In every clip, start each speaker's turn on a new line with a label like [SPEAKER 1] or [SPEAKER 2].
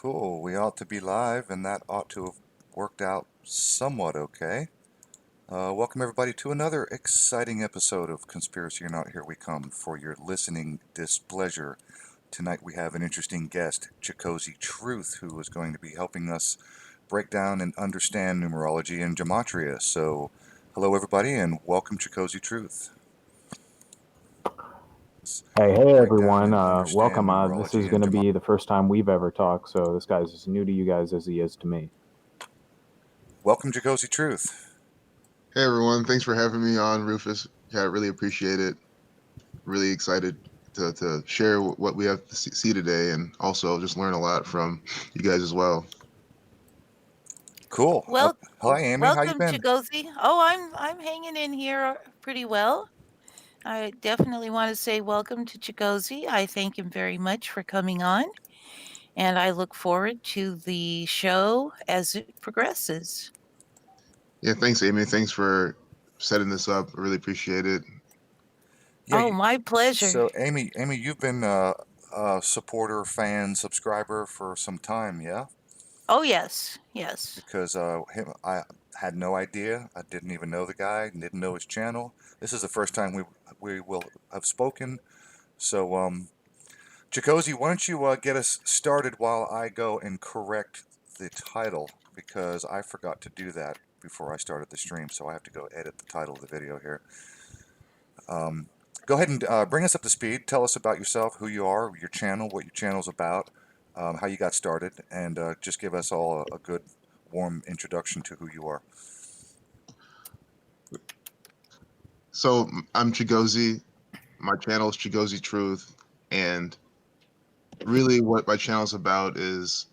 [SPEAKER 1] Cool. We ought to be live, and that ought to have worked out somewhat okay. Welcome, everybody, to another exciting episode of Conspiracy or Not. Here we come for your listening displeasure. Tonight we have an interesting guest, Chigozie Truth, who is going to be helping us break down and understand numerology and gematria. So, hello, everybody, and welcome, Chigozie Truth.
[SPEAKER 2] Hey
[SPEAKER 1] Break down
[SPEAKER 2] everyone.
[SPEAKER 1] and understand
[SPEAKER 2] Welcome. This is
[SPEAKER 1] numerology and
[SPEAKER 2] going to
[SPEAKER 1] gematria.
[SPEAKER 2] be the first time we've ever talked, so this guy's as new to you guys as he is to me.
[SPEAKER 1] Welcome, Chigozie Truth.
[SPEAKER 3] Hey everyone, thanks for having me on, Rufus. Yeah, I really appreciate it. Really excited to share what we have to see today, and also just learn a lot from you guys as well.
[SPEAKER 1] Cool.
[SPEAKER 4] Well,
[SPEAKER 1] Hi, Amy. How you
[SPEAKER 4] welcome,
[SPEAKER 1] been?
[SPEAKER 4] Chigozie. Oh, I'm hanging in here pretty well. I definitely want to say welcome to Chigozie. I thank him very much for coming on, and I look forward to the show as it progresses.
[SPEAKER 3] Yeah, thanks, Amy. Thanks for setting this up. I really appreciate it.
[SPEAKER 1] Yeah,
[SPEAKER 4] Oh, my pleasure.
[SPEAKER 1] so Amy, you've been a supporter, fan, subscriber for some time, yeah?
[SPEAKER 4] Oh, yes, yes.
[SPEAKER 1] Because I had no idea. I didn't even know the guy, didn't know his channel. This is the first time we will have spoken. So, Chigozie, why don't you get us started while I go and correct the title because I forgot to do that before I started the stream, so I have to go edit the title of the video here. Um, Go ahead and bring us up to speed. Tell us about yourself, who you are, your channel, what your channel's about, how you got started, and just give us all a good, warm introduction to who you are.
[SPEAKER 3] So I'm Chigozie. My channel is Chigozie Truth, and really, what my channel is about is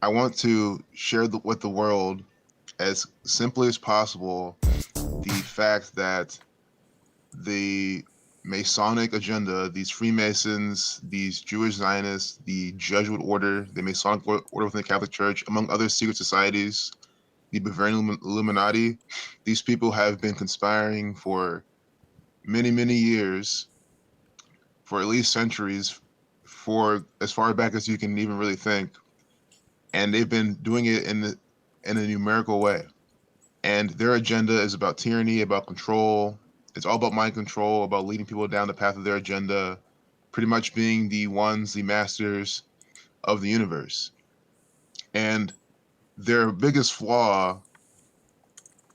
[SPEAKER 3] I want to share with the world as simply as possible the fact that the Masonic agenda, these Freemasons, these Jewish Zionists, the Jesuit order, the Masonic order within the Catholic Church, among other secret societies, the Bavarian Illuminati, these people have been conspiring for many, many years, for at least centuries, for as far back as you can even really think. And they've been doing it in a numerical way. And their agenda is about tyranny, about control. It's all about mind control, about leading people down the path of their agenda, pretty much being the masters of the universe. And their biggest flaw,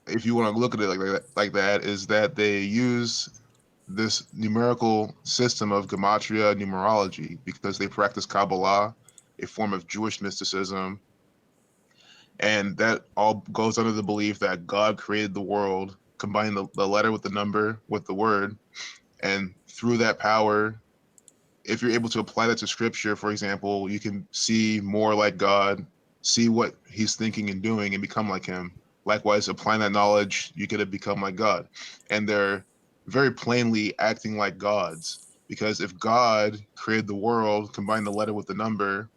[SPEAKER 3] if you want to look at it like that, is that they use this numerical system of gematria numerology because they practice Kabbalah, a form of Jewish mysticism, and that all goes under the belief that God created the world, combined the letter with the number with the word, and through that power, if you're able to apply that to scripture, for example, you can see more like God, see what he's thinking and doing, and become like him. Likewise, applying that knowledge, you get to become like God. And they're very plainly acting like gods, because if God created the world, combined the letter with the number,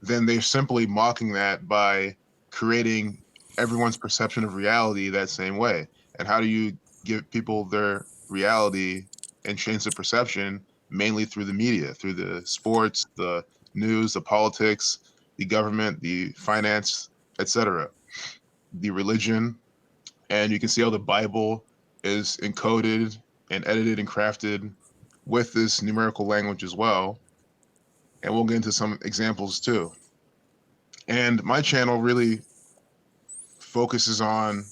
[SPEAKER 3] then they're simply mocking that by creating everyone's perception of reality that same way. And how do you give people their reality and change their perception? Mainly through the media, through the sports, the news, the politics, the government, the finance, etc., the religion. And you can see how the Bible is encoded and edited and crafted with this numerical language as well. And we'll get into some examples too. And my channel really focuses on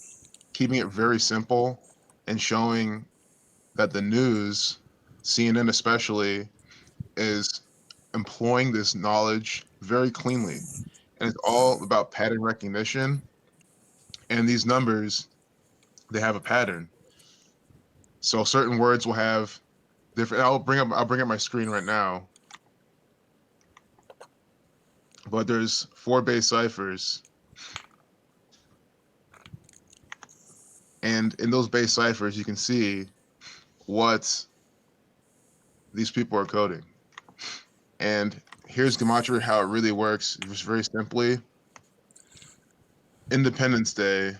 [SPEAKER 3] keeping it very simple and showing that the news, CNN especially, is employing this knowledge very cleanly. And it's all about pattern recognition. And these numbers, they have a pattern. So certain words will have different. I'll bring up my screen right now. But there's 4 base ciphers, and in those base ciphers, you can see what these people are coding. And here's gematria, how it really works. Just very simply, Independence Day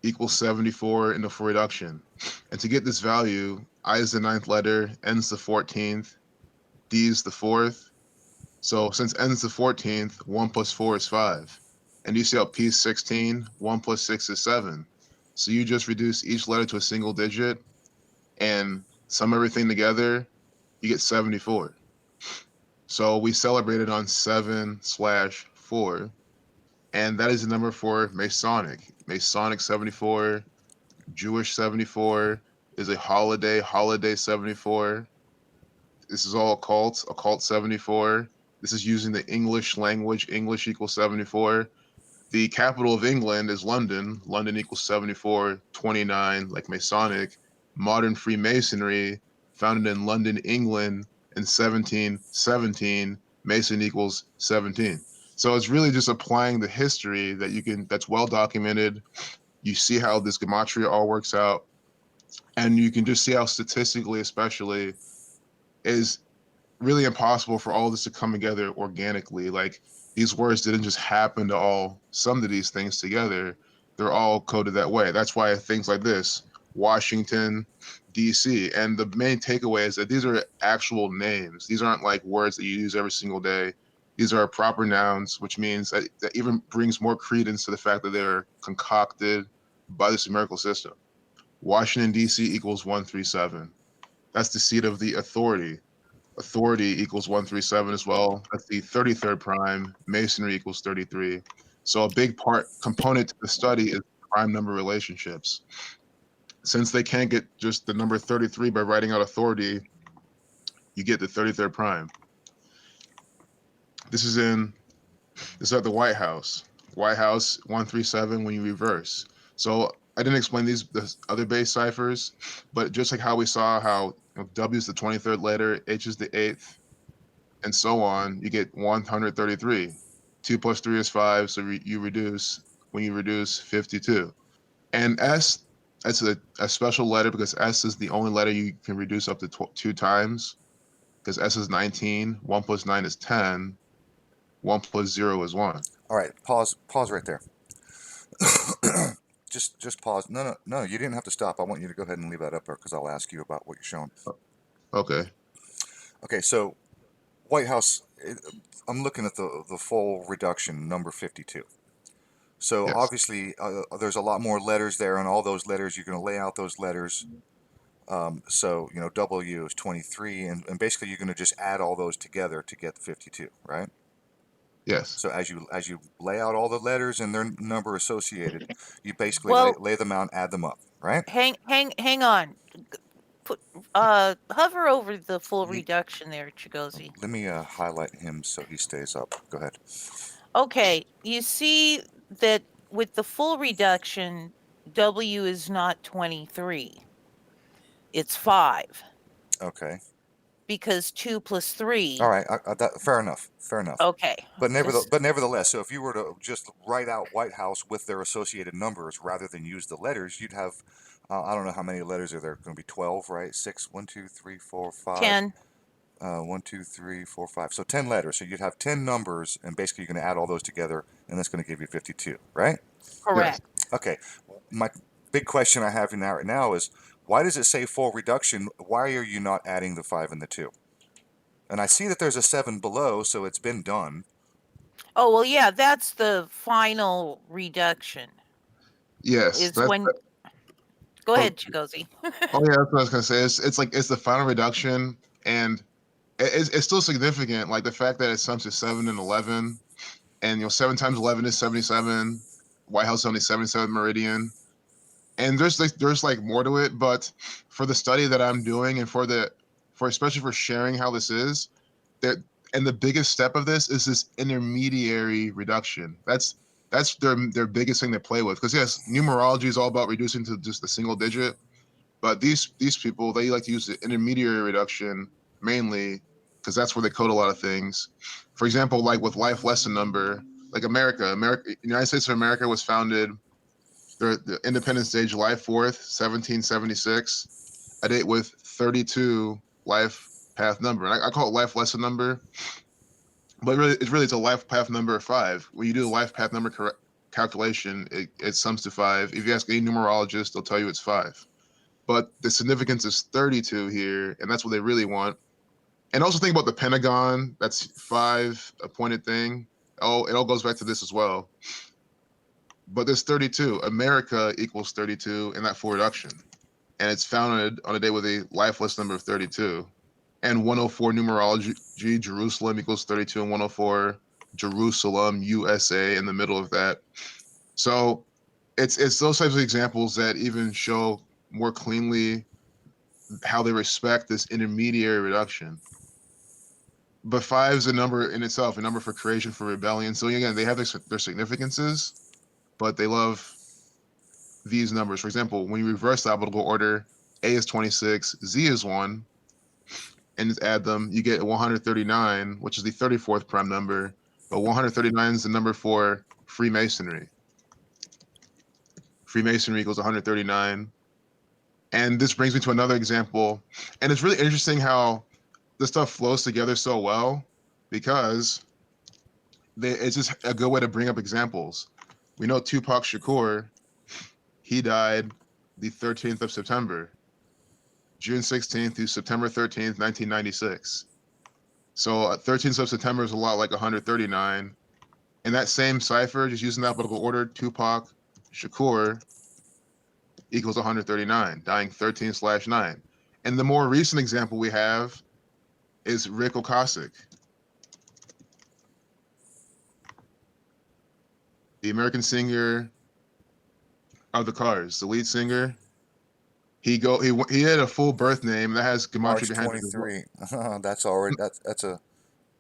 [SPEAKER 3] equals 74 in the full reduction. And to get this value, I is the 9th letter, N is the 14th, D is the 4th. So since N is the 14th, 1 plus 4 is 5. And you see how P is 16, 1 plus 6 is 7. So you just reduce each letter to a single digit and sum everything together, you get 74. So we celebrated on 7/4, and that is the number for Masonic. Masonic 74, Jewish 74 is a holiday 74. This is all occult 74. This is using the English language, English equals 74. The capital of England is London. London equals 74, 29, like Masonic. Modern Freemasonry, founded in London, England in 1717. Mason equals 17. So it's really just applying the history that's well documented. You see how this gematria all works out, and you can just see how statistically, especially, is really impossible for all this to come together organically. Like these words didn't just happen to all sum to these things together. They're all coded that way. That's why things like this, Washington, DC. And the main takeaway is that these are actual names. These aren't like words that you use every single day. These are proper nouns, which means that even brings more credence to the fact that they're concocted by this numerical system. Washington, DC equals 137. That's the seat of the authority. Authority equals 137 as well. That's the 33rd prime. Masonry equals 33. So a big component to the study is prime number relationships. Since they can't get just the number 33 by writing out authority, you get the 33rd prime. This is at the White House. White House 137 when you reverse. So I didn't explain the other base ciphers, but just like how we saw how W is the 23rd letter, H is the 8th, and so on, you get 133. 2 plus 3 is 5, so you reduce, when you reduce, 52. And S, that's a special letter because S is the only letter you can reduce up to 2 times, because S is 19, 1 plus 9 is 10, 1 plus 0 is 1.
[SPEAKER 1] All right, pause right there. just pause. No, you didn't have to stop. I want you to go ahead and leave that up there because I'll ask you about what you're showing.
[SPEAKER 3] Okay.
[SPEAKER 1] Okay, so White House, I'm looking at the full reduction, number 52. So
[SPEAKER 3] Yes.
[SPEAKER 1] obviously, there's a lot more letters there, and all those letters, you're going to lay out those letters. So, W is 23, and basically you're going to just add all those together to get the 52, right?
[SPEAKER 3] Yes.
[SPEAKER 1] So as you lay out all the letters and their number associated, you basically
[SPEAKER 4] Well,
[SPEAKER 1] lay them out, add them up, right?
[SPEAKER 4] hang on. Put hover over the full
[SPEAKER 1] You,
[SPEAKER 4] reduction there, Chigozie.
[SPEAKER 1] let me highlight him so he stays up. Go ahead.
[SPEAKER 4] Okay, you see that with the full reduction, W is not 23. It's 5
[SPEAKER 1] Okay.
[SPEAKER 4] because 2 plus 3.
[SPEAKER 1] All right. Fair enough. Fair enough.
[SPEAKER 4] Okay.
[SPEAKER 1] But nevertheless, so if you were to just write out White House with their associated numbers rather than use the letters, you'd have, I don't know how many letters are there. Going to be 12, right? 6, 1, 2, 3, 4, 5.
[SPEAKER 4] 10.
[SPEAKER 1] 1, 2, 3, 4, 5. So 10 letters. So you'd have 10 numbers, and basically you're going to add all those together, and that's going to give you 52, right?
[SPEAKER 4] Correct.
[SPEAKER 3] Yes.
[SPEAKER 1] Okay. My big question I have in that right now is, why does it say full reduction? Why are you not adding the 5 and the 2? And I see that there's a 7 below, so it's been done.
[SPEAKER 4] Oh, well, yeah, that's the final reduction.
[SPEAKER 3] Yes.
[SPEAKER 4] Is when. Go ahead, Chigozie.
[SPEAKER 3] Oh yeah, that's what I was gonna say. It's the final reduction, and it's still significant. Like the fact that it sums to 7 and 11, and 7 times 11 is 77. White House only 77 meridian, and there's more to it. But for the study that I'm doing, and for especially for sharing how this is, that and the biggest step of this is this intermediary reduction. That's their biggest thing to play with. Because yes, numerology is all about reducing to just a single digit. But these people, they like to use the intermediary reduction mainly because that's where they code a lot of things. For example, like with life lesson number, like United States of America was founded the Independence Day, July 4th, 1776, a date with 32 life path number. And I call it life lesson number, but it's a life path number 5. When you do the life path number calculation, it sums to 5. If you ask any numerologist, they'll tell you it's 5. But the significance is 32 here, and that's what they really want. And also think about the Pentagon. That's 5, a pointed thing. Oh, it all goes back to this as well. But there's 32. America equals 32 in that full reduction. And it's founded on a day with a lifeless number of 32. And 104 numerology, Jerusalem equals 32 and 104. Jerusalem, USA in the middle of that. So it's those types of examples that even show more cleanly how they respect this intermediary reduction. But 5 is a number in itself, a number for creation, for rebellion. So again, they have their significances, but they love these numbers. For example, when you reverse the alphabetical order, A is 26, Z is 1, and just add them, you get 139, which is the 34th prime number. But 139 is the number for Freemasonry. Freemasonry equals 139. And this brings me to another example. And it's really interesting how this stuff flows together so well, because it's just a good way to bring up examples. We know Tupac Shakur, he died the 13th of September, June 16th through September 13th, 1996. So 13th of September is a lot like 139. In that same cipher, just using the alphabetical order, Tupac Shakur equals 139, dying 13/9. And the more recent example we have is Rick Ocasek, the American singer of the Cars, the lead singer. He had a full birth name that has gematria
[SPEAKER 1] March
[SPEAKER 3] behind it as well.
[SPEAKER 1] 23. That's already that's a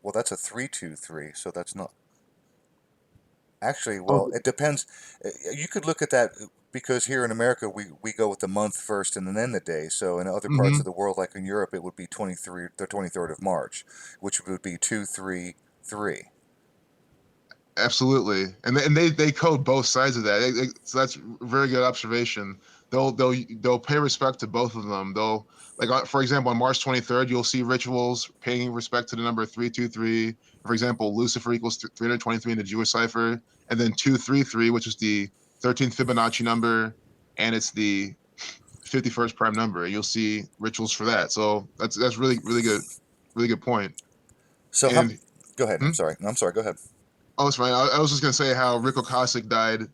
[SPEAKER 1] well, that's a 323. So that's not actually.
[SPEAKER 3] Oh,
[SPEAKER 1] Well, it depends. You could look at that because here in America we go with the month first and then the day. So in other parts
[SPEAKER 3] mhm.
[SPEAKER 1] of the world, like in Europe, it would be the 23rd of March, which would be 233.
[SPEAKER 3] Absolutely, and they code both sides of that. So that's a very good observation. They'll pay respect to both of them. They'll, like, for example, on March 23rd, you'll see rituals paying respect to the number 323. For example, Lucifer equals 323 in the Jewish cipher, and then 233, which is the 13th Fibonacci number, and it's the 51st prime number. You'll see rituals for that. So that's really good point.
[SPEAKER 1] So how?
[SPEAKER 3] And
[SPEAKER 1] Go ahead.
[SPEAKER 3] hmm?
[SPEAKER 1] I'm sorry. I'm sorry. Go ahead.
[SPEAKER 3] Oh, it's fine. I was just gonna say how Rick Ocasek died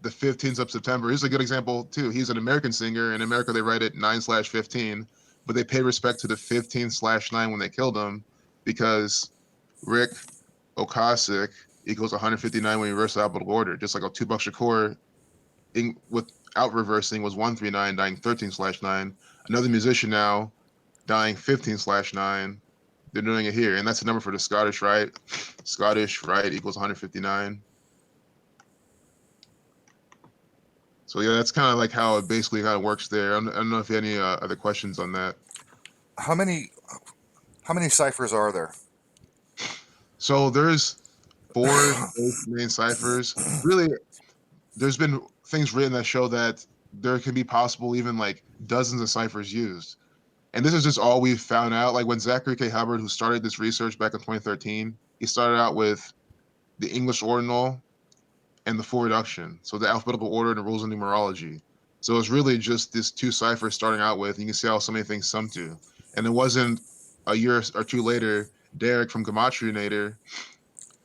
[SPEAKER 3] the 15th of September. Here's a good example too. He's an American singer. In America, they write it 9/15, but they pay respect to the 15/9 when they killed him, because Rick Ocasek equals 159 when you reverse the alphabetical order. Just like a Tupac Shakur without reversing was 139, dying 13/9. Another musician now dying 15/9. They're doing it here, and that's the number for the Scottish Rite. Scottish Rite equals 159. So yeah, that's kind of like how it basically kind of works there. I don't know if you have any other questions on that.
[SPEAKER 1] How many how many ciphers are there?
[SPEAKER 3] So there's 4 main ciphers. Really, there's been things written that show that there can be possible even like dozens of ciphers used. And this is just all we've found out. Like when Zachary K. Hubbard, who started this research back in 2013, he started out with the English ordinal and the full reduction. So the alphabetical order and the rules of numerology. So it's really just this 2 ciphers starting out with. You can see how so many things sum to. And it wasn't a year or two later, Derek from Gematrinator,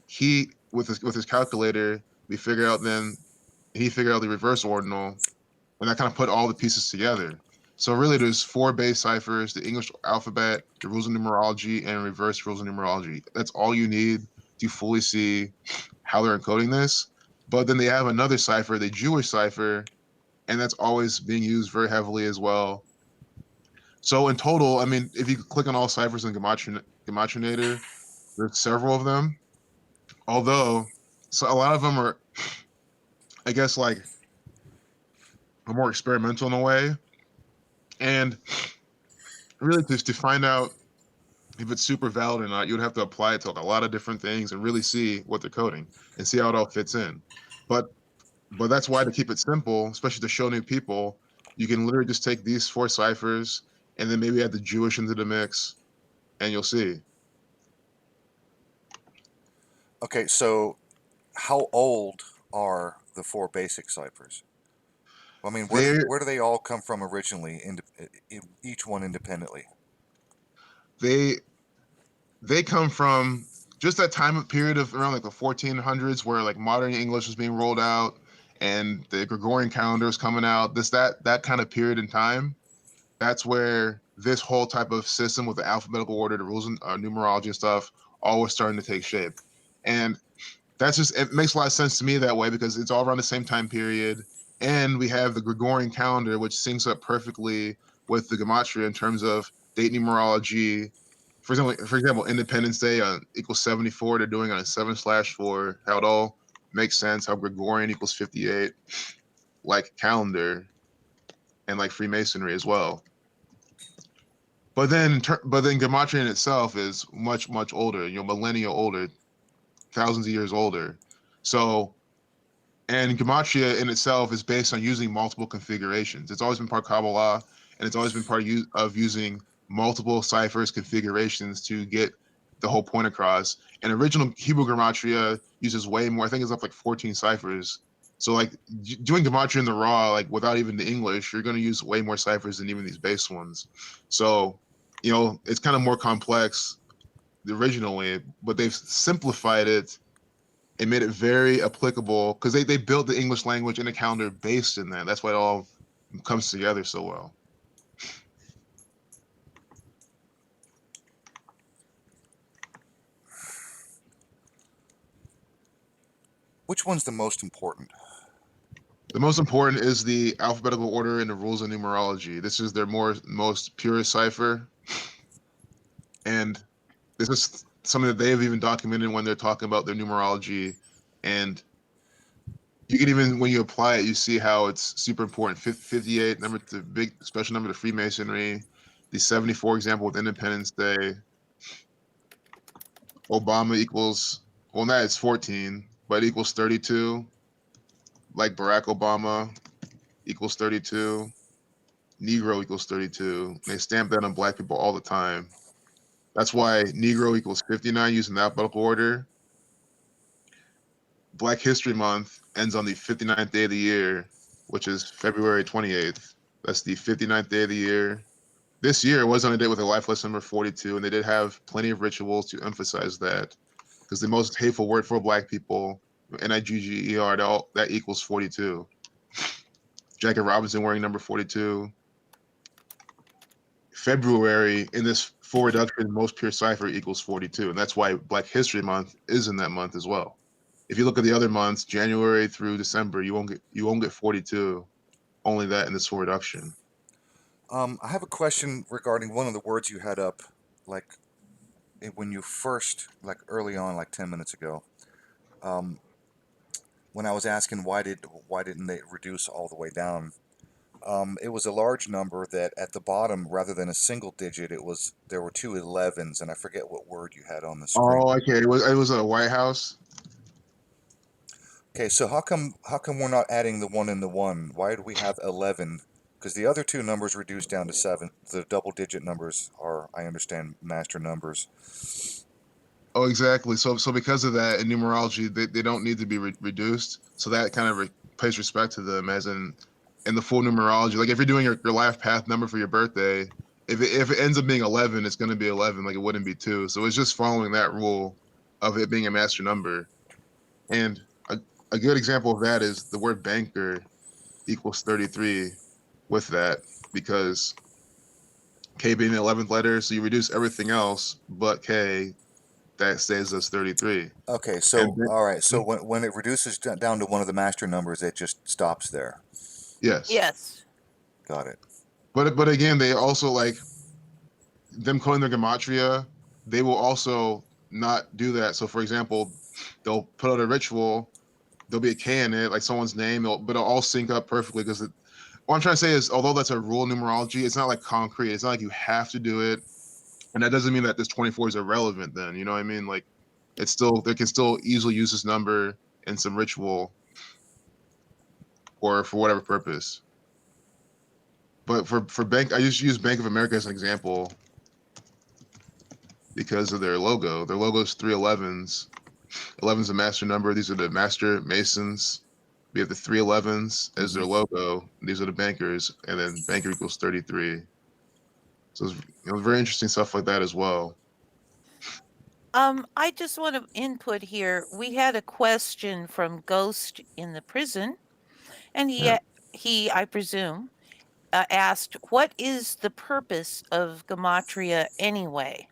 [SPEAKER 3] he with his calculator, we figured out then he figured out the reverse ordinal, and that kind of put all the pieces together. So really, there's 4 base ciphers: the English alphabet, the rules of numerology, and reverse rules of numerology. That's all you need to fully see how they're encoding this. But then they have another cipher, the Jewish cipher, and that's always being used very heavily as well. So in total, I mean, if you click on all ciphers in Gematrinator, there's several of them. Although, so a lot of them are, I guess, like are more experimental in a way, and really just to find out if it's super valid or not, you would have to apply it to a lot of different things and really see what they're coding and see how it all fits in. But that's why, to keep it simple, especially to show new people, you can literally just take these 4 ciphers and then maybe add the Jewish into the mix, and you'll see.
[SPEAKER 1] Okay. So how old are the four basic ciphers? I mean,
[SPEAKER 3] They
[SPEAKER 1] where do they all come from originally? Each one independently.
[SPEAKER 3] they they come from just that time of period of around like the 1400s where like modern English was being rolled out and the Gregorian calendar is coming out. That kind of period in time. That's where this whole type of system with the alphabetical order, the rules and numerology and stuff, all was starting to take shape. And that's just, it makes a lot of sense to me that way because it's all around the same time period. And we have the Gregorian calendar, which syncs up perfectly with the gematria in terms of date numerology. For example, Independence Day equals 74. They're doing on a 7/4. How it all makes sense. How Gregorian equals 58, like calendar, and like Freemasonry as well. But then gematria in itself is much older. Millennia older, thousands of years older. So, and gematria in itself is based on using multiple configurations. It's always been part of Kabbalah, and it's always been part of using multiple ciphers configurations to get the whole point across. And original Hebrew gematria uses way more. I think it's up like 14 ciphers. So like doing gematria in the raw, like without even the English, you're going to use way more ciphers than even these base ones. So, it's kind of more complex originally, but they've simplified it and made it very applicable because they built the English language and the calendar based in that. That's why it all comes together so well.
[SPEAKER 1] Which one's the most important?
[SPEAKER 3] The most important is the alphabetical order and the rules of numerology. This is their most pure cipher, and this is something that they have even documented when they're talking about their numerology. And you can even, when you apply it, you see how it's super important. 58 number, the big special number to Freemasonry. The 74 example with Independence Day. Obama equals, well, now it's 14, but it equals 32. Like Barack Obama equals 32. Negro equals 32. They stamp that on black people all the time. That's why Negro equals 59 using the alphabetical order. Black History Month ends on the 59th day of the year, which is February 28th. That's the 59th day of the year. This year was on a day with a life lesson number 42, and they did have plenty of rituals to emphasize that. Because the most hateful word for black people, Nigger, that equals 42. Jackie Robinson wearing number 42. February in this full reduction, most pure cipher equals 42, and that's why Black History Month is in that month as well. If you look at the other months, January through December, you won't get 42. Only that in this full reduction.
[SPEAKER 1] I have a question regarding one of the words you had up, like when you first, like early on, like 10 minutes ago. Um, when I was asking why didn't they reduce all the way down? It was a large number that at the bottom, rather than a single digit, there were two 11s, and I forget what word you had on the screen.
[SPEAKER 3] Oh, okay. It was a White House.
[SPEAKER 1] Okay, so how come we're not adding the one in the one? Why do we have 11? Because the other two numbers reduced down to 7. The double digit numbers are, I understand, master numbers.
[SPEAKER 3] Oh, exactly. So because of that, in numerology, they don't need to be reduced. So that kind of pays respect to them, as in the full numerology. Like if you're doing your life path number for your birthday, if it ends up being 11, it's going to be 11. Like it wouldn't be 2. So it's just following that rule of it being a master number. And a good example of that is the word banker equals 33 with that, because K being the 11th letter, so you reduce everything else but K, that stays as 33.
[SPEAKER 1] Okay,
[SPEAKER 3] And
[SPEAKER 1] so all right, so when it reduces down to one of the master numbers, it just stops there.
[SPEAKER 3] yes.
[SPEAKER 4] Yes.
[SPEAKER 1] Got it.
[SPEAKER 3] But again, they also like them calling their gematria. They will also not do that. So for example, they'll put out a ritual. There'll be a K in it, like someone's name, but it'll all sync up perfectly. Because what I'm trying to say is, although that's a rule numerology, it's not like concrete. It's not like you have to do it, and that doesn't mean that this 24 is irrelevant. Then you know what I mean? Like, it's still, they can still easily use this number in some ritual or for whatever purpose. But for bank, I just use Bank of America as an example because of their logo. Their logo is 311s. 11's a master number. These are the master masons. We have the 311s as their logo. These are the bankers, and then banker equals 33. So it's very interesting stuff like that as well.
[SPEAKER 4] I just want to input here. We had a question from Ghost in the prison, and
[SPEAKER 3] Yeah.
[SPEAKER 4] I presume, asked, "What is the purpose of gematria anyway?"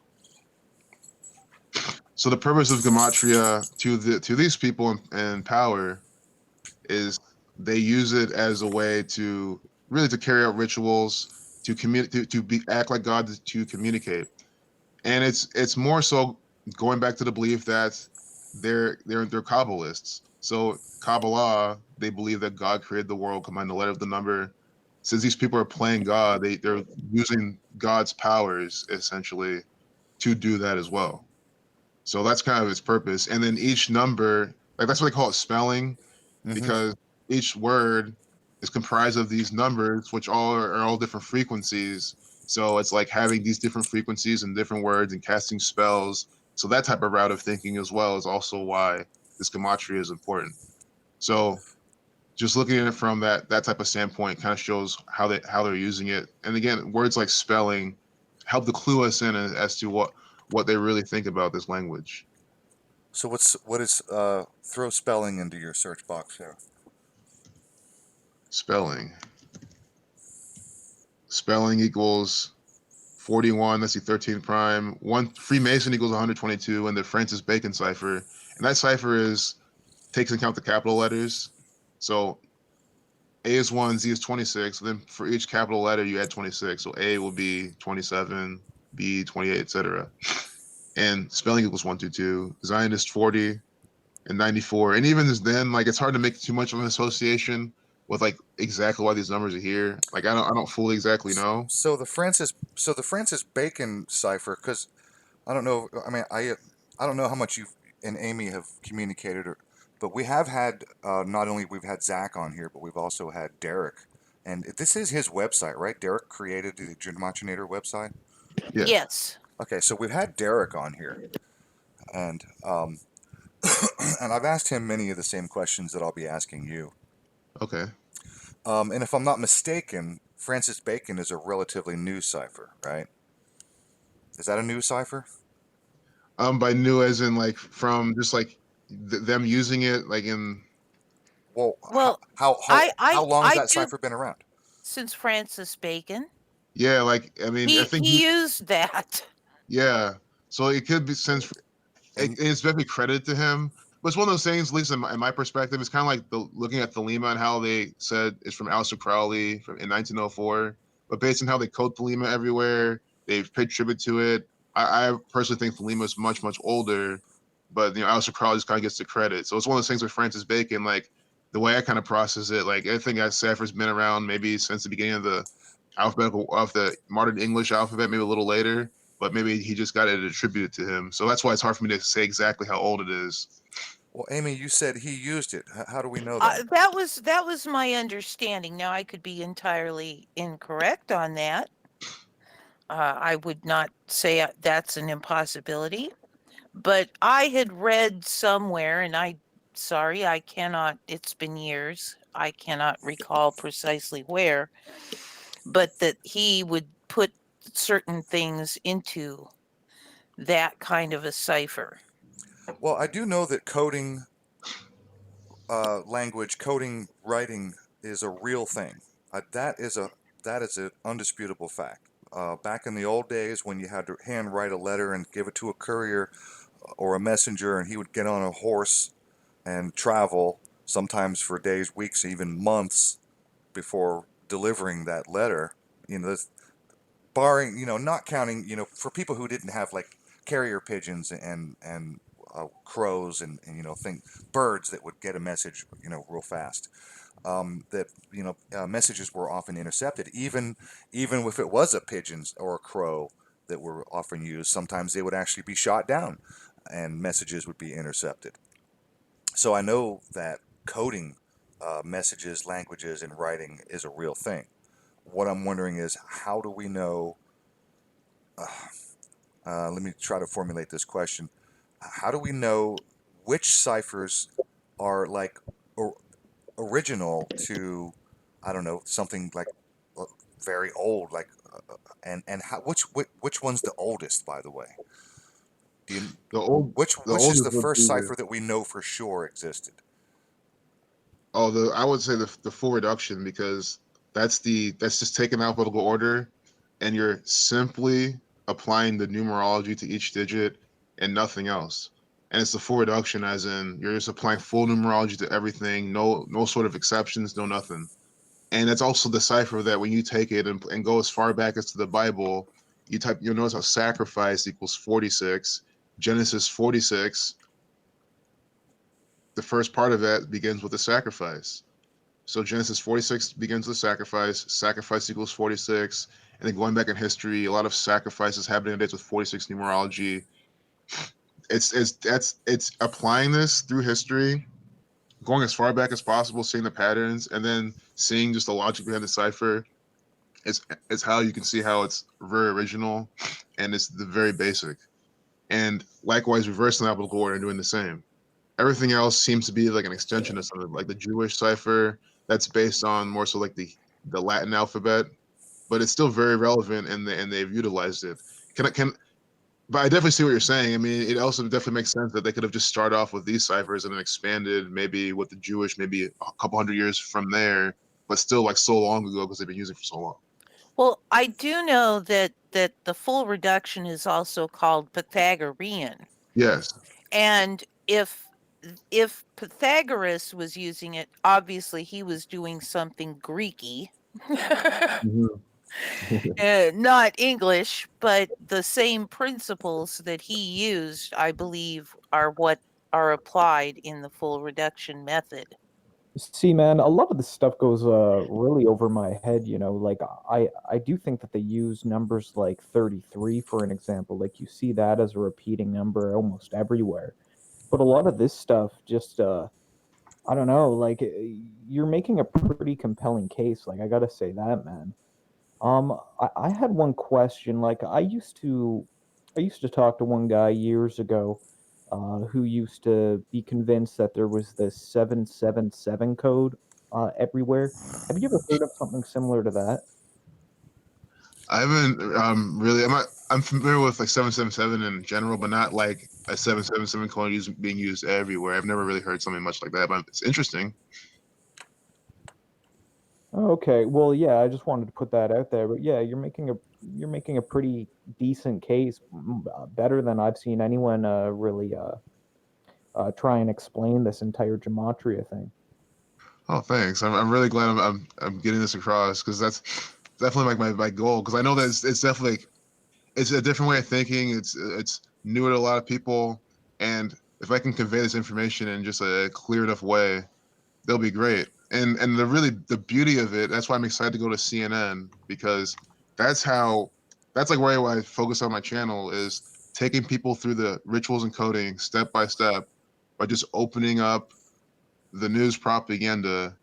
[SPEAKER 3] So the purpose of gematria to these people in power is they use it as a way to really to carry out rituals, to communicate, to act like God, to communicate. And it's more so going back to the belief that they're Kabbalists. So Kabbalah, they believe that God created the world, combined the letter of the number. Since these people are playing God, they're using God's powers essentially to do that as well. So that's kind of its purpose. And then each number, like that's what they call it spelling,
[SPEAKER 1] Mm-hmm.
[SPEAKER 3] because each word is comprised of these numbers, which are all different frequencies. So it's like having these different frequencies and different words and casting spells. So that type of route of thinking as well is also why this gematria is important. So just looking at it from that type of standpoint kind of shows how they're using it. And again, words like spelling help to clue us in as to what they really think about this language.
[SPEAKER 1] So what is throw spelling into your search box here?
[SPEAKER 3] Spelling. Spelling equals 41. That's the 13 prime. One Freemason equals 122, and the Francis Bacon cipher. And that cipher takes into account the capital letters. So A is 1, Z is 26. Then for each capital letter, you add 26. So A will be 27, B 28, etc. And spelling equals 122. Zionist 40 and 94. And even as then, like it's hard to make too much of an association with like exactly why these numbers are here. Like I don't fully exactly know.
[SPEAKER 1] So the Francis Bacon cipher, because I don't know. I mean, I don't know how much you and Amy have communicated, but we have had not only we've had Zach on here, but we've also had Derek, and this is his website, right? Derek created the Gematinator website.
[SPEAKER 3] Yes.
[SPEAKER 4] Yes.
[SPEAKER 1] Okay, so we've had Derek on here, and and I've asked him many of the same questions that I'll be asking you.
[SPEAKER 3] Okay.
[SPEAKER 1] And if I'm not mistaken, Francis Bacon is a relatively new cipher, right? Is that a new cipher?
[SPEAKER 3] By new as in like from just like them using it like in
[SPEAKER 1] Well,
[SPEAKER 4] Well, I
[SPEAKER 1] how
[SPEAKER 4] I
[SPEAKER 1] long has
[SPEAKER 4] I
[SPEAKER 1] that
[SPEAKER 4] do
[SPEAKER 1] cipher been around?
[SPEAKER 4] since Francis Bacon.
[SPEAKER 3] yeah, like I mean I think
[SPEAKER 4] He used that.
[SPEAKER 3] yeah. So it could be since
[SPEAKER 1] And
[SPEAKER 3] it's definitely credit to him. But it's one of those things, at least in my perspective, it's kind of like looking at Thelema and how they said it's from Aleister Crowley in 1904. But based on how they code Thelema everywhere, they've paid tribute to it. I personally think Thelema is much, much older, but Aleister Crowley just kind of gets the credit. So it's one of those things with Francis Bacon, like the way I kind of process it, like I think that cipher's been around maybe since the beginning of the modern English alphabet, maybe a little later, but maybe he just got it attributed to him. So that's why it's hard for me to say exactly how old it is.
[SPEAKER 1] well, Amy, you said he used it. How do we know that?
[SPEAKER 4] That was my understanding. Now I could be entirely incorrect on that. I would not say that's an impossibility, but I had read somewhere, and sorry, I cannot. It's been years. I cannot recall precisely where, but that he would put certain things into that kind of a cipher.
[SPEAKER 1] Well, I do know that coding language, coding writing is a real thing. That is an undisputable fact. Back in the old days, when you had to handwrite a letter and give it to a courier or a messenger, and he would get on a horse and travel, sometimes for days, weeks, even months before delivering that letter. You know, barring not counting for people who didn't have like carrier pigeons and crows and think birds that would get a message real fast. That messages were often intercepted, even if it was a pigeon or a crow that were often used. Sometimes they would actually be shot down, and messages would be intercepted. So I know that coding messages, languages, and writing is a real thing. What I'm wondering is, how do we know? Let me try to formulate this question. How do we know which ciphers are like or, original to, I don't know, something like uh, very old, like and how which one's the oldest, by the way? Do you
[SPEAKER 3] The old, the
[SPEAKER 1] which is
[SPEAKER 3] oldest
[SPEAKER 1] the
[SPEAKER 3] would
[SPEAKER 1] first
[SPEAKER 3] be
[SPEAKER 1] cipher that we know for sure existed?
[SPEAKER 3] the I would say the full reduction, because that's just taking alphabetical order, and you're simply applying the numerology to each digit and nothing else. And it's the full reduction, as in you're just applying full numerology to everything, no sort of exceptions, no nothing. And it's also the cipher that when you take it and go as far back as to the Bible, you'll notice how sacrifice equals 46. Genesis 46, the first part of that begins with a sacrifice. So Genesis 46 begins with sacrifice. Sacrifice equals 46. And then going back in history, a lot of sacrifices happening dates with 46 numerology. It's applying this through history, going as far back as possible, seeing the patterns, and then seeing just the logic behind the cipher. It's how you can see how it's very original, and it's the very basic. And likewise, reversing the alphabetical order and doing the same. Everything else seems to be like an extension of something, like the Jewish cipher that's based on more so like the Latin alphabet, but it's still very relevant, and they've utilized it. Can But I definitely see what you're saying. I mean, it also definitely makes sense that they could have just started off with these ciphers and then expanded maybe with the Jewish, maybe a couple hundred years from there, but still like so long ago because they've been using it for so long.
[SPEAKER 4] Well, I do know that the full reduction is also called Pythagorean.
[SPEAKER 3] Yes.
[SPEAKER 4] And if Pythagoras was using it, obviously he was doing something Greeky.
[SPEAKER 2] Mhm.
[SPEAKER 4] Not English, but the same principles that he used, I believe, are what are applied in the full reduction method.
[SPEAKER 2] See, man, a lot of this stuff goes really over my head, you know. Like I do think that they use numbers like 33 for an example. Like you see that as a repeating number almost everywhere. But a lot of this stuff just I don't know, like you're making a pretty compelling case. Like I gotta say that, man. I had one question. Like I used to talk to one guy years ago, who used to be convinced that there was this 777 code everywhere. Have you ever heard of something similar to that?
[SPEAKER 3] I haven't really. I'm familiar with like 777 in general, but not like a 777 code being used everywhere. I've never really heard something much like that, but it's interesting.
[SPEAKER 2] Oh, okay. Well, yeah, I just wanted to put that out there. But yeah, you're making a pretty decent case, better than I've seen anyone really try and explain this entire gematria thing.
[SPEAKER 3] Oh, thanks. I'm really glad I'm getting this across, because that's definitely like my goal. Because I know that it's definitely it's a different way of thinking. It's new to a lot of people, and if I can convey this information in just a clear enough way, they'll be great. And the beauty of it, that's why I'm excited to go to CNN, because that's how that's like where I focus on my channel, is taking people through the rituals and coding step by step by just opening up the news propaganda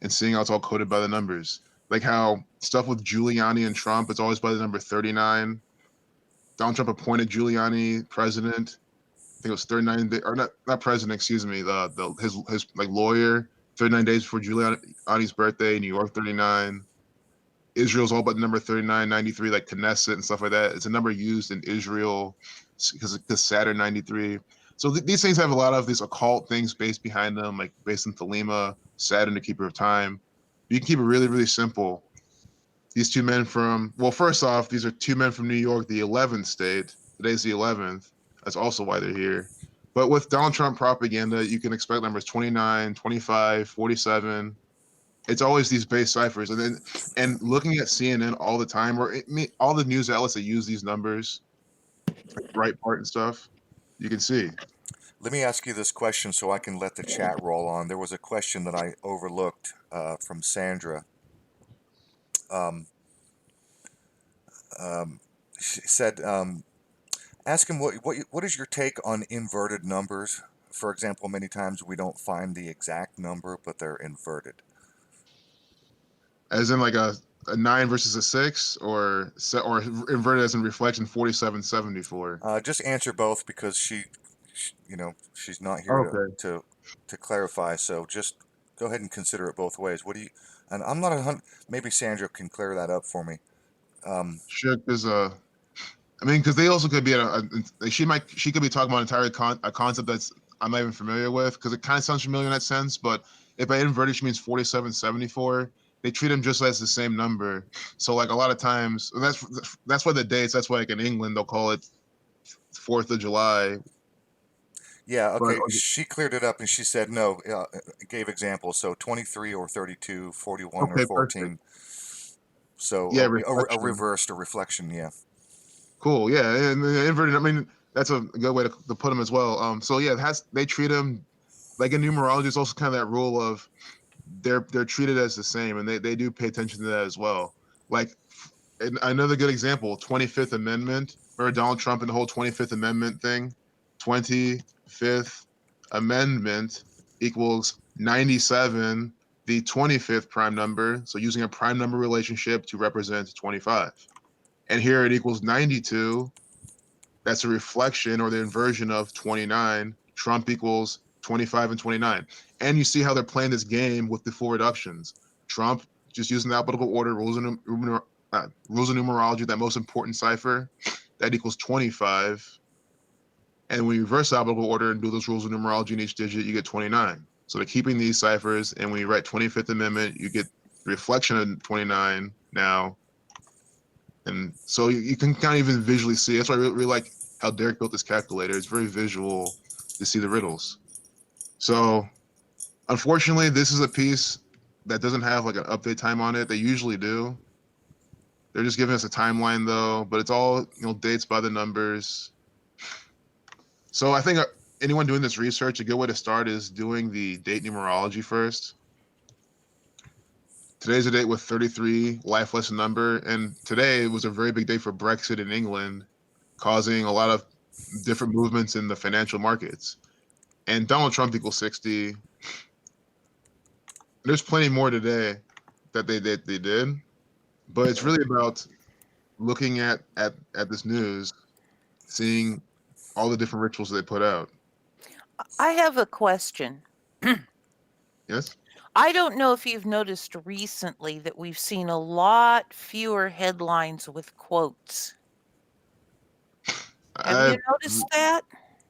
[SPEAKER 3] and seeing how it's all coded by the numbers. Like how stuff with Giuliani and Trump, it's always by the number 39. Donald Trump appointed Giuliani president. I think it was 39 days, or not president, excuse me, his like lawyer, 39 days before Giuliani's birthday, New York 39. Israel's all about the number 39, 93, like Knesset and stuff like that. It's a number used in Israel because Saturn 93. So these things have a lot of these occult things based behind them, like based on Thelema, Saturn, the keeper of time. You can keep it really, really simple. These two men from, well, first off, these are two men from New York, the 11th state. Today's the 11th. That's also why they're here. But with Donald Trump propaganda, you can expect numbers 29, 25, 47. It's always these base ciphers. And looking at CNN all the time, or all the news outlets that use these numbers, like Breitbart and stuff, you can see.
[SPEAKER 1] Let me ask you this question so I can let the chat roll on. There was a question that I overlooked from Sandra. Um, she said, ask him what is your take on inverted numbers? For example, many times we don't find the exact number, but they're inverted.
[SPEAKER 3] As in like a 9 versus a 6, or inverted as in reflection 4774.
[SPEAKER 1] Just answer both because she's not here
[SPEAKER 3] Okay.
[SPEAKER 1] to clarify. So just go ahead and consider it both ways. What do you? And I'm not a hundred. Maybe Sandra can clear that up for me. Um,
[SPEAKER 3] Sure, because I mean, because they also could be she could be talking about a concept that's I'm not even familiar with, because it kind of sounds familiar in that sense. But if by inverted she means 4774, they treat them just as the same number. So like a lot of times, that's why the dates. That's why like in England they'll call it 4th of July.
[SPEAKER 1] Yeah,
[SPEAKER 3] But
[SPEAKER 1] okay. She cleared it up and she said no, gave examples. So 23 or 32, 41 or
[SPEAKER 3] okay, perfect.
[SPEAKER 1] 14. So
[SPEAKER 3] Yeah,
[SPEAKER 1] a
[SPEAKER 3] reflection.
[SPEAKER 1] reversed, a reflection, yeah.
[SPEAKER 3] Cool. Yeah, and the inverted. I mean, that's a good way to put them as well. So yeah, they treat them like in numerology. It's also kind of that rule of they're treated as the same, and they do pay attention to that as well. Like another good example, 25th Amendment. Remember Donald Trump and the whole 25th Amendment thing? 25th Amendment equals 97, the 25th prime number. So using a prime number relationship to represent 25. And here it equals 92. That's a reflection or the inversion of 29. Trump equals 25 and 29. And you see how they're playing this game with the four reductions. Trump just using the alphabetical order, rules of numerology, that most important cipher, that equals 25. And when you reverse the alphabetical order and do those rules of numerology in each digit, you get 29. So they're keeping these ciphers. And when you write 25th Amendment, you get the reflection of 29 now. And so you can kind of even visually see. That's why I really like how Derek built this calculator. It's very visual to see the riddles. So unfortunately, this is a piece that doesn't have like an update time on it. They usually do. They're just giving us a timeline though, but it's all dates by the numbers. So I think anyone doing this research, a good way to start is doing the date numerology first. Today's a date with 33, life lesson number, and today was a very big day for Brexit in England, causing a lot of different movements in the financial markets. And Donald Trump equals 60. There's plenty more today that they did, but it's really about looking at this news, seeing all the different rituals they put out.
[SPEAKER 4] I have a question.
[SPEAKER 3] Yes,
[SPEAKER 4] I don't know if you've noticed recently that we've seen a lot fewer headlines with quotes. Have you
[SPEAKER 3] I've
[SPEAKER 4] noticed that?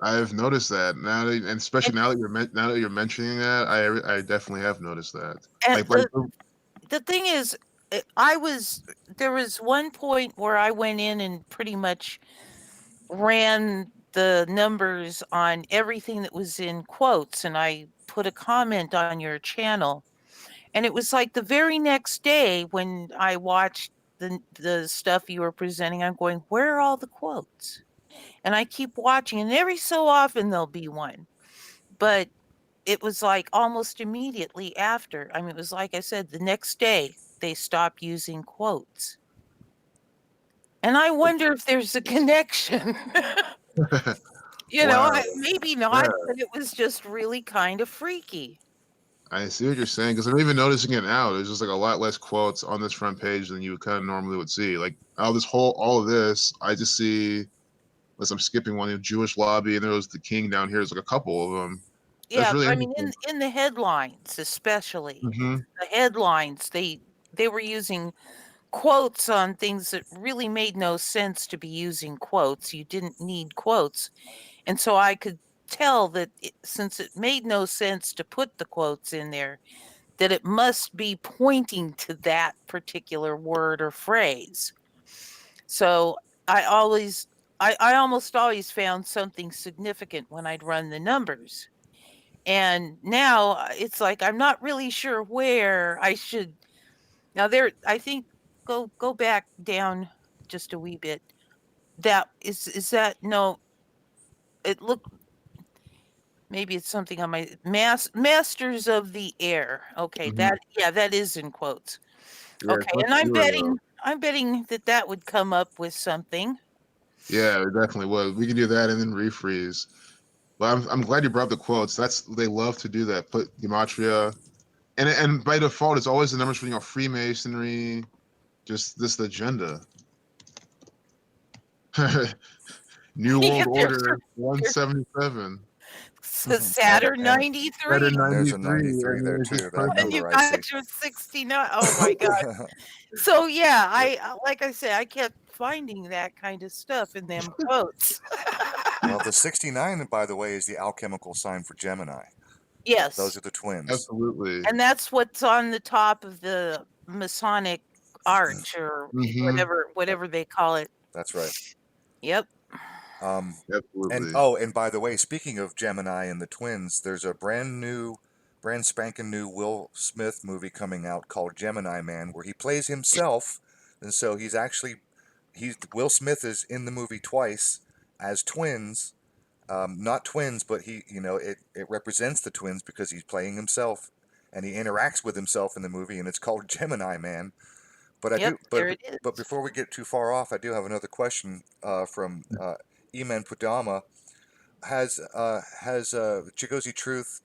[SPEAKER 3] I've noticed that now, and especially now that you're mentioning that, I definitely have noticed that.
[SPEAKER 4] And
[SPEAKER 3] Like
[SPEAKER 4] the thing is, there was one point where I went in and pretty much ran the numbers on everything that was in quotes, and I put a comment on your channel. And it was like the very next day when I watched the stuff you were presenting, I'm going, where are all the quotes? And I keep watching, and every so often there'll be one. But it was like almost immediately after. I mean, it was like I said, the next day they stopped using quotes. And I wonder if there's a connection.
[SPEAKER 3] wow,
[SPEAKER 4] Maybe
[SPEAKER 3] yeah,
[SPEAKER 4] not, but it was just really kind of freaky.
[SPEAKER 3] I see what you're saying, because I'm even noticing it now. There's just like a lot less quotes on this front page than you kind of normally would see. Like all of this, I just see, unless I'm skipping one, Jewish lobby, and there was the king down here. There's like a couple of them. That's
[SPEAKER 4] Yeah,
[SPEAKER 3] really
[SPEAKER 4] but I mean,
[SPEAKER 3] interesting.
[SPEAKER 4] in the headlines, especially
[SPEAKER 3] Mm-hmm.
[SPEAKER 4] the headlines, they were using quotes on things that really made no sense to be using quotes. You didn't need quotes, and so I could tell that since it made no sense to put the quotes in there, that it must be pointing to that particular word or phrase. So I always, I almost always found something significant when I'd run the numbers. And now it's like I'm not really sure where I should. Now I think go back down just a wee bit. That is that no? It looked maybe it's something on my masters of the air. Okay,
[SPEAKER 3] Mm-hmm.
[SPEAKER 4] that is in quotes.
[SPEAKER 3] Yeah, it's
[SPEAKER 4] Okay,
[SPEAKER 3] much
[SPEAKER 4] and
[SPEAKER 3] fewer though.
[SPEAKER 4] I'm betting that would come up with something.
[SPEAKER 3] Yeah, it definitely would. We can do that and then refreeze. But I'm glad you brought up the quotes. They love to do that. Put gematria, and by default, it's always the numbers for Freemasonry, just this agenda. New
[SPEAKER 4] Yeah,
[SPEAKER 3] World Order 177.
[SPEAKER 4] a Saturn
[SPEAKER 1] and
[SPEAKER 4] 93.
[SPEAKER 3] Saturn
[SPEAKER 1] there's a
[SPEAKER 3] 93,
[SPEAKER 1] 93
[SPEAKER 3] and
[SPEAKER 1] there
[SPEAKER 3] it's just
[SPEAKER 1] too. That
[SPEAKER 4] And
[SPEAKER 3] perfect.
[SPEAKER 4] you
[SPEAKER 1] number I see.
[SPEAKER 4] got your 69. Oh my God. So yeah, like I say, I kept finding that kind of stuff in them quotes.
[SPEAKER 1] Well, the 69, by the way, is the alchemical sign for Gemini. Those
[SPEAKER 4] Yes.
[SPEAKER 1] are the twins.
[SPEAKER 3] Absolutely.
[SPEAKER 4] And that's what's on the top of the Masonic arch or
[SPEAKER 3] Hmm.
[SPEAKER 4] whatever they call it.
[SPEAKER 1] That's right.
[SPEAKER 4] Yep.
[SPEAKER 1] Um, and
[SPEAKER 3] Absolutely.
[SPEAKER 1] oh, and by the way, speaking of Gemini and the twins, there's a brand spanking new Will Smith movie coming out called Gemini Man, where he plays himself, and so he's Will Smith is in the movie twice as twins. Not twins, but it represents the twins because he's playing himself, and he interacts with himself in the movie, and it's called Gemini Man. But I
[SPEAKER 4] Yep,
[SPEAKER 1] do,
[SPEAKER 4] there it
[SPEAKER 1] but
[SPEAKER 4] is.
[SPEAKER 1] before we get too far off, I do have another question from Eman Pudama. Has Chigozie Truth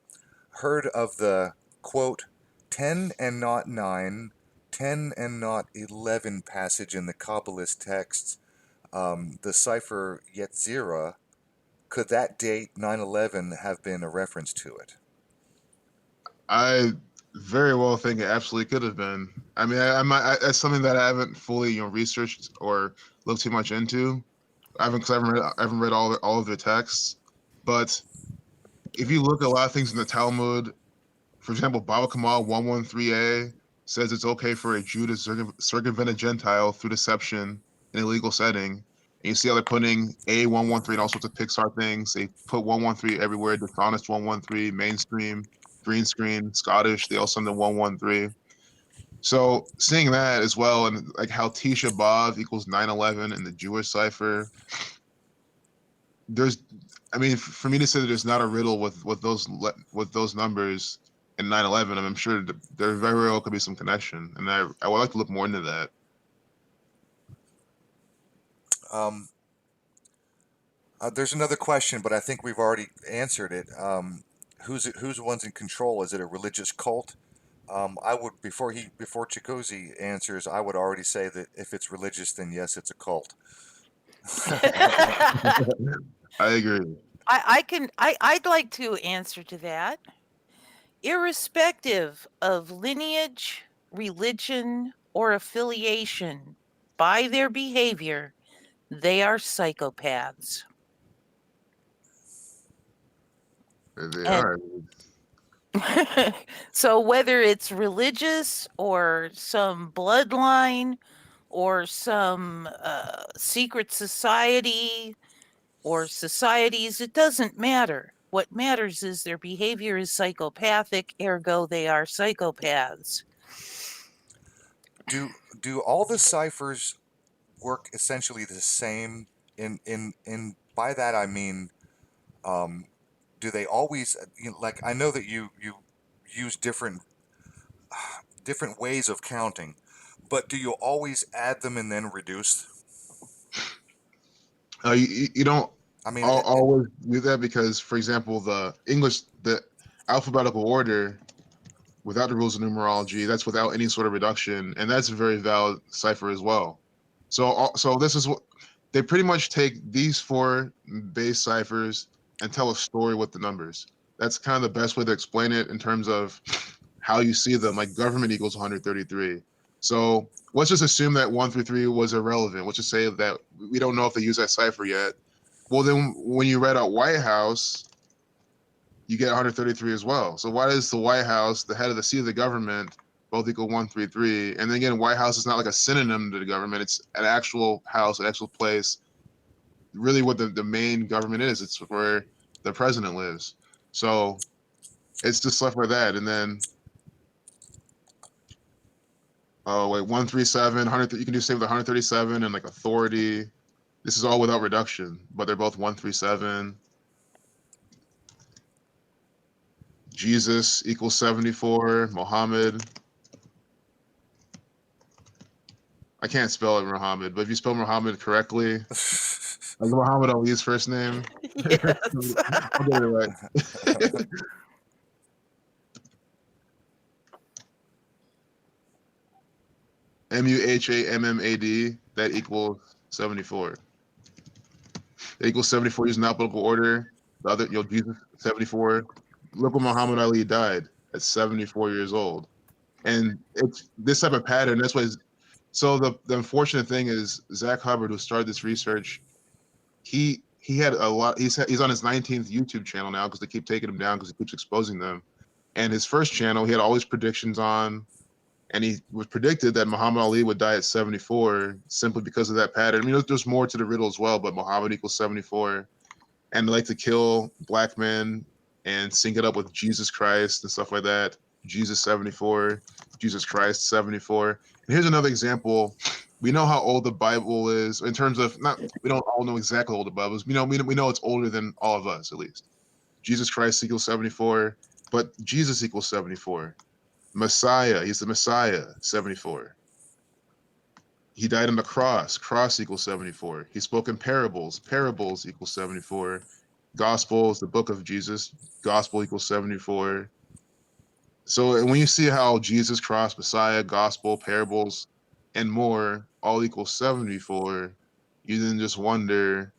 [SPEAKER 1] heard of the quote 10 and not 9, 10 and not 11 passage in the Kabbalist texts, the cipher Yetzirah? Could that date 9/11 have been a reference to it?
[SPEAKER 3] I very well think it absolutely could have been. I mean, that's something that I haven't fully researched or looked too much into. I haven't read all of the texts, but if you look at a lot of things in the Talmud, for example, Baba Kamal 113a says it's okay for a Jew to circumvent a Gentile through deception in a legal setting. And you see how they're putting A113 and all sorts of Pixar things. They put 113 everywhere, dishonest 113, mainstream, green screen, Scottish. They also send the 113. So seeing that as well, and like how Tisha B'Av equals 9/11 in the Jewish cipher, there's, I mean, for me to say that there's not a riddle with those numbers in 9/11, I'm sure there very well could be some connection, and I would like to look more into that.
[SPEAKER 1] Um, there's another question, but I think we've already answered it. Who's the ones in control? Is it a religious cult? I would before Chigozie answers, I would already say that if it's religious, then yes, it's a cult.
[SPEAKER 3] I agree.
[SPEAKER 4] I'd like to answer to that. Irrespective of lineage, religion, or affiliation, by their behavior, they are psychopaths.
[SPEAKER 3] They
[SPEAKER 4] And
[SPEAKER 3] are.
[SPEAKER 4] so whether it's religious or some bloodline or some secret society or societies, it doesn't matter. What matters is their behavior is psychopathic, ergo they are psychopaths.
[SPEAKER 1] Do all the ciphers work essentially the same? In by that I mean, um, do they always like I know that you use different ways of counting, but do you always add them and then reduce?
[SPEAKER 3] You don't
[SPEAKER 1] I mean,
[SPEAKER 3] always do that because, for example, the alphabetical order without the rules of numerology, that's without any sort of reduction, and that's a very valid cipher as well. So this is what they pretty much take these four base ciphers and tell a story with the numbers. That's kind of the best way to explain it in terms of how you see them. Like government equals 133. So let's just assume that 133 was irrelevant. Let's just say that we don't know if they use that cipher yet. Well, then when you read out White House, you get 133 as well. So why does the White House, the head of the seat of the government, both equal 133? And then again, White House is not like a synonym to the government. It's an actual house, an actual place. Really, what the main government is. It's where the president lives. So it's just stuff like that. And then, oh wait, 137, 100. You can do same with 137 and like authority. This is all without reduction, but they're both 137. Jesus equals 74. Mohammed. I can't spell it Muhammad, but if you spell Muhammad correctly, like Muhammad Ali's first name,
[SPEAKER 4] Yes.
[SPEAKER 3] I'll get it right. Muhammad, that equals 74. That equals 74 using alphabetical order. The other, Jesus 74. Look when Muhammad Ali died at 74 years old. And it's this type of pattern. That's why. So the unfortunate thing is Zach Hubbard, who started this research, he had a lot. He's on his 19th YouTube channel now because they keep taking him down because he keeps exposing them. And his first channel, he had all his predictions on, and he was predicted that Muhammad Ali would die at 74 simply because of that pattern. I mean, there's more to the riddle as well, but Muhammad equals 74, and they like to kill black men and sync it up with Jesus Christ and stuff like that. Jesus 74, Jesus Christ 74. And here's another example. We know how old the Bible is in terms of not. We don't all know exactly how old the Bible is. We know it's older than all of us at least. Jesus Christ equals 74, but Jesus equals 74. Messiah, he's the Messiah, 74. He died on the cross, cross equals 74. He spoke in parables, parables equals 74. Gospels, the book of Jesus, gospel equals 74. So when you see how Jesus, cross, Messiah, gospel, parables, and more all equal 74, you then just wonder.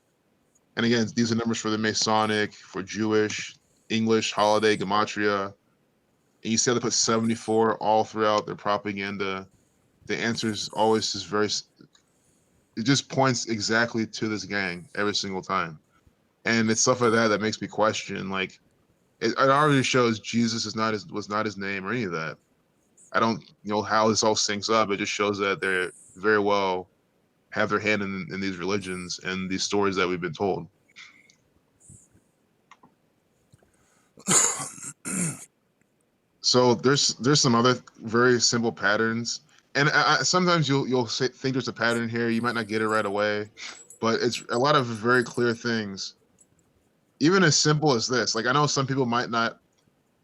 [SPEAKER 3] And again, these are numbers for the Masonic, for Jewish, English, holiday, gematria. And you see how they put 74 all throughout their propaganda. The answer is always just very. It just points exactly to this gang every single time, and it's stuff like that that makes me question. Like, it already shows Jesus is not was not his name or any of that. I don't know how this all syncs up. It just shows that they're very well have their hand in these religions and these stories that we've been told. So there's some other very simple patterns, and sometimes you'll think there's a pattern here. You might not get it right away, but it's a lot of very clear things. Even as simple as this, like I know some people might not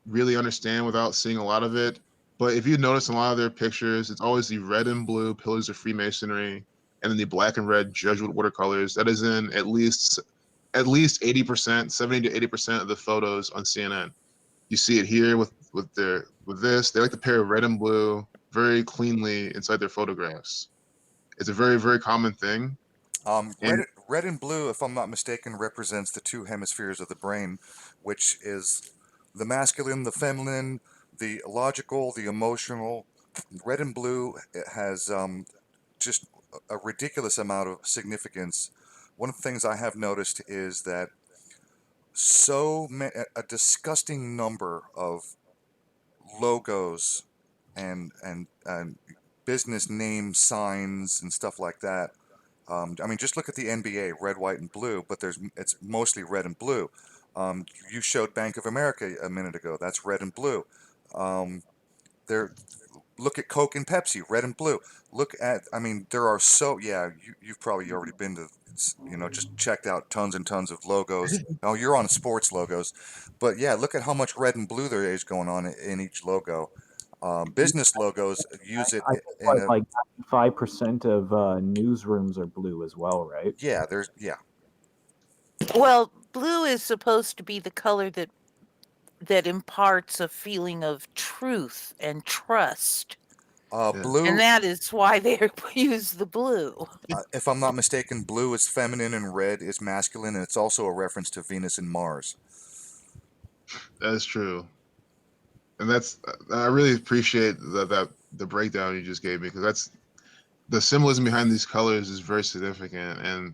[SPEAKER 3] really understand without seeing a lot of it, but if you notice in a lot of their pictures, it's always the red and blue pillars of Freemasonry, and then the black and red Jesuit watercolors. That is in at least 80%, 70 to 80% of the photos on CNN. You see it here with this. They like to pair red and blue very cleanly inside their photographs. It's a very, very common thing. And
[SPEAKER 1] Red and blue, if I'm not mistaken, represents the two hemispheres of the brain, which is the masculine, the feminine, the logical, the emotional. Red and blue has just a ridiculous amount of significance. One of the things I have noticed is that a disgusting number of logos and business name signs and stuff like that. I mean, just look at the NBA, red, white, and blue, but it's mostly red and blue. You showed Bank of America a minute ago. That's red and blue. Um, there, look at Coke and Pepsi, red and blue. I mean, there are yeah, you've probably already been to, just checked out tons and tons of logos. Oh, you're on sports logos, but yeah, look at how much red and blue there is going on in each logo. Business logos use it
[SPEAKER 2] I think
[SPEAKER 1] in a,
[SPEAKER 2] like 5% of newsrooms are blue as well, right?
[SPEAKER 1] yeah.
[SPEAKER 4] Well, blue is supposed to be the color that imparts a feeling of truth and trust.
[SPEAKER 3] yeah,
[SPEAKER 4] And
[SPEAKER 1] Blue,
[SPEAKER 4] that is why they use the blue.
[SPEAKER 1] if I'm not mistaken, blue is feminine and red is masculine, and it's also a reference to Venus and Mars.
[SPEAKER 3] that's true. And that's I really appreciate that the breakdown you just gave me, because that's the symbolism behind these colors is very significant, and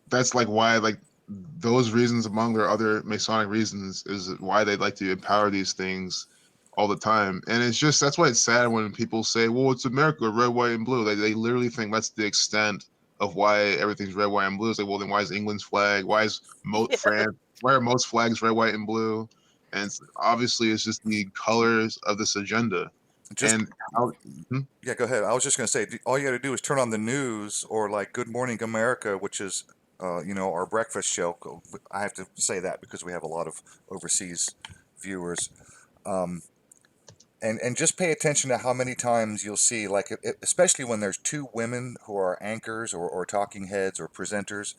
[SPEAKER 3] that's like why like those reasons among their other Masonic reasons is why they like to empower these things all the time. And it's just that's why it's sad when people say, well, it's America, red, white, and blue. They literally think that's the extent of why everything's red, white, and blue. It's like, well, then why is England's flag? Why is
[SPEAKER 4] Yeah.
[SPEAKER 3] France? Why are most flags red, white, and blue? And obviously, it's just the colors of this agenda.
[SPEAKER 1] Just
[SPEAKER 3] And how, hmm?
[SPEAKER 1] Yeah, go ahead. I was just going to say, all you got to do is turn on the news or like Good Morning America, which is, our breakfast show. I have to say that because we have a lot of overseas viewers. Um, and just pay attention to how many times you'll see, like, especially when there's two women who are anchors or talking heads or presenters.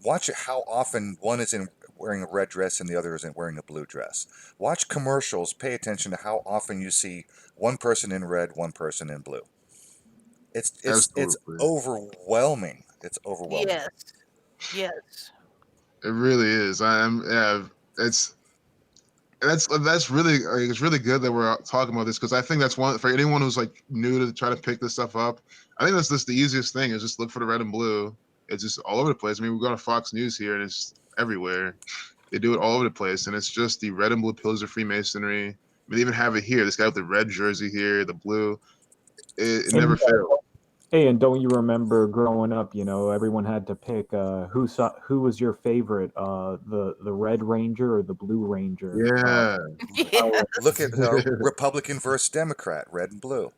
[SPEAKER 1] Watch how often one is wearing a red dress and the other isn't wearing a blue dress. Watch commercials. Pay attention to how often you see one person in red, one person in blue. It's
[SPEAKER 3] Absolutely.
[SPEAKER 1] overwhelming. It's overwhelming.
[SPEAKER 4] Yes. Yes.
[SPEAKER 3] It really is. I'm yeah. it's that's really like, it's really good that we're talking about this because I think that's one for anyone who's like new to try to pick this stuff up. I think that's just the easiest thing is just look for the red and blue. It's just all over the place. I mean, we go to Fox News here and it's everywhere. They do it all over the place, and it's just the red and blue pillars of Freemasonry. I mean, they even have it here. This guy with the red jersey here, the blue. It never
[SPEAKER 2] And
[SPEAKER 3] fails.
[SPEAKER 2] hey, and don't you remember growing up? Everyone had to pick who was your favorite, the Red Ranger or the Blue Ranger.
[SPEAKER 3] Yeah.
[SPEAKER 4] Yeah.
[SPEAKER 1] Look at Republican versus Democrat, red and blue.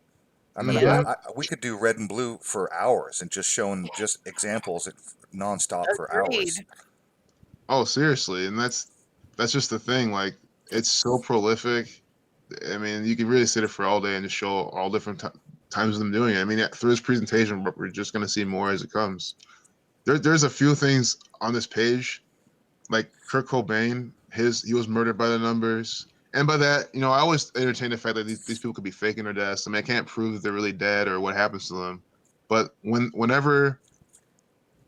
[SPEAKER 1] I mean,
[SPEAKER 4] Yeah.
[SPEAKER 3] Mhm.
[SPEAKER 1] we could do red and blue for hours and just showing just examples nonstop for hours.
[SPEAKER 4] Agreed.
[SPEAKER 3] Oh, seriously, and that's just the thing. Like, it's so prolific. I mean, you can really sit it for all day and just show all different times of them doing it. I mean, through this presentation, but we're just gonna see more as it comes. There's a few things on this page, like Kurt Cobain. He was murdered by the numbers, and by that, I always entertain the fact that these people could be faking their deaths. I mean, I can't prove that they're really dead or what happens to them, but whenever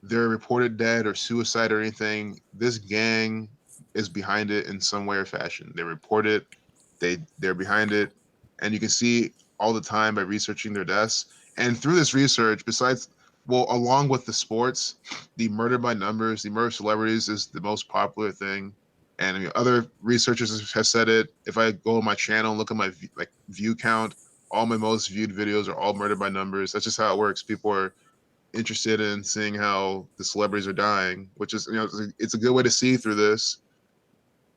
[SPEAKER 3] they're reported dead or suicide or anything, this gang is behind it in some way or fashion. They report it, they're behind it, and you can see all the time by researching their deaths. And through this research, along with the sports, the murder by numbers, the murder of celebrities is the most popular thing. And I mean, other researchers have said it. If I go on my channel and look at my view count, all my most viewed videos are all murder by numbers. That's just how it works. People are interested in seeing how the celebrities are dying, which is it's a good way to see through this.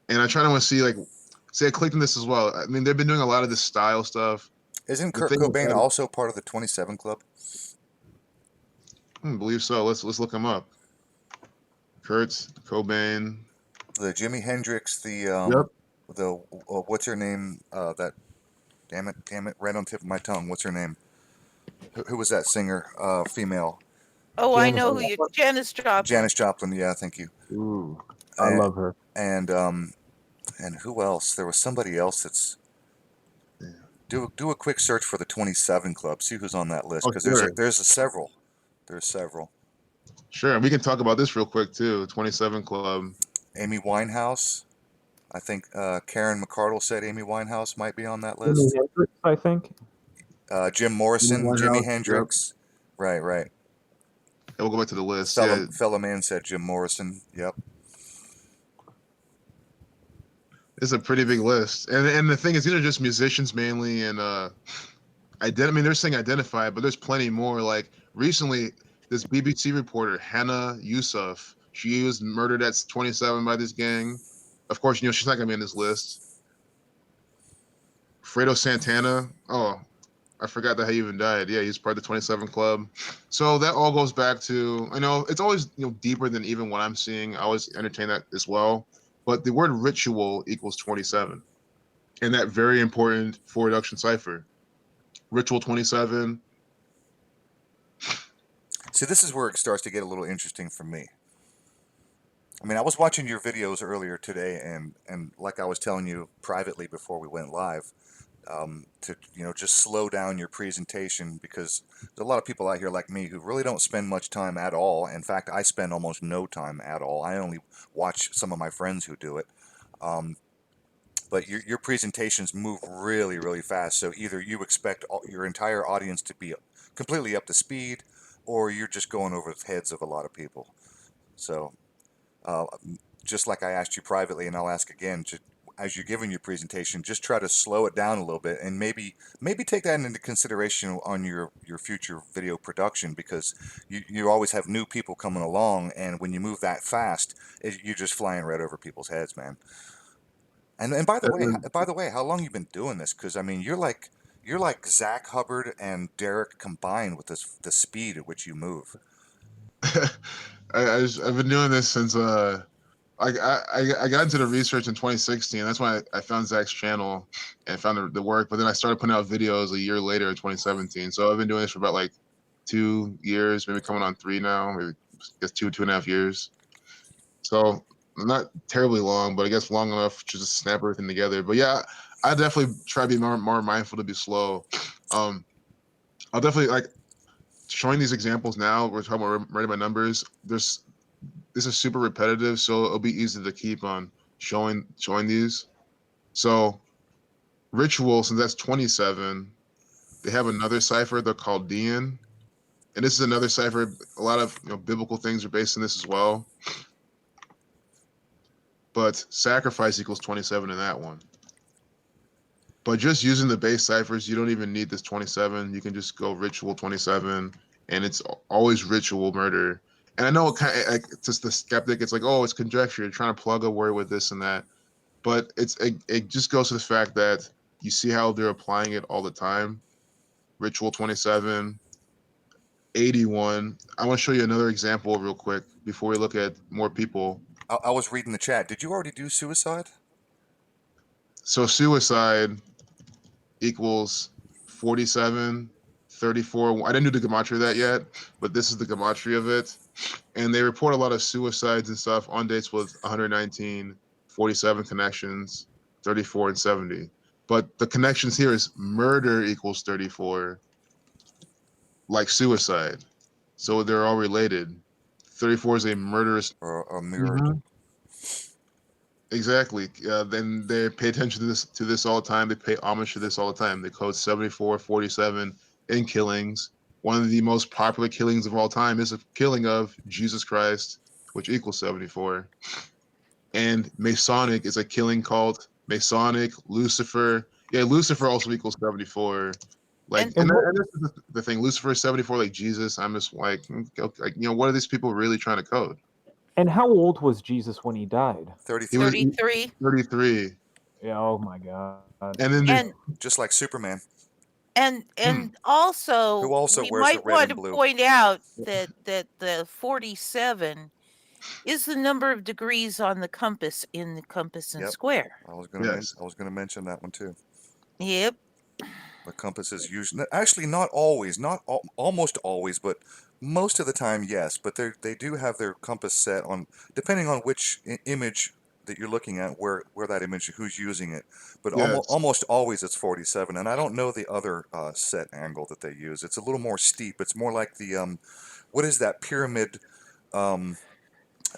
[SPEAKER 3] And I try to want to see say I clicked on this as well. I mean, they've been doing a lot of this style stuff.
[SPEAKER 1] Isn't
[SPEAKER 3] The
[SPEAKER 1] Kurt
[SPEAKER 3] thing
[SPEAKER 1] Cobain
[SPEAKER 3] about
[SPEAKER 1] also part of the 27 Club?
[SPEAKER 3] I believe so. Let's look him up. Kurt Cobain.
[SPEAKER 1] The Jimi Hendrix,
[SPEAKER 3] Yep.
[SPEAKER 1] the what's her name? That damn it, right on the tip of my tongue. What's her name? Who was that singer? Female.
[SPEAKER 4] Oh, I
[SPEAKER 2] Janis
[SPEAKER 4] know who you Janis Joplin.
[SPEAKER 1] Janis Joplin. Yeah, thank you.
[SPEAKER 2] Ooh, I
[SPEAKER 1] And
[SPEAKER 2] love her.
[SPEAKER 1] and and who else? There was somebody else that's do a quick search for the 27 Club. See who's on that list
[SPEAKER 3] Oh,
[SPEAKER 1] because
[SPEAKER 3] sure.
[SPEAKER 1] there's a several. There's several.
[SPEAKER 3] Sure. And we can talk about this real quick too. 27 Club.
[SPEAKER 1] Amy Winehouse. I think Karen McCardle said Amy Winehouse might be on that
[SPEAKER 2] Jimi
[SPEAKER 1] list.
[SPEAKER 2] Hendrix, I think.
[SPEAKER 1] Jim Morrison, Jimi
[SPEAKER 3] Winehouse. Yep.
[SPEAKER 1] Hendrix. Right, right.
[SPEAKER 3] And we'll go back to the list. Yeah.
[SPEAKER 1] Fellow man said Jim Morrison. Yep.
[SPEAKER 3] It's a pretty big list. And the thing is, these are just musicians mainly, and I mean, they're saying identified, but there's plenty more. Like recently, this BBC reporter Hannah Yusuf, she was murdered at 27 by this gang. Of course, she's not gonna be in this list. Fredo Santana. Oh, I forgot that he even died. Yeah, he's part of the 27 Club. So that all goes back to it's always deeper than even what I'm seeing. I always entertain that as well. But the word ritual equals 27, and that very important for reduction cipher. Ritual 27.
[SPEAKER 1] See, this is where it starts to get a little interesting for me. I mean, I was watching your videos earlier today, and like I was telling you privately before we went live, to just slow down your presentation because there's a lot of people out here like me who really don't spend much time at all. In fact, I spend almost no time at all. I only watch some of my friends who do it. Um, but your presentations move really, really fast. So either you expect your entire audience to be completely up to speed, or you're just going over the heads of a lot of people. So uh, just like I asked you privately, and I'll ask again, as you're giving your presentation, just try to slow it down a little bit, and maybe take that into consideration on your future video production because you always have new people coming along, and when you move that fast, you're just flying right over people's heads, man. And by the way, how long you been doing this? Because I mean, you're like Zach Hubbard and Derek combined with the speed at which you move.
[SPEAKER 3] I've been doing this since I got into the research in 2016. That's when I found Zach's channel and found the work. But then I started putting out videos a year later in 2017. So I've been doing this for about like 2 years, maybe coming on 3 now, maybe I guess 2.5 years. So not terribly long, but I guess long enough to just snap everything together. But yeah, I definitely try to be more mindful to be slow. I'll definitely like showing these examples now. We're talking about writing my numbers. This is super repetitive, so it'll be easy to keep on showing these. So ritual, since that's 27, they have another cipher they're called Dian, and this is another cipher. A lot of biblical things are based on this as well. But sacrifice equals 27 in that one. But just using the base ciphers, you don't even need this 27. You can just go ritual 27, and it's always ritual murder. And I know it kind of, like, just the skeptic, it's like, oh, it's conjecture. You're trying to plug a word with this and that. But it just goes to the fact that you see how they're applying it all the time. Ritual 27, 81. I want to show you another example real quick before we look at more people.
[SPEAKER 1] I was reading the chat. Did you already do suicide?
[SPEAKER 3] So suicide equals 47, 34. I didn't do the gematria of that yet, but this is the gematria of it. And they report a lot of suicides and stuff on dates with 119, 47 connections, 34, and 70. But the connections here is murder equals 34, like suicide. So they're all related. 34 is a murderous.
[SPEAKER 1] Or mirrored?
[SPEAKER 3] Mhm. Exactly. Then they pay attention to this all the time. They pay homage to this all the time. They code 74, 47 in killings. One of the most popular killings of all time is a killing of Jesus Christ, which equals 74. And Masonic is a killing called Masonic, Lucifer. Yeah, Lucifer also equals 74. Like,
[SPEAKER 4] And
[SPEAKER 3] and,
[SPEAKER 2] And what
[SPEAKER 3] and this is the thing. Lucifer is 74, like Jesus. I'm just like, okay, what are these people really trying to code?
[SPEAKER 2] and how old was Jesus when he died?
[SPEAKER 3] He
[SPEAKER 1] 33.
[SPEAKER 3] was
[SPEAKER 4] 33.
[SPEAKER 3] 33.
[SPEAKER 2] Yeah, oh my God.
[SPEAKER 3] And then
[SPEAKER 4] And
[SPEAKER 1] Just like Superman,
[SPEAKER 3] hmm,
[SPEAKER 4] and
[SPEAKER 1] who
[SPEAKER 4] also
[SPEAKER 1] also
[SPEAKER 4] we
[SPEAKER 1] wears the
[SPEAKER 4] might
[SPEAKER 1] red
[SPEAKER 4] want
[SPEAKER 1] and
[SPEAKER 4] to
[SPEAKER 1] blue.
[SPEAKER 4] point out that the 47 is the number of degrees on the compass in the compass and
[SPEAKER 1] Yep.
[SPEAKER 4] square.
[SPEAKER 3] yes.
[SPEAKER 1] I was gonna mention that one too.
[SPEAKER 4] Yep.
[SPEAKER 1] The compass is usually actually not always, almost always, but most of the time, yes. But they do have their compass set on depending on which image that you're looking at, where that image, who's using it. But
[SPEAKER 3] Yes.
[SPEAKER 1] almost always it's 47, and I don't know the other set angle that they use. It's a little more steep. It's more like the what is that pyramid? Um,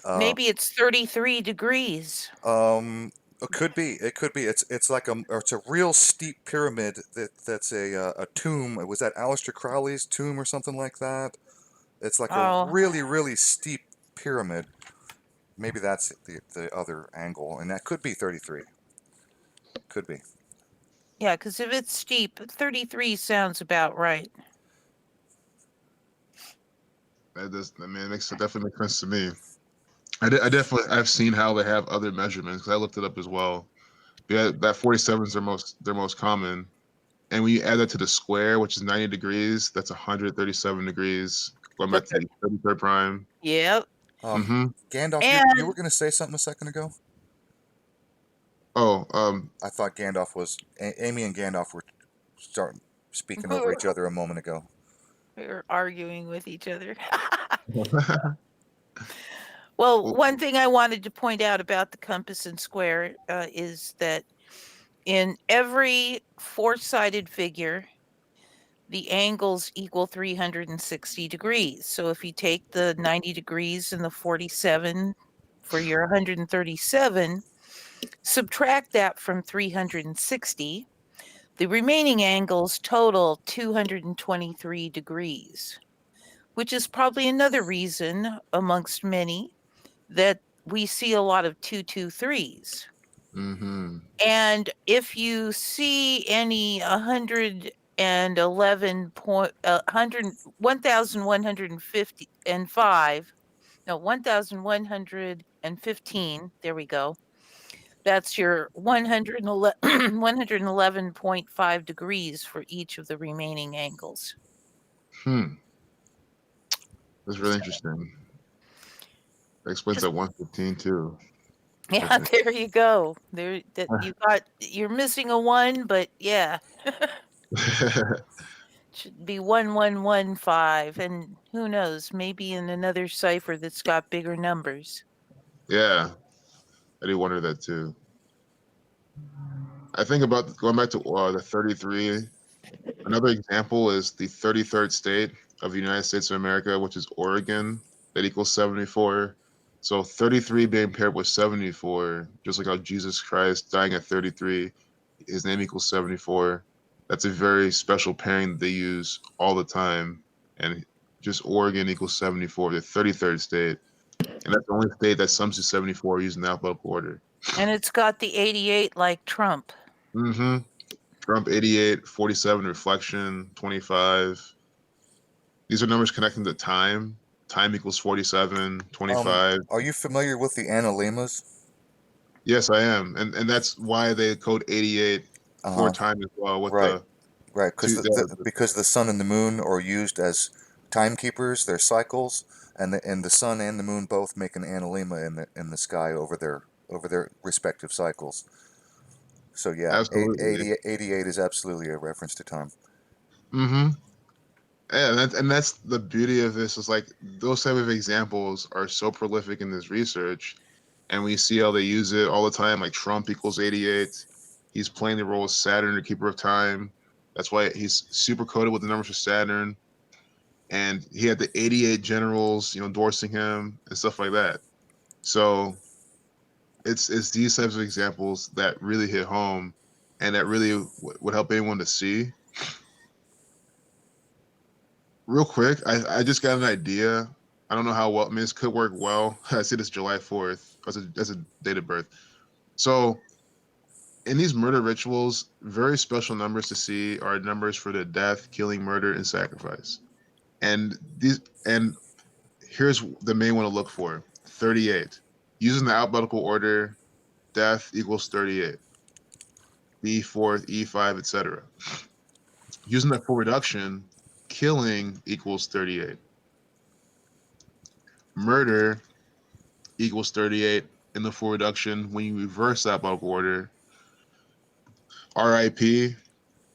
[SPEAKER 1] uh,
[SPEAKER 4] Maybe it's 33 degrees.
[SPEAKER 1] it could be. It could be. It's like it's a real steep pyramid that's a tomb. Was that Aleister Crowley's tomb or something like that? It's like a
[SPEAKER 4] Oh,
[SPEAKER 1] really steep pyramid. Maybe that's the other angle, and that could be 33. Could be.
[SPEAKER 4] yeah, because if it's steep, 33 sounds about right.
[SPEAKER 3] That does. I mean, it definitely makes sense to me. I definitely I've seen how they have other measurements because I looked it up as well. Yeah, that 47 is their most common, and when you add that to the square, which is 90 degrees, that's 137 degrees. Going back
[SPEAKER 4] But
[SPEAKER 3] to the 33rd prime.
[SPEAKER 4] yep.
[SPEAKER 1] Um,
[SPEAKER 3] Mm-hmm.
[SPEAKER 1] Gandalf, you were
[SPEAKER 4] And
[SPEAKER 1] gonna say something a second ago.
[SPEAKER 3] Oh,
[SPEAKER 1] I thought Gandalf was Amy and Gandalf were starting speaking over
[SPEAKER 4] we're,
[SPEAKER 1] each other a moment ago.
[SPEAKER 4] we're arguing with each other. Well,
[SPEAKER 3] well,
[SPEAKER 4] one thing I wanted to point out about the compass and square is that in every four-sided figure, the angles equal 360 degrees. So if you take the 90 degrees and the 47 for your 137, subtract that from 360, the remaining angles total 223 degrees, which is probably another reason, amongst many, that we see a lot of 223s.
[SPEAKER 3] mm-hmm.
[SPEAKER 4] And if you see any 111 point 100 1150 and 5, no 1115, there we go. That's your 111 111.5 degrees for each of the remaining angles.
[SPEAKER 3] That's really interesting. That explains
[SPEAKER 4] Just
[SPEAKER 3] that 115 too.
[SPEAKER 4] yeah, there you go. There that you're missing a 1, but yeah. Should be 1115, and who knows, maybe in another cipher that's got bigger numbers.
[SPEAKER 3] Yeah, I do wonder that too. I think about going back to the 33. Another example is the 33rd state of the United States of America, which is Oregon. That equals 74. So 33 being paired with 74, just like how Jesus Christ dying at 33, his name equals 74. That's a very special pairing that they use all the time. And just Oregon equals 74, the 33rd state. And that's the only state that sums to 74 using the alphabetical order.
[SPEAKER 4] And it's got the 88 like Trump.
[SPEAKER 3] Mm-hmm. Trump 88, 47 reflection, 25. These are numbers connecting to time. Time equals 47, 25.
[SPEAKER 1] Are you familiar with the Analemas?
[SPEAKER 3] Yes, I am. And that's why they code 88 for
[SPEAKER 1] Uh-huh.
[SPEAKER 3] time as well with
[SPEAKER 1] Right.
[SPEAKER 3] the
[SPEAKER 1] Right, because
[SPEAKER 3] two
[SPEAKER 1] because the sun and the moon are used as timekeepers, their cycles, and the sun and the moon both make an analema in the sky over their respective cycles. So yeah,
[SPEAKER 3] absolutely.
[SPEAKER 1] 88 is absolutely a reference to time.
[SPEAKER 3] Mm-hmm. Yeah, and that's the beauty of this is like those type of examples are so prolific in this research, and we see how they use it all the time. Like Trump equals 88. He's playing the role of Saturn, the keeper of time. That's why he's super coded with the numbers for Saturn. And he had the 88 generals, endorsing him and stuff like that. So it's these types of examples that really hit home, and that really would help anyone to see. Real quick, I just got an idea. I don't know how well. I mean, this could work well. I see this July 4th as a date of birth. So in these murder rituals, very special numbers to see are numbers for the death, killing, murder, and sacrifice. And here's the main one to look for: 38. Using the alphabetical order, death equals 38. E4, E5, etc. Using that full reduction, killing equals 38. Murder equals 38 in the full reduction. When you reverse that alphabetical order, RIP,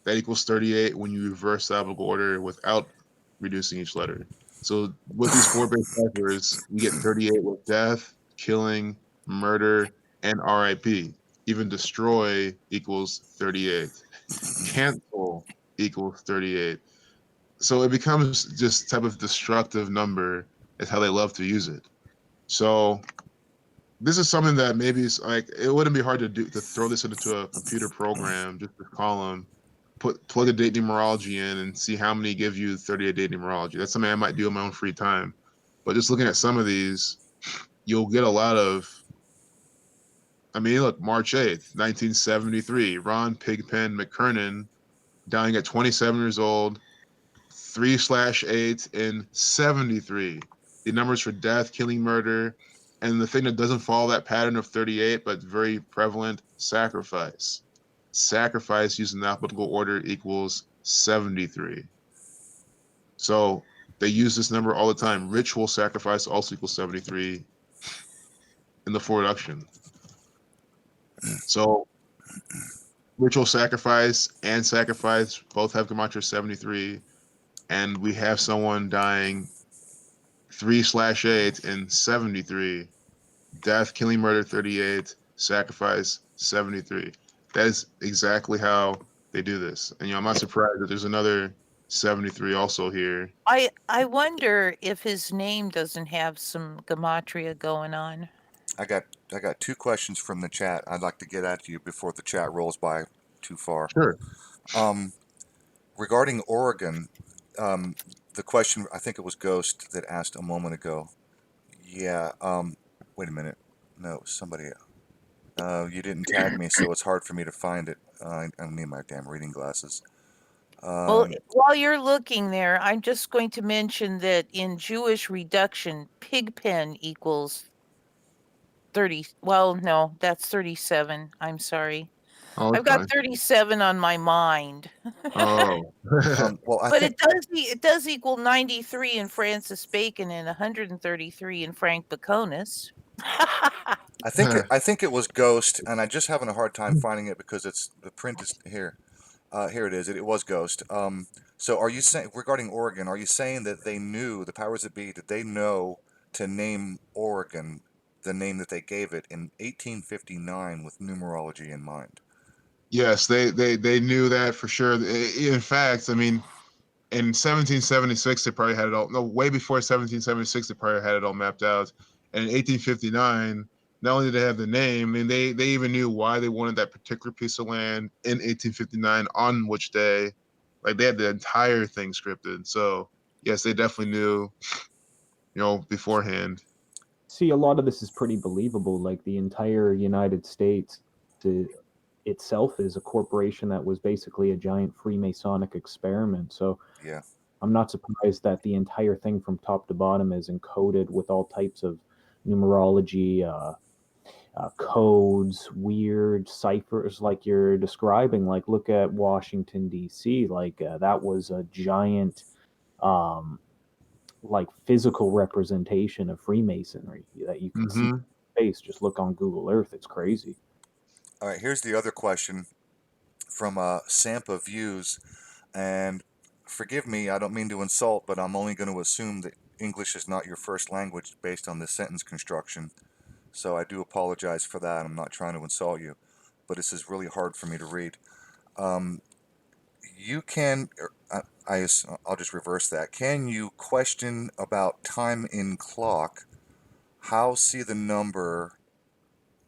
[SPEAKER 3] that equals 38 when you reverse the alphabetical order without reducing each letter. So with these four base ciphers, you get 38 with death, killing, murder, and RIP. Even destroy equals 38. Cancel equals 38. So it becomes just type of destructive number is how they love to use it. So this is something that maybe it's like it wouldn't be hard to throw this into a computer program, just to column, plug a date numerology in and see how many give you 38 date numerology. That's something I might do in my own free time. But just looking at some of these, you'll get a lot of. I mean, look, March 8th, 1973, Ron Pigpen McKernan dying at 27 years old, 3/8 in 73. The numbers for death, killing, murder, and the thing that doesn't follow that pattern of 38 but very prevalent: sacrifice. Sacrifice using the alphabetical order equals 73. So they use this number all the time. Ritual sacrifice also equals 73 in the full reduction. So ritual sacrifice and sacrifice both have gematria 73, and we have someone dying 3/8 in 73. Death, killing, murder 38, sacrifice 73. That is exactly how they do this. And I'm not surprised that there's another 73 also here.
[SPEAKER 4] I wonder if his name doesn't have some gematria going on.
[SPEAKER 1] I got two questions from the chat. I'd like to get at you before the chat rolls by too far.
[SPEAKER 3] Sure.
[SPEAKER 1] Um, Regarding Oregon, the question, I think it was Ghost that asked a moment ago. Yeah. Wait a minute. No, it was somebody. You didn't tag me, so it's hard for me to find it. I need my damn reading glasses.
[SPEAKER 4] Well, while you're looking there, I'm just going to mention that in Jewish reduction, pigpen equals 30. Well, no, that's 37. I'm sorry.
[SPEAKER 3] Oh,
[SPEAKER 4] I've
[SPEAKER 3] it's
[SPEAKER 4] got
[SPEAKER 3] fine.
[SPEAKER 4] 37 on my mind.
[SPEAKER 3] Oh.
[SPEAKER 1] Well, I
[SPEAKER 4] But
[SPEAKER 1] think
[SPEAKER 4] it does equal 93 in Francis Bacon and 133 in Frank Baconis.
[SPEAKER 1] I think it was Ghost, and I'm just having a hard time finding it because the print is here. Here it is. It was Ghost. So are you saying regarding Oregon? Are you saying that they knew the powers that be? Did they know to name Oregon the name that they gave it in 1859 with numerology in mind?
[SPEAKER 3] Yes, they knew that for sure. In fact, I mean, in 1776 they probably had it all. No, way before 1776 they probably had it all mapped out. And in 1859, not only did they have the name, I mean, they even knew why they wanted that particular piece of land in 1859 on which day. Like they had the entire thing scripted. So yes, they definitely knew, beforehand.
[SPEAKER 2] See, a lot of this is pretty believable. Like the entire United States i- itself is a corporation that was basically a giant Freemasonic experiment. So
[SPEAKER 1] Yeah.
[SPEAKER 2] I'm not surprised that the entire thing from top to bottom is encoded with all types of numerology, codes, weird ciphers, like you're describing. Like, look at Washington, D.C. Like, that was a giant, um, like, physical representation of Freemasonry that you can see
[SPEAKER 3] Mm-hmm.
[SPEAKER 2] in space. Just look on Google Earth. It's crazy.
[SPEAKER 1] All right, here's the other question from Sampa Views, and forgive me, I don't mean to insult, but I'm only going to assume that English is not your first language based on this sentence construction. So I do apologize for that. I'm not trying to insult you, but this is really hard for me to read. Um, you can, I'll just reverse that. Can you question about time in clock? How see the number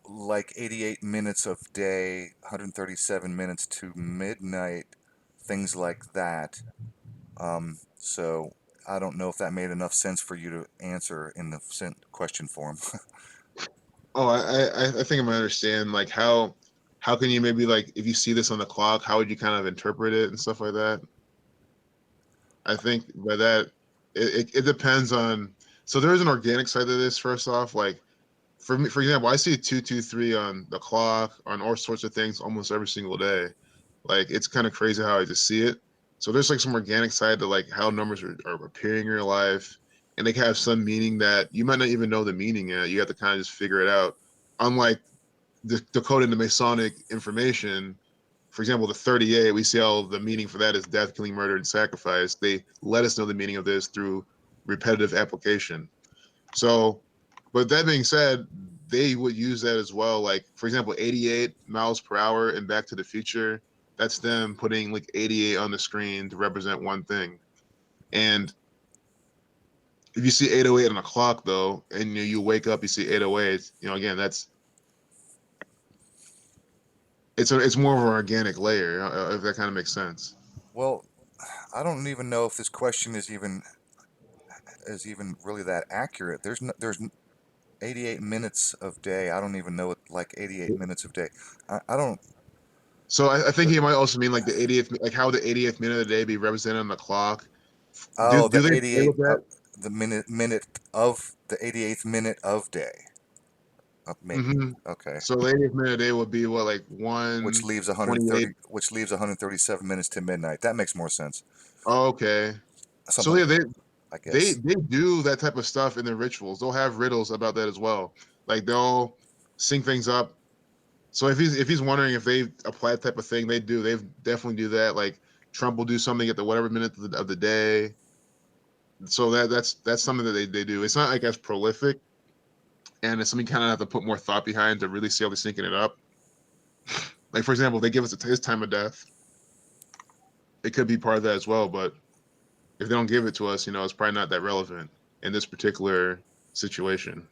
[SPEAKER 1] like 88 minutes of day, 137 minutes to midnight, things like that. So I don't know if that made enough sense for you to answer in the question form.
[SPEAKER 3] Oh, I think I might understand. Like how can you maybe like if you see this on the clock, how would you kind of interpret it and stuff like that? I think by that it depends on. So there is an organic side to this. First off, like for me, for example, I see 223 on the clock on all sorts of things almost every single day. Like it's kind of crazy how I just see it. So there's like some organic side to like how numbers are appearing in your life, and they can have some meaning that you might not even know the meaning yet. You have to kind of just figure it out. Unlike decoding the Masonic information, for example, the 38, we see how the meaning for that is death, killing, murder, and sacrifice. They let us know the meaning of this through repetitive application. So, but that being said, they would use that as well. Like, for example, 88 miles per hour in Back to the Future, that's them putting like 88 on the screen to represent one thing. And if you see 808 on a clock, though, and you wake up, you see 808, again, it's more of an organic layer, if that kind of makes sense.
[SPEAKER 1] Well, I don't even know if this question is even really that accurate. There's 88 minutes of day. I don't even know it like 88 minutes of day. I don't.
[SPEAKER 3] So I think he might also mean like the 80th, like how the 80th minute of the day be represented on the clock. Do
[SPEAKER 1] Oh,
[SPEAKER 3] do
[SPEAKER 1] the
[SPEAKER 3] they play
[SPEAKER 1] 88
[SPEAKER 3] with that?
[SPEAKER 1] the minute of the 88th minute of day. Maybe.
[SPEAKER 3] Mm-hmm.
[SPEAKER 1] Okay.
[SPEAKER 3] So the 80th minute a day would be what, like
[SPEAKER 1] Which leaves
[SPEAKER 3] 128?
[SPEAKER 1] 130, which leaves 137 minutes to midnight. That makes more sense.
[SPEAKER 3] Oh, okay. So
[SPEAKER 1] Something
[SPEAKER 3] yeah,
[SPEAKER 1] like
[SPEAKER 3] they
[SPEAKER 1] that, I
[SPEAKER 3] they
[SPEAKER 1] guess.
[SPEAKER 3] they do that type of stuff in their rituals. They'll have riddles about that as well. Like they'll sync things up. So if he's wondering if they apply that type of thing, they do. They definitely do that. Like Trump will do something at the whatever minute of the day. So that's something that they do. It's not like as prolific, and it's something you kind of have to put more thought behind to really see how they're syncing it up. Like for example, they give us his time of death. It could be part of that as well, but if they don't give it to us, it's probably not that relevant in this particular situation.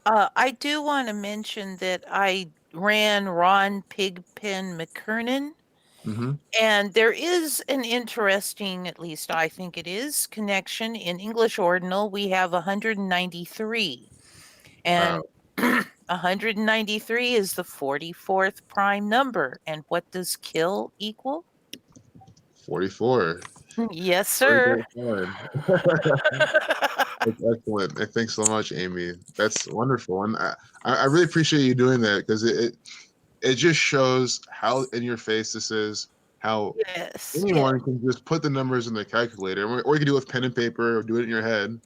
[SPEAKER 4] I do want to mention that I ran Ron Pigpen McKernan,
[SPEAKER 3] Mm-hmm.
[SPEAKER 4] and there is an interesting, at least I think it is, connection in English ordinal. We have 193,
[SPEAKER 3] Wow,
[SPEAKER 4] and 193 is the 44th prime number. And what does kill equal?
[SPEAKER 3] 44.
[SPEAKER 4] Yes,
[SPEAKER 3] Very
[SPEAKER 4] sir.
[SPEAKER 3] good time. That's excellent. Thanks so much, Amy. That's wonderful, and I really appreciate you doing that because it just shows how in your face this is. How
[SPEAKER 4] Yes, yes.
[SPEAKER 3] anyone can just put the numbers in the calculator, or you can do it with pen and paper, or do it in your head.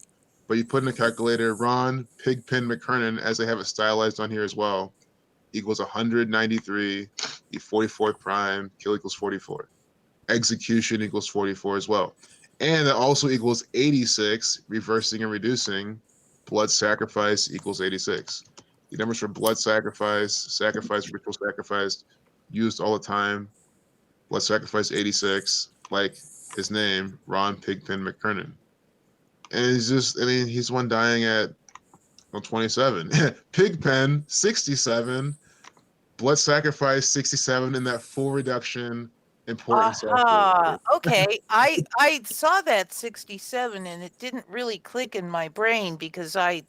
[SPEAKER 3] But you put in the calculator, Ron Pigpen McKernan, as they have it stylized on here as well, equals 193. The 44th prime, kill equals 44. Execution equals 44 as well. And that also equals 86, reversing and reducing. Blood sacrifice equals 86. The numbers for blood sacrifice, ritual sacrifice, used all the time. Blood sacrifice 86, like his name, Ron Pigpen McKernan. And he's just, I mean, he's one dying at Well, 27. Pigpen 67. Blood sacrifice 67 in that full reduction important
[SPEAKER 4] Aha.
[SPEAKER 3] software.
[SPEAKER 4] Okay. I saw that 67 and it didn't really click in my brain because I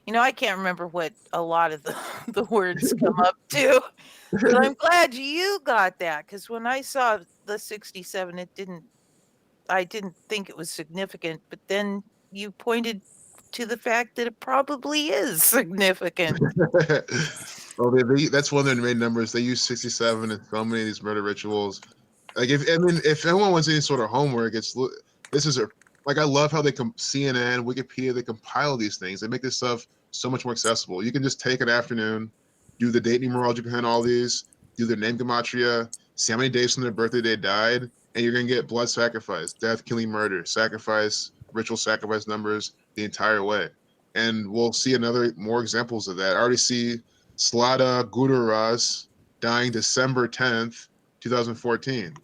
[SPEAKER 4] can't remember what a lot of the, the words come up to. But I'm glad you got that because when I saw the 67, I didn't think it was significant, but then you pointed to the fact that it probably is significant.
[SPEAKER 3] Well, that's one of their main numbers. They use 67 in so many of these murder rituals. Like, if anyone wants any sort of homework, this is a like, I love how CNN, Wikipedia, they compile these things. They make this stuff so much more accessible. You can just take an afternoon, do the date numerology behind all these, do their name gematria, see how many days from their birthday they died, and you're gonna get blood sacrifice, death, killing, murder, sacrifice, ritual sacrifice numbers the entire way. And we'll see more examples of that. I already see Slada Guduras dying December 10th, 2014.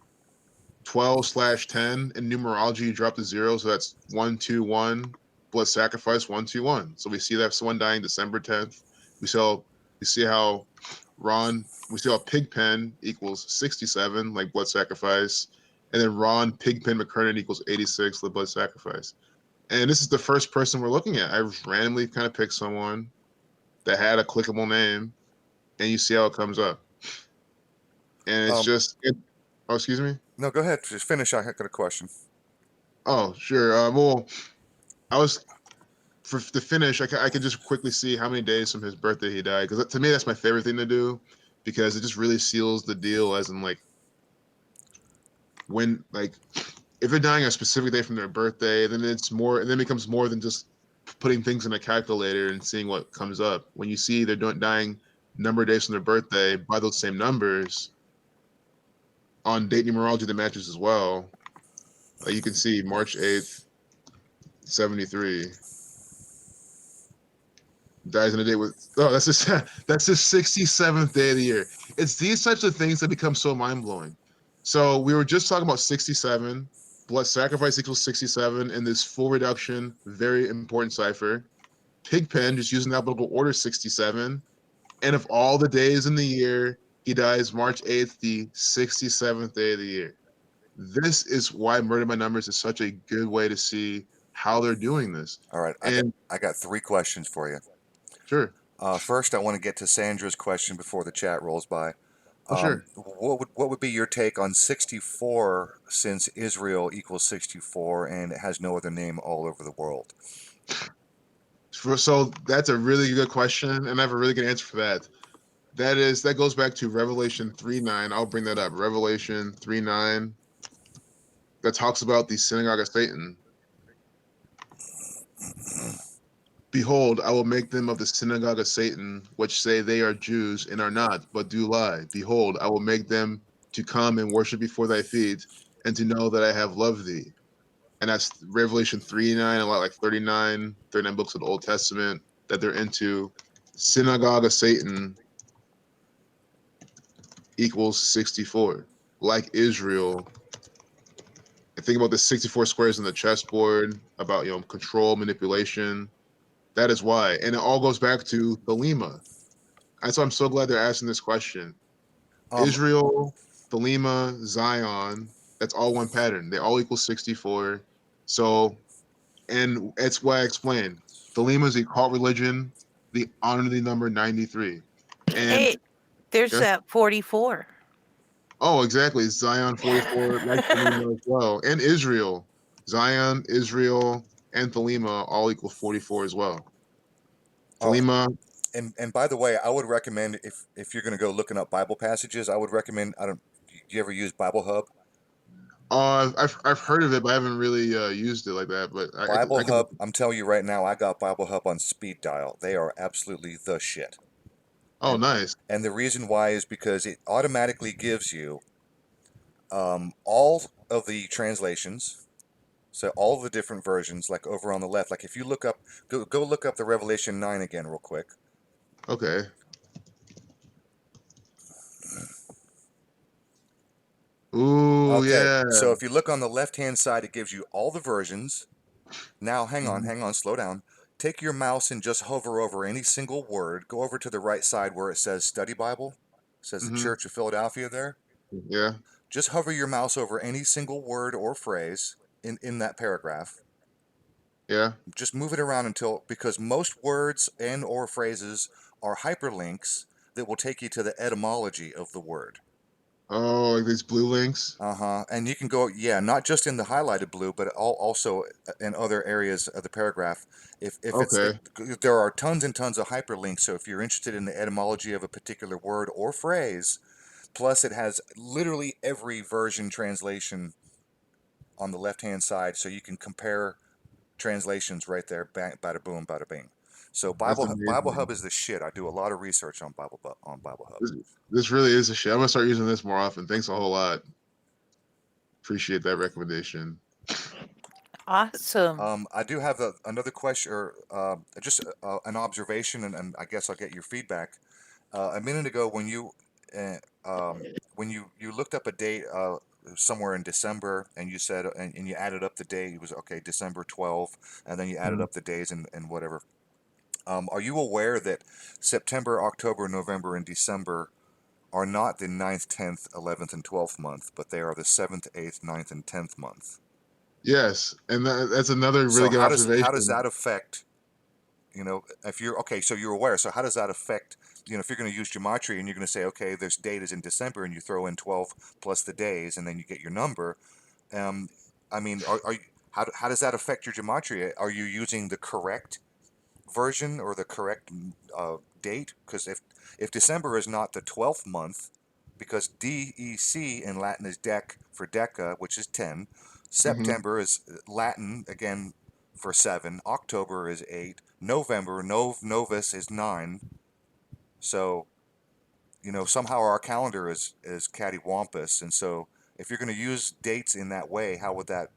[SPEAKER 3] 12/10 in numerology, you drop the zero, so that's 121. Blood sacrifice 121. So we see that someone dying December 10th. We see how Pigpen equals 67, like blood sacrifice, and then Ron Pigpen McKernan equals 86, the blood sacrifice. And this is the first person we're looking at. I randomly kind of picked someone that had a clickable name, and you see how it comes up. And it's oh, excuse me.
[SPEAKER 1] No, go ahead. Just finish. I got a question.
[SPEAKER 3] Oh, sure. Well, I was for the finish. I could just quickly see how many days from his birthday he died, because to me that's my favorite thing to do, because it just really seals the deal. As in, like, when, like, if they're dying a specific day from their birthday, then it becomes more than just putting things in a calculator and seeing what comes up. When you see they're dying number of days from their birthday by those same numbers on date numerology that matches as well. Like, you can see March 8th, 73. Dies in a day with that's his 67th day of the year. It's these types of things that become so mind-blowing. So we were just talking about 67. Blood sacrifice equals 67 in this full reduction, very important cipher. Pigpen, just using alphabetical order, 67. And of all the days in the year, he dies March 8th, the 67th day of the year. This is why Murder by Numbers is such a good way to see how they're doing this.
[SPEAKER 1] All right,
[SPEAKER 3] And
[SPEAKER 1] I got 3 questions for you.
[SPEAKER 3] sure.
[SPEAKER 1] First, I want to get to Sandra's question before the chat rolls by.
[SPEAKER 3] Oh, sure.
[SPEAKER 1] What would be your take on 64, since Israel equals 64 and it has no other name all over the world?
[SPEAKER 3] So that's a really good question, and I have a really good answer for that. That goes back to Revelation 3:9. I'll bring that up. Revelation 3:9, that talks about the synagogue of Satan. Behold, I will make them of the synagogue of Satan, which say they are Jews and are not, but do lie. Behold, I will make them to come and worship before thy feet, and to know that I have loved thee. And that's Revelation 3:9, a lot like 39 books of the Old Testament that they're into. Synagogue of Satan equals 64. Like Israel, and think about the 64 squares in the chessboard, about control, manipulation. That is why. And it all goes back to Thelema. And so I'm so glad they're asking this question.
[SPEAKER 1] Um,
[SPEAKER 3] Israel, Thelema, Zion, that's all one pattern. They all equal 64. So, and it's what I explained. Thelema is a cult religion. They honor the number 93. And
[SPEAKER 4] Hey, there's
[SPEAKER 3] yeah,
[SPEAKER 4] that 44.
[SPEAKER 3] oh, exactly. Zion 44, like Thelema as well. And Israel. Zion, Israel, and Thelema all equal 44 as well.
[SPEAKER 1] oh,
[SPEAKER 3] Thelema,
[SPEAKER 1] and by the way, I would recommend, if you're going to go looking up Bible passages, I would recommend, I don't, do you ever use Bible Hub?
[SPEAKER 3] I've heard of it, but I haven't really used it like that. But
[SPEAKER 1] Bible
[SPEAKER 3] I can.
[SPEAKER 1] Hub, I'm telling you right now, I got Bible Hub on speed dial. They are absolutely the shit.
[SPEAKER 3] Oh, nice.
[SPEAKER 1] And the reason why is because it automatically gives you all of the translations, so all the different versions, like over on the left. Like if you look up, go look up the Revelation 9 again, real quick.
[SPEAKER 3] Okay. Ooh,
[SPEAKER 1] Okay,
[SPEAKER 3] yeah.
[SPEAKER 1] so if you look on the left hand side, it gives you all the versions. Now, hang
[SPEAKER 3] Mhm.
[SPEAKER 1] on, slow down. take your mouse and just hover over any single word. Go over to the right side where it says Study Bible. It says the
[SPEAKER 3] Mm-hmm.
[SPEAKER 1] Church of Philadelphia there.
[SPEAKER 3] Yeah.
[SPEAKER 1] Just hover your mouse over any single word or phrase in that paragraph.
[SPEAKER 3] Yeah.
[SPEAKER 1] Just move it around until, because most words and or phrases are hyperlinks that will take you to the etymology of the word.
[SPEAKER 3] Oh, like these blue links.
[SPEAKER 1] Uh-huh. And you can go, yeah, not just in the highlighted blue, but also in other areas of the paragraph.
[SPEAKER 3] Okay.
[SPEAKER 1] There are tons and tons of hyperlinks. So if you're interested in the etymology of a particular word or phrase, plus it has literally every version translation on the left-hand side, so you can compare translations right there. Bang, bada boom, bada bing. So
[SPEAKER 3] That's
[SPEAKER 1] Bible Hub
[SPEAKER 3] amazing.
[SPEAKER 1] is the shit. I do a lot of research on Bible Hub.
[SPEAKER 3] This, this really is a shit. I'm gonna start using this more often. Thanks a whole lot. Appreciate that recommendation.
[SPEAKER 4] Awesome.
[SPEAKER 1] I do have another question, or just an observation, and I guess I'll get your feedback. A minute ago, uh, when you looked up a date somewhere in December, and you said, and you added up the date, it was okay, December 12, and then you added
[SPEAKER 2] Mhm.
[SPEAKER 1] up the days and whatever. Are you aware that September, October, November, and December are not the ninth, 10th, 11th, and 12th month, but they are the 7th, 8th, ninth, and 10th month?
[SPEAKER 3] Yes, and that's another really
[SPEAKER 1] So
[SPEAKER 3] good
[SPEAKER 1] how does
[SPEAKER 3] observation.
[SPEAKER 1] that affect, if you're okay, so you're aware, so how does that affect, if you're going to use gematria and you're going to say, okay, this date is in December, and you throw in 12 plus the days, and then you get your number. um I mean, how does that affect your gematria? Are you using the correct version or the correct date? Because if December is not the 12th month, because DEC in Latin is dec for deca, which is 10.
[SPEAKER 3] Hmm.
[SPEAKER 1] September is Latin again for 7. October is 8. November, novus is 9. So somehow our calendar is cattywampus, and so if you're going to use dates in that way, how would that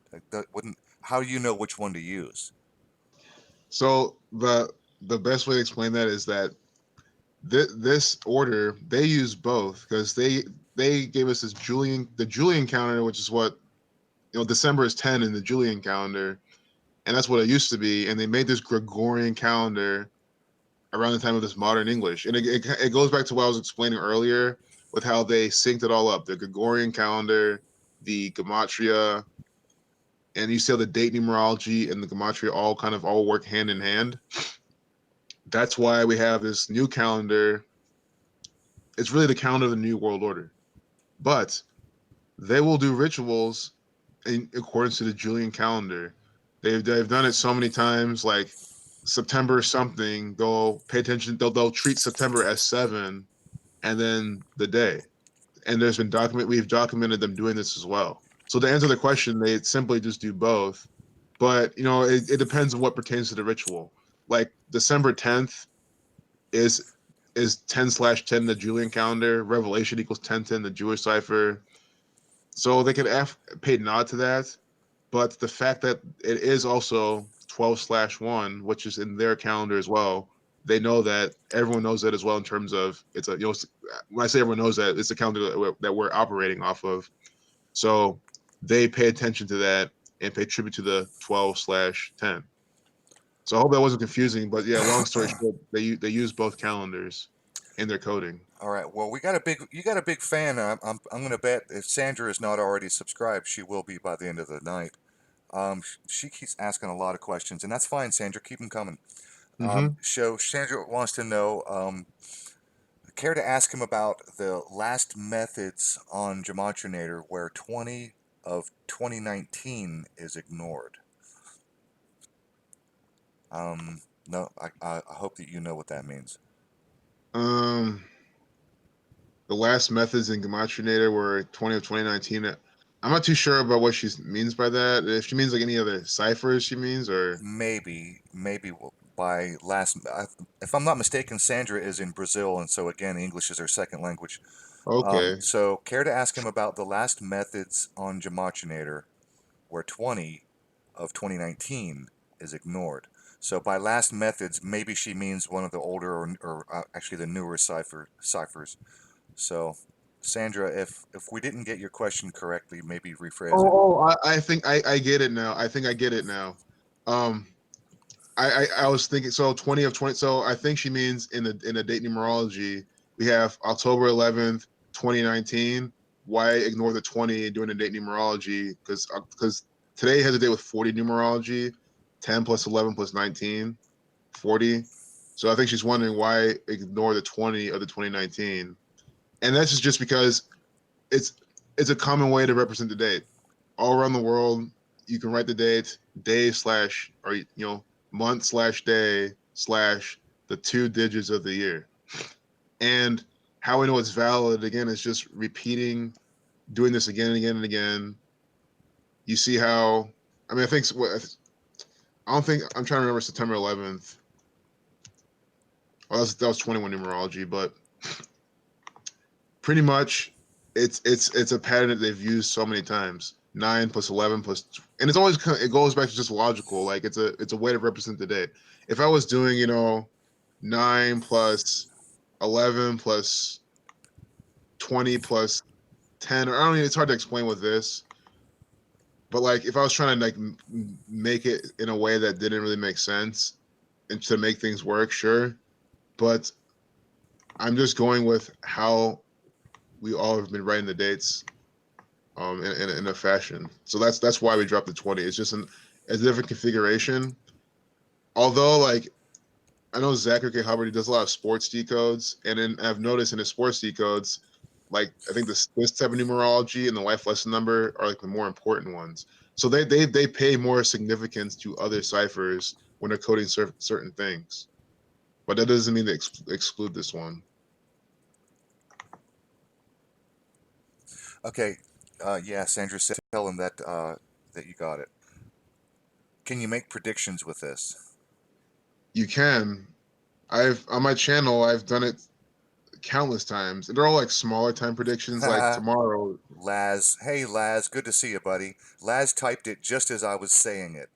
[SPEAKER 1] wouldn't how do you know which one to use?
[SPEAKER 3] So the best way to explain that is that this order they use both because they gave us the Julian calendar, which is what December is 10 in the Julian calendar, and that's what it used to be, and they made this Gregorian calendar around the time of this modern English. And it goes back to what I was explaining earlier with how they synced it all up, the Gregorian calendar, the gematria, and you see how the date numerology and the gematria all work hand in hand. That's why we have this new calendar. It's really the calendar of the New World Order. But they will do rituals in accordance to the Julian calendar. They've done it so many times, like September something. They'll pay attention. They'll treat September as 7, and then the day. And we've documented them doing this as well. So to answer the question, they simply just do both. But it depends on what pertains to the ritual. Like December 10th is 10/10 the Julian calendar. Revelation equals 1010 the Jewish cipher. So they could pay nod to that, but the fact that it is also 12/1, which is in their calendar as well, they know that everyone knows that as well in terms of it's a when I say everyone knows that, it's a calendar that we're operating off of. So they pay attention to that and pay tribute to the 12/10. So I hope that wasn't confusing, but yeah, long story short, they use both calendars in their coding.
[SPEAKER 1] All right. Well, you got a big fan. I'm going to bet if Sandra is not already subscribed, she will be by the end of the night. She keeps asking a lot of questions, and that's fine, Sandra. Keep them coming.
[SPEAKER 3] Hmm.
[SPEAKER 1] So Sandra wants to know, care to ask him about the last methods on Gematria where 20 of 2019 is ignored. No, I hope that you know what that means.
[SPEAKER 3] Um, the last methods in Gematria were 20 of 2019. I'm not too sure about what she means by that. If she means like any other ciphers, she means, or
[SPEAKER 1] Maybe by last, if I'm not mistaken, Sandra is in Brazil, and so again, English is her second language.
[SPEAKER 3] okay.
[SPEAKER 1] So care to ask him about the last methods on Gematria where 20 of 2019 is ignored. So by last methods, maybe she means one of the older or actually the newer ciphers. So, Sandra, if we didn't get your question correctly, maybe rephrase it.
[SPEAKER 3] Oh, I think I get it now. I think I get it now. Um, I was thinking, so 20 of 20. So I think she means in the date numerology, we have October 11th, 2019. Why ignore the 20 during the date numerology? Because today has a date with 40 numerology, 10 plus 11 plus 19, 40. So I think she's wondering why ignore the 20 of the 2019. And that's just because it's it's a common way to represent the date. All around the world, you can write the date, day slash, or month slash day slash the 2 digits of the year. And how we know it's valid again is just repeating, doing this again and again and again. You see how, I mean, I don't think, I'm trying to remember September 11th. Well, that was 21 numerology, but pretty much it's a pattern that they've used so many times. 9 plus 11 plus, and it's always it goes back to just logical. Like it's a way to represent the day. If I was doing 9 plus 11 plus 20 plus 10, or I don't know, it's hard to explain with this, but like if I was trying to like make it in a way that didn't really make sense and to make things work, sure, but I'm just going with how we all have been writing the dates in a fashion. So that's why we dropped the 20. It's just a different configuration. Although like I know Zachary K. Hubbard, he does a lot of sports decodes, and then I've noticed in his sports decodes, like I think this type of numerology and the life lesson number are like the more important ones. So they pay more significance to other ciphers when they're coding certain things, but that doesn't mean they exclude this one.
[SPEAKER 1] Okay. Yeah, Sandra said, tell him that that you got it. Can you make predictions with this?
[SPEAKER 3] You can. I've on my channel, I've done it countless times. And they're all like smaller time predictions, like tomorrow.
[SPEAKER 1] Laz. Hey, Laz. Good to see you, buddy. Laz typed it just as I was saying it.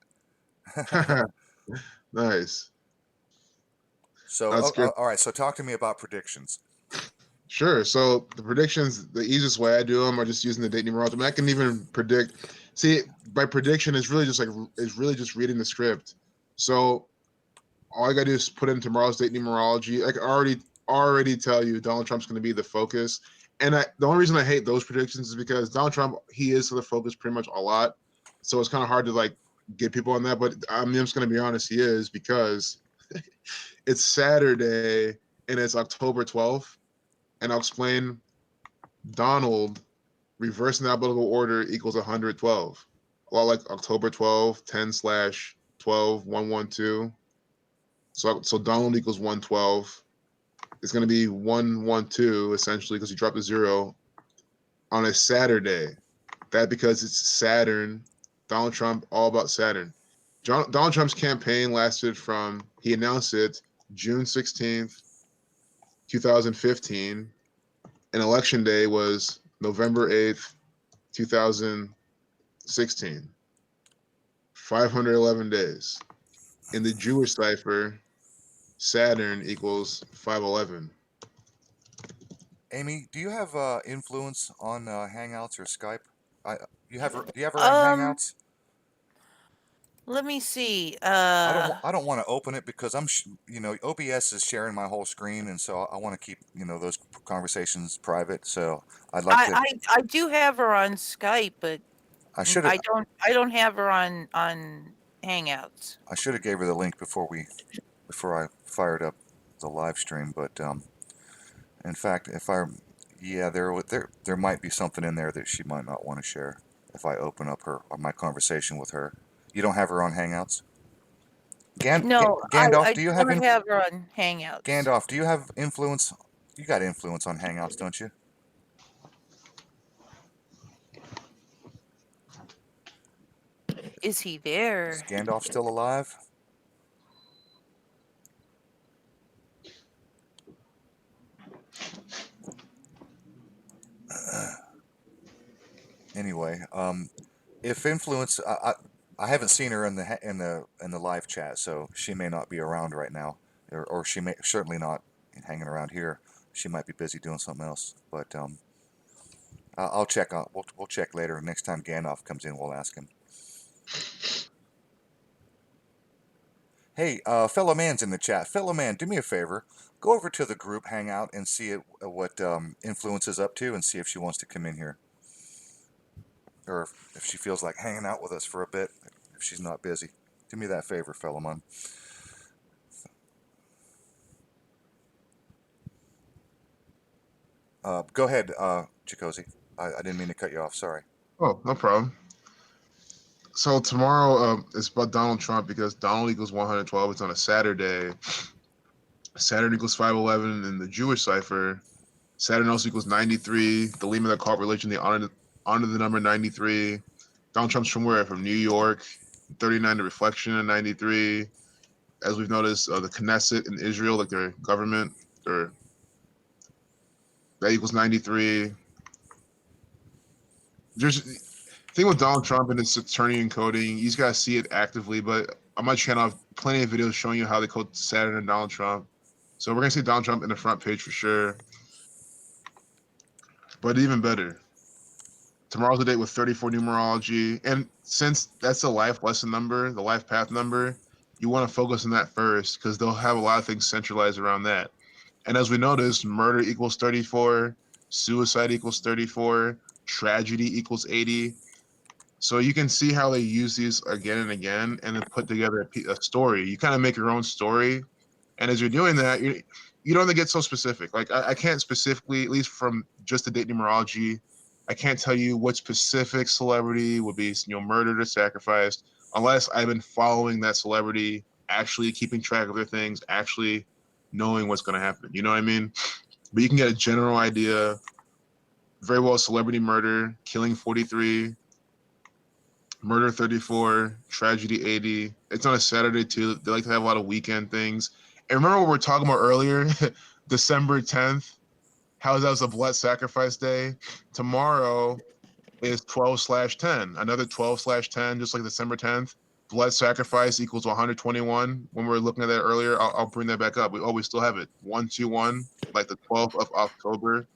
[SPEAKER 3] Nice.
[SPEAKER 1] So,
[SPEAKER 3] That's good.
[SPEAKER 1] all right. So, talk to me about predictions.
[SPEAKER 3] Sure. So the predictions, the easiest way I do them are just using the date numerology. I mean, I can even predict. See, by prediction is really just reading the script. So all I gotta do is put in tomorrow's date numerology. I can already tell you Donald Trump's going to be the focus. And the only reason I hate those predictions is because Donald Trump, he is the focus pretty much a lot. So it's kind of hard to like get people on that. But I'm just going to be honest, he is, because it's Saturday and it's October 12th. And I'll explain. Donald reversing the alphabetical order equals 112. A lot like October 12, 10 slash 12, 112. So Donald equals 112. It's going to be 112 essentially because he dropped a zero on a Saturday. That because it's Saturn. Donald Trump, all about Saturn. Donald Trump's campaign lasted he announced it June 16th, 2015, and election day was November 8th, 2016. 511 days. In the Jewish cipher, Saturn equals 511.
[SPEAKER 1] Amy, do you have influence on Hangouts or Skype? I do you have her on
[SPEAKER 4] Um,
[SPEAKER 1] Hangouts?
[SPEAKER 4] let me see.
[SPEAKER 1] I don't want to open it because OBS is sharing my whole screen, and so I want to keep those conversations private. So I'd like
[SPEAKER 4] I,
[SPEAKER 1] to.
[SPEAKER 4] I I do have her on Skype, but
[SPEAKER 1] I should have
[SPEAKER 4] I don't have her on Hangouts.
[SPEAKER 1] I should have gave her the link before I fired up the live stream. But in fact, if I yeah there might be something in there that she might not want to share if I open up my conversation with her. You don't have her on Hangouts?
[SPEAKER 4] No,
[SPEAKER 1] Gandalf,
[SPEAKER 4] I
[SPEAKER 1] do you have
[SPEAKER 4] don't have her on Hangouts.
[SPEAKER 1] Gandalf, do you have influence? You got influence on Hangouts, don't you?
[SPEAKER 4] Is he
[SPEAKER 1] Is
[SPEAKER 4] there?
[SPEAKER 1] Gandalf still alive? Anyway, if influence, I haven't seen her in the live chat, so she may not be around right now, or she may certainly not hanging around here. She might be busy doing something else. But I'll check on. We'll check later. Next time Gandalf comes in, we'll ask him. Hey, fellow man's in the chat. Fellow man, do me a favor. Go over to the group hangout and see what Influence is up to and see if she wants to come in here. Or if she feels like hanging out with us for a bit, if she's not busy. Do me that favor, fellow man. Go ahead, Chigozie. I didn't mean to cut you off. Sorry.
[SPEAKER 3] Oh, no problem. So tomorrow it's about Donald Trump because Donald equals 112. It's on a Saturday. Saturn equals 511 in the Jewish cipher. Saturn also equals 93. The Lima that cult religion, they honor the number 93. Donald Trump's from where? From New York. 39, the reflection in 93. As we've noticed, the Knesset in Israel, like their government, that equals 93. There's the thing with Donald Trump and his Saturnian coding, you just gotta see it actively. But on my channel, I have plenty of videos showing you how they code Saturn and Donald Trump. So we're gonna see Donald Trump in the front page for sure. But even better, tomorrow's the date with 34 numerology. And since that's the life lesson number, the life path number, you want to focus on that first because they'll have a lot of things centralized around that. And as we noticed, murder equals 34, suicide equals 34, tragedy equals 80. So you can see how they use these again and again and then put together a story. You kind of make your own story. And as you're doing that, you don't have to get so specific. Like I can't specifically, at least from just the date numerology, I can't tell you what specific celebrity would be, murdered or sacrificed, unless I've been following that celebrity, actually keeping track of their things, actually knowing what's going to happen. You know what I mean? But you can get a general idea. Very well, celebrity murder, killing 43, murder 34, tragedy 80. It's on a Saturday too. They like to have a lot of weekend things. And remember what we were talking about earlier, December 10th, how that was a blood sacrifice day. Tomorrow is 12/10, another 12/10, just like December 10th. Blood sacrifice equals 121. When we were looking at that earlier, I'll bring that back up. We still have it. 121, like the 12th of October.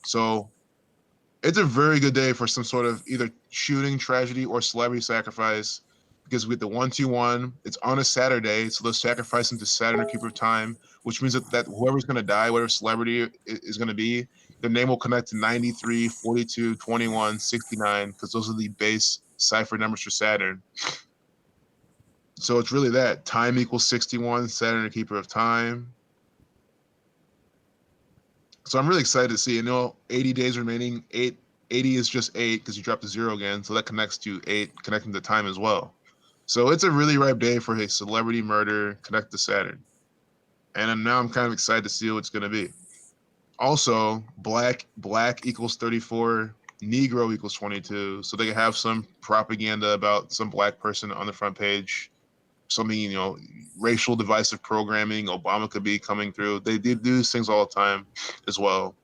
[SPEAKER 3] So it's a very good day for some sort of either shooting, tragedy, or celebrity sacrifice because we get the 121. It's on a Saturday, so they'll sacrifice them to Saturn or Keeper of Time, which means that whoever's going to die, whatever celebrity is going to be, their name will connect to 93, 42, 21, 69, because those are the base cipher numbers for Saturn. So it's really that. Time equals 61, Saturn or Keeper of Time. So I'm really excited to see. 80 days remaining. 80 is just 8 because you dropped the 0 again. So that connects to 8, connecting to time as well. So it's a really ripe day for a celebrity murder connect to Saturn. And now I'm kind of excited to see what it's going to be. Also, black equals 34, Negro equals 22. So they can have some propaganda about some black person on the front page. Something, racial divisive programming. Obama could be coming through. They do these things all the time as well.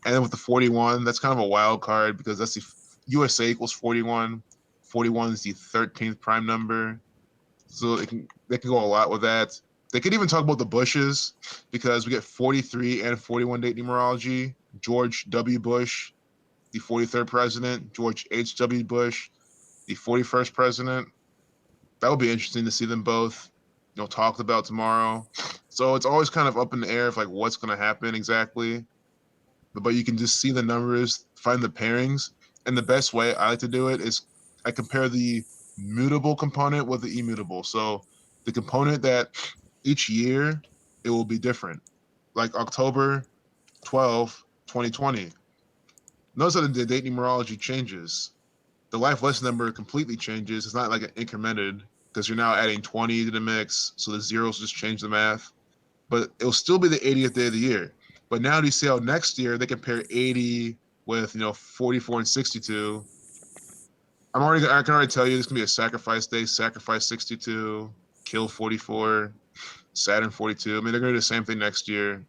[SPEAKER 3] And then with the 41, that's kind of a wild card because that's the USA equals 41. 41 is the 13th prime number. So they can go a lot with that. They could even talk about the Bushes because we get 43 and 41 date numerology. George W. Bush, the 43rd president. George H.W. Bush, the 41st president. That would be interesting to see them both, talked about tomorrow. So it's always kind of up in the air of like what's going to happen exactly. But you can just see the numbers, find the pairings. And the best way I like to do it is I compare the mutable component with the immutable. So the component that each year it will be different. Like October 12, 2020. Notice that the date numerology changes. The life lesson number completely changes. It's not like an incremented because you're now adding 20 to the mix. So the zeros just change the math. But it'll still be the 80th day of the year. But now do you see how next year they compare 80 with 44 and 62? I can already tell you this can be a sacrifice day. Sacrifice 62, kill 44, Saturn 42. I mean, they're gonna do the same thing next year,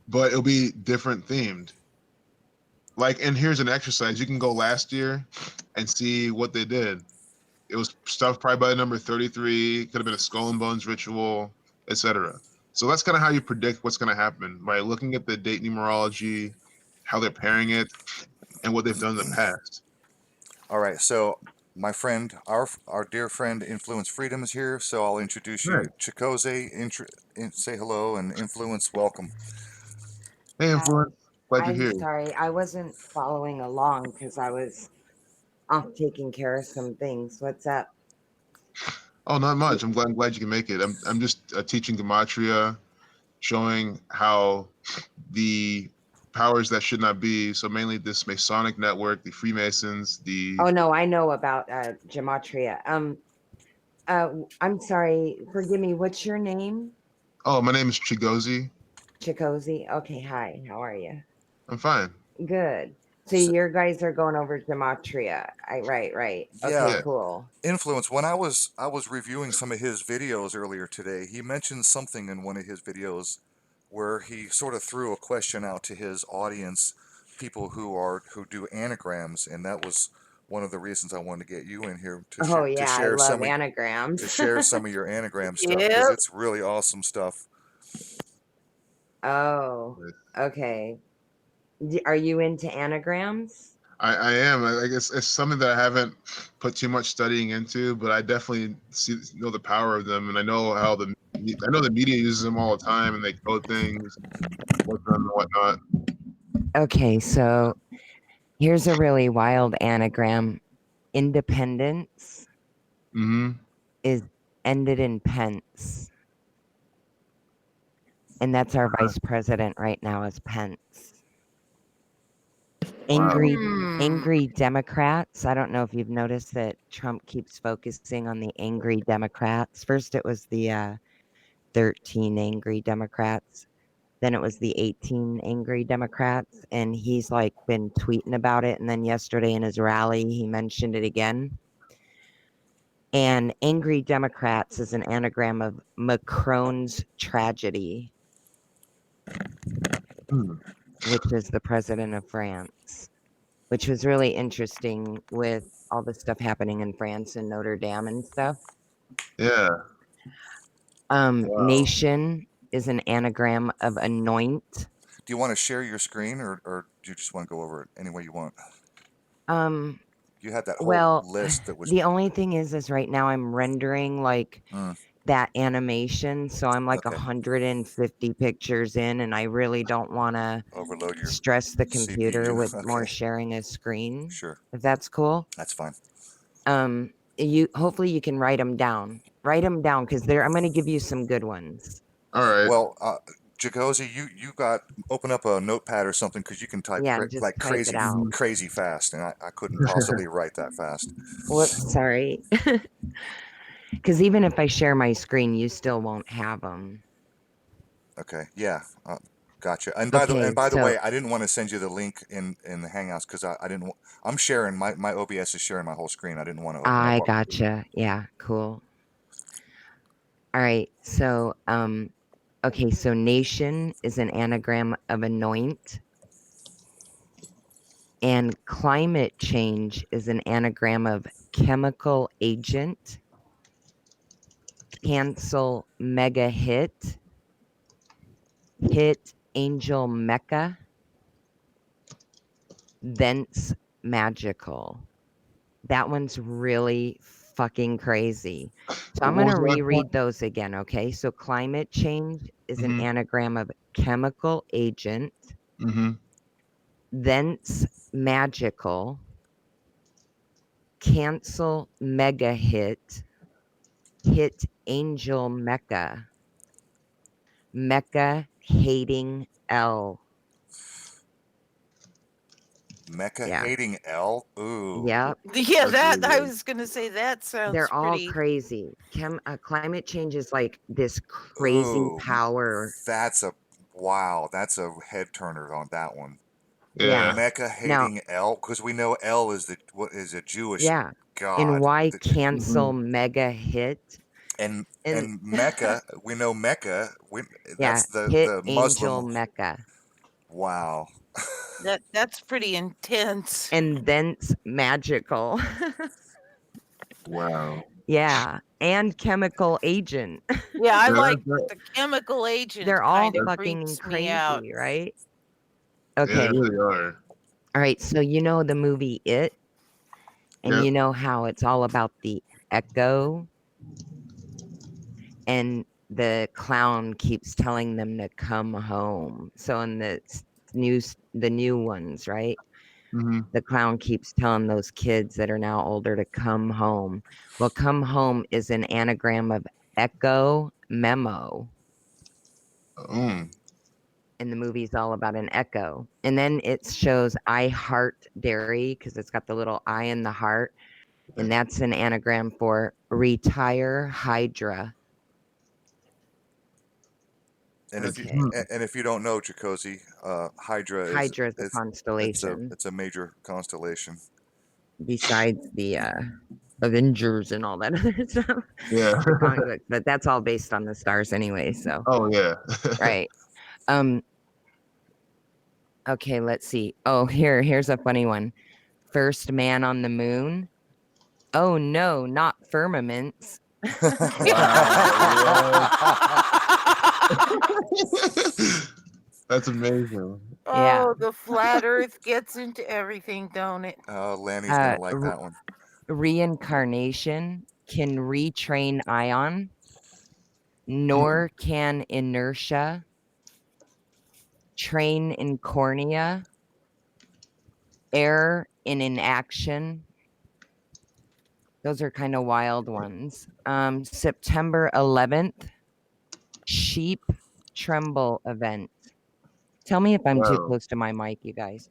[SPEAKER 3] but it'll be different themed. And here's an exercise. You can go last year and see what they did. It was stuff probably by the number 33. Could have been a skull and bones ritual, etc. So that's kind of how you predict what's going to happen by looking at the date numerology, how they're pairing it, and what they've done in the past.
[SPEAKER 1] All right, so my friend, our dear friend, Influence Freedom is here, so I'll introduce
[SPEAKER 3] Right.
[SPEAKER 1] you. Chigozie, say hello, and Influence, welcome.
[SPEAKER 3] Hey,
[SPEAKER 5] Hi,
[SPEAKER 3] Influence. Glad you're
[SPEAKER 5] I'm
[SPEAKER 3] here.
[SPEAKER 5] sorry. I wasn't following along because I was off taking care of some things. What's up?
[SPEAKER 3] Oh, not much. I'm glad you can make it. I'm just teaching gematria, showing how the powers that should not be. So mainly this Masonic network, the Freemasons,
[SPEAKER 5] Oh no, I know about gematria. I'm sorry. Forgive me. What's your name?
[SPEAKER 3] Oh, my name is Chigozie.
[SPEAKER 5] Chigozie. Okay, hi. How are you?
[SPEAKER 3] I'm fine.
[SPEAKER 5] Good. So
[SPEAKER 1] So,
[SPEAKER 5] your guys are going over gematria. Right. Okay,
[SPEAKER 1] yeah,
[SPEAKER 3] Yeah.
[SPEAKER 5] cool.
[SPEAKER 1] Influence. When I was reviewing some of his videos earlier today, he mentioned something in one of his videos where he sort of threw a question out to his audience, people who do anagrams, and that was one of the reasons I wanted to get you in here to
[SPEAKER 5] Oh
[SPEAKER 1] share to
[SPEAKER 5] yeah, I
[SPEAKER 1] share
[SPEAKER 5] love
[SPEAKER 1] some to
[SPEAKER 5] anagrams.
[SPEAKER 1] share some of your anagram stuff because
[SPEAKER 4] Yep.
[SPEAKER 1] it's really awesome stuff.
[SPEAKER 5] Oh, okay. Are you into anagrams?
[SPEAKER 3] I am. I guess it's something that I haven't put too much studying into, but I definitely know the power of them, and I know how I know the media uses them all the time, and they code things with them and whatnot.
[SPEAKER 5] Okay, so here's a really wild anagram. Independence
[SPEAKER 3] Mm-hmm.
[SPEAKER 5] is ended in Pence. And that's our vice president right now is Pence.
[SPEAKER 3] Wow.
[SPEAKER 5] Angry Democrats. I don't know if you've noticed that Trump keeps focusing on the angry Democrats. First it was the 13 angry Democrats. Then it was the 18 angry Democrats. And he's like been tweeting about it. And then yesterday in his rally, he mentioned it again. And angry Democrats is an anagram of Macron's tragedy,
[SPEAKER 3] Hmm.
[SPEAKER 5] which is the president of France, which was really interesting with all the stuff happening in France and Notre Dame and stuff.
[SPEAKER 3] Yeah. Wow.
[SPEAKER 5] Nation is an anagram of anoint.
[SPEAKER 1] Do you want to share your screen, or do you just want to go over it any way you want?
[SPEAKER 5] Um,
[SPEAKER 1] You had that whole
[SPEAKER 5] well,
[SPEAKER 1] list that was.
[SPEAKER 5] the only thing is right now I'm rendering like
[SPEAKER 1] Mm,
[SPEAKER 5] that animation, so I'm like
[SPEAKER 1] okay,
[SPEAKER 5] 150 pictures in, and I really don't want to
[SPEAKER 1] overload your
[SPEAKER 5] stress the computer
[SPEAKER 1] CPU.
[SPEAKER 5] with more
[SPEAKER 1] Okay,
[SPEAKER 5] sharing a screen,
[SPEAKER 1] sure,
[SPEAKER 5] if that's cool.
[SPEAKER 1] that's fine.
[SPEAKER 5] You hopefully you can write them down. Write them down because I'm going to give you some good ones.
[SPEAKER 3] All right.
[SPEAKER 1] Well, Jagozi, you got open up a notepad or something because you can type
[SPEAKER 5] Yeah, and just
[SPEAKER 1] like
[SPEAKER 5] type it out.
[SPEAKER 1] crazy fast, and I couldn't possibly write that fast.
[SPEAKER 5] Whoops, sorry. Because even if I share my screen, you still won't have them.
[SPEAKER 1] Okay, yeah, gotcha. And
[SPEAKER 5] Okay,
[SPEAKER 1] by the
[SPEAKER 5] so
[SPEAKER 1] way, I didn't want to send you the link in the Hangouts because I didn't. I'm sharing my OBS is sharing my whole screen. I didn't want to open up.
[SPEAKER 5] I gotcha. Yeah, cool. All right, so okay, so nation is an anagram of anoint, and climate change is an anagram of chemical agent, cancel mega hit, hit angel mecca, thence magical. That one's really fucking crazy. So I'm
[SPEAKER 3] What
[SPEAKER 5] going
[SPEAKER 3] was
[SPEAKER 5] to
[SPEAKER 3] the last one?
[SPEAKER 5] reread those again, okay? So climate change is an
[SPEAKER 3] Mm-hmm.
[SPEAKER 5] anagram of chemical agent,
[SPEAKER 3] Mm-hmm.
[SPEAKER 5] thence magical, cancel mega hit, hit angel mecca, mecca hating L.
[SPEAKER 1] Mecha
[SPEAKER 5] Yeah.
[SPEAKER 1] hating L. Ooh,
[SPEAKER 5] Yep.
[SPEAKER 4] Yeah,
[SPEAKER 3] That's really
[SPEAKER 4] that I
[SPEAKER 3] good.
[SPEAKER 4] was gonna say that sounds
[SPEAKER 5] They're all
[SPEAKER 4] pretty.
[SPEAKER 5] crazy. Climate change is like this crazy
[SPEAKER 1] ooh,
[SPEAKER 5] power.
[SPEAKER 1] that's a wow. That's a head turner on that one.
[SPEAKER 3] Yeah.
[SPEAKER 5] Yeah.
[SPEAKER 1] Mecha
[SPEAKER 5] Now,
[SPEAKER 1] hating L because we know L is the what is a Jewish
[SPEAKER 5] yeah. And
[SPEAKER 1] god.
[SPEAKER 5] why
[SPEAKER 3] Mm-hmm.
[SPEAKER 5] cancel mega hit? And
[SPEAKER 1] And Mecca, we know Mecca.
[SPEAKER 5] yeah,
[SPEAKER 1] That's
[SPEAKER 5] hit
[SPEAKER 1] the
[SPEAKER 5] angel
[SPEAKER 1] Muslim.
[SPEAKER 5] mecca.
[SPEAKER 1] Wow.
[SPEAKER 4] That's pretty intense.
[SPEAKER 5] And thence magical.
[SPEAKER 3] Wow.
[SPEAKER 5] Yeah. And chemical agent.
[SPEAKER 4] Yeah, I
[SPEAKER 3] Yeah,
[SPEAKER 4] like the chemical agent
[SPEAKER 5] They're all
[SPEAKER 4] kind of
[SPEAKER 3] that,
[SPEAKER 5] fucking
[SPEAKER 4] creeps me out.
[SPEAKER 5] crazy, right?
[SPEAKER 3] yeah, they
[SPEAKER 5] Okay.
[SPEAKER 3] really are.
[SPEAKER 5] All right. So you know the movie It? And
[SPEAKER 3] Yep.
[SPEAKER 5] you know how it's all about the echo, and the clown keeps telling them to come home. So in the new ones, right?
[SPEAKER 3] Hmm.
[SPEAKER 5] The clown keeps telling those kids that are now older to come home. Well, come home is an anagram of echo memo.
[SPEAKER 3] Mm.
[SPEAKER 5] And the movie's all about an echo. And then it shows I heart dairy because it's got the little I in the heart. And that's an anagram for retire Hydra.
[SPEAKER 1] And if you
[SPEAKER 5] Okay.
[SPEAKER 1] and if you don't know, Chigozie, Hydra
[SPEAKER 5] Hydra is a
[SPEAKER 1] it's
[SPEAKER 5] constellation
[SPEAKER 1] it's a major constellation.
[SPEAKER 5] besides the Avengers and all that other stuff.
[SPEAKER 3] Yeah.
[SPEAKER 5] The comic book, but that's all based on the stars anyway. So,
[SPEAKER 3] Oh yeah.
[SPEAKER 5] right. Um, okay, let's see. Oh, here's a funny one. First man on the moon. Oh no, not firmaments.
[SPEAKER 3] Wow. That's amazing.
[SPEAKER 5] Yeah.
[SPEAKER 4] Oh, the flat earth gets into everything, don't it?
[SPEAKER 1] Oh, Lanny's gonna like
[SPEAKER 5] R-
[SPEAKER 1] that one.
[SPEAKER 5] reincarnation can retrain ion,
[SPEAKER 3] Mm.
[SPEAKER 5] nor can inertia train in cornea, error in inaction. Those are kind of wild ones. September 11th, sheep tremble event. Tell me if I'm too
[SPEAKER 3] Wow.
[SPEAKER 5] close to my mic, you guys.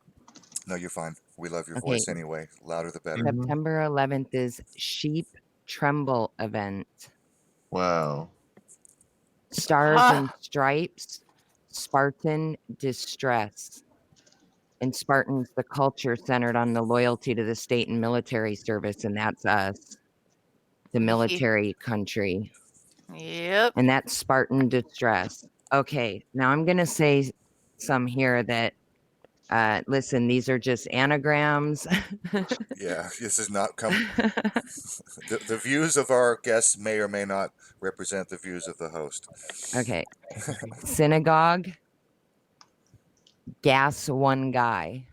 [SPEAKER 1] No, you're fine. We love your
[SPEAKER 5] Okay,
[SPEAKER 1] voice anyway. Louder the better.
[SPEAKER 3] Hmm.
[SPEAKER 5] September 11th is sheep tremble event.
[SPEAKER 3] Wow.
[SPEAKER 5] Stars and
[SPEAKER 4] Ah,
[SPEAKER 5] stripes, Spartan distress. And Spartan's the culture centered on the loyalty to the state and military service, and that's us, the military country.
[SPEAKER 4] yep.
[SPEAKER 5] And that's Spartan distress. Okay, now I'm gonna say some here that listen, these are just anagrams.
[SPEAKER 1] Yeah, this is not come. The views of our guests may or may not represent the views of the host.
[SPEAKER 5] Okay, synagogue, gas one guy,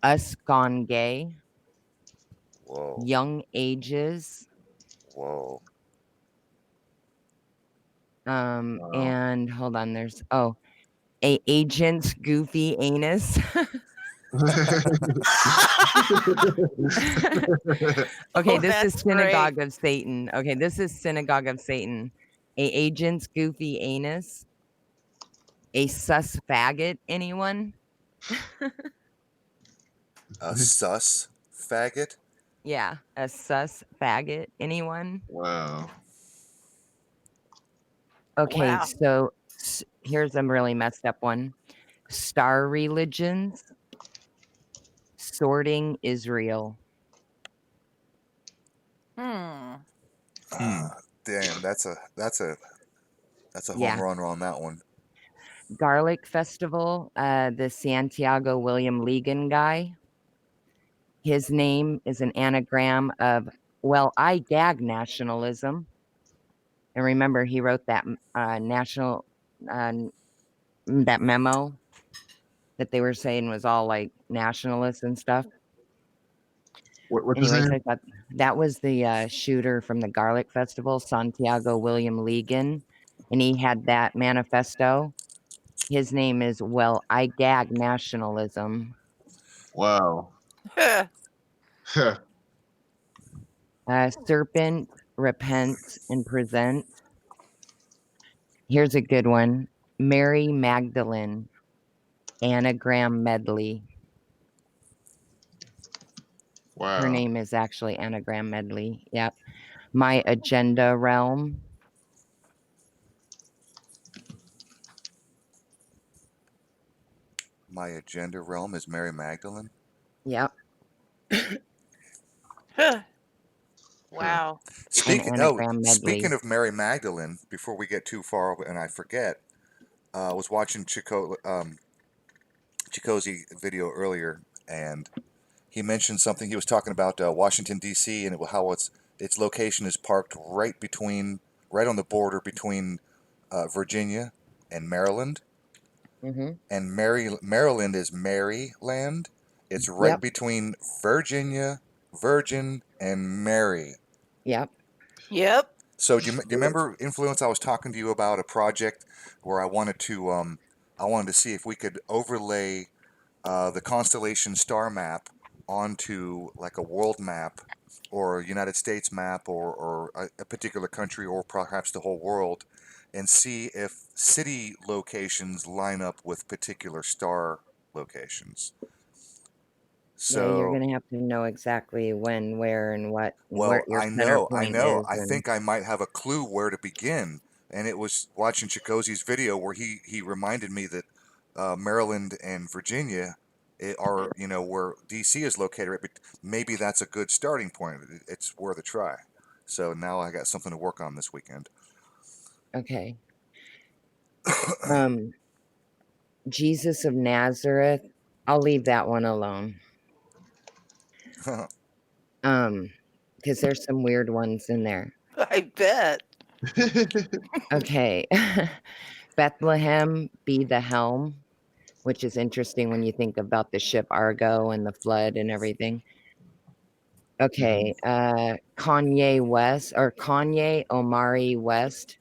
[SPEAKER 5] us gone gay,
[SPEAKER 1] Whoa,
[SPEAKER 5] young ages,
[SPEAKER 1] whoa.
[SPEAKER 3] Wow.
[SPEAKER 5] and hold on, there's a agent's goofy anus. Okay,
[SPEAKER 4] Oh,
[SPEAKER 5] this is
[SPEAKER 4] that's great.
[SPEAKER 5] synagogue of Satan. Okay, this is synagogue of Satan. A agent's goofy anus. A sus faggot. Anyone?
[SPEAKER 1] A sus faggot.
[SPEAKER 5] Yeah, a sus faggot. Anyone?
[SPEAKER 3] Wow.
[SPEAKER 5] Okay,
[SPEAKER 4] Wow.
[SPEAKER 5] so here's a really messed up one. Star religions. Sorting Israel.
[SPEAKER 4] Hmm.
[SPEAKER 3] Hmm.
[SPEAKER 1] Damn, that's a home
[SPEAKER 5] Yeah.
[SPEAKER 1] run on that one.
[SPEAKER 5] Garlic Festival. The Santiago William Ligon guy. His name is an anagram of, well, I gag nationalism. And remember, he wrote that that memo that they were saying was all like nationalists and stuff.
[SPEAKER 3] What's his
[SPEAKER 5] Anyways,
[SPEAKER 3] name?
[SPEAKER 5] I thought that was the shooter from the Garlic Festival, Santiago William Ligon. And he had that manifesto. His name is, well, I gag nationalism.
[SPEAKER 3] Wow.
[SPEAKER 5] Serpent, repent, and present. Here's a good one. Mary Magdalene, anagram medley. Her
[SPEAKER 3] Wow.
[SPEAKER 5] name is actually anagram medley. Yep. My agenda realm.
[SPEAKER 1] My agenda realm is Mary Magdalene.
[SPEAKER 5] Yep.
[SPEAKER 3] Huh.
[SPEAKER 4] Wow.
[SPEAKER 5] An
[SPEAKER 1] Speaking
[SPEAKER 5] anagram medley.
[SPEAKER 1] of Mary Magdalene, before we get too far and I forget, I was watching Chigozie video earlier, and he mentioned something. He was talking about Washington D.C. and how its location is parked right on the border between Virginia and Maryland.
[SPEAKER 5] Mm-hmm.
[SPEAKER 1] And Maryland is Maryland. It's right
[SPEAKER 5] Yep.
[SPEAKER 1] between Virginia, Virgin, and Mary.
[SPEAKER 5] Yep.
[SPEAKER 4] Yep.
[SPEAKER 1] So do you remember, Influence? I was talking to you about a project where I wanted to see if we could overlay the constellation star map onto like a world map or a United States map or a particular country or perhaps the whole world, and see if city locations line up with particular star locations.
[SPEAKER 5] Yeah, you're
[SPEAKER 1] So,
[SPEAKER 5] gonna have to know exactly when, where, and what where
[SPEAKER 1] well,
[SPEAKER 5] your center
[SPEAKER 1] I
[SPEAKER 5] point
[SPEAKER 1] know.
[SPEAKER 5] is,
[SPEAKER 1] I
[SPEAKER 5] and
[SPEAKER 1] think I might have a clue where to begin. And it was watching Chigozie's video where he reminded me that Maryland and Virginia are, where DC is located, right? But maybe that's a good starting point. It's worth a try. So now I got something to work on this weekend.
[SPEAKER 5] okay. Jesus of Nazareth. I'll leave that one alone. Because there's some weird ones in there.
[SPEAKER 4] I bet.
[SPEAKER 5] Okay. Bethlehem be the helm, which is interesting when you think about the ship Argo and the flood and everything. Okay. Kanye West or Kanye Omari West.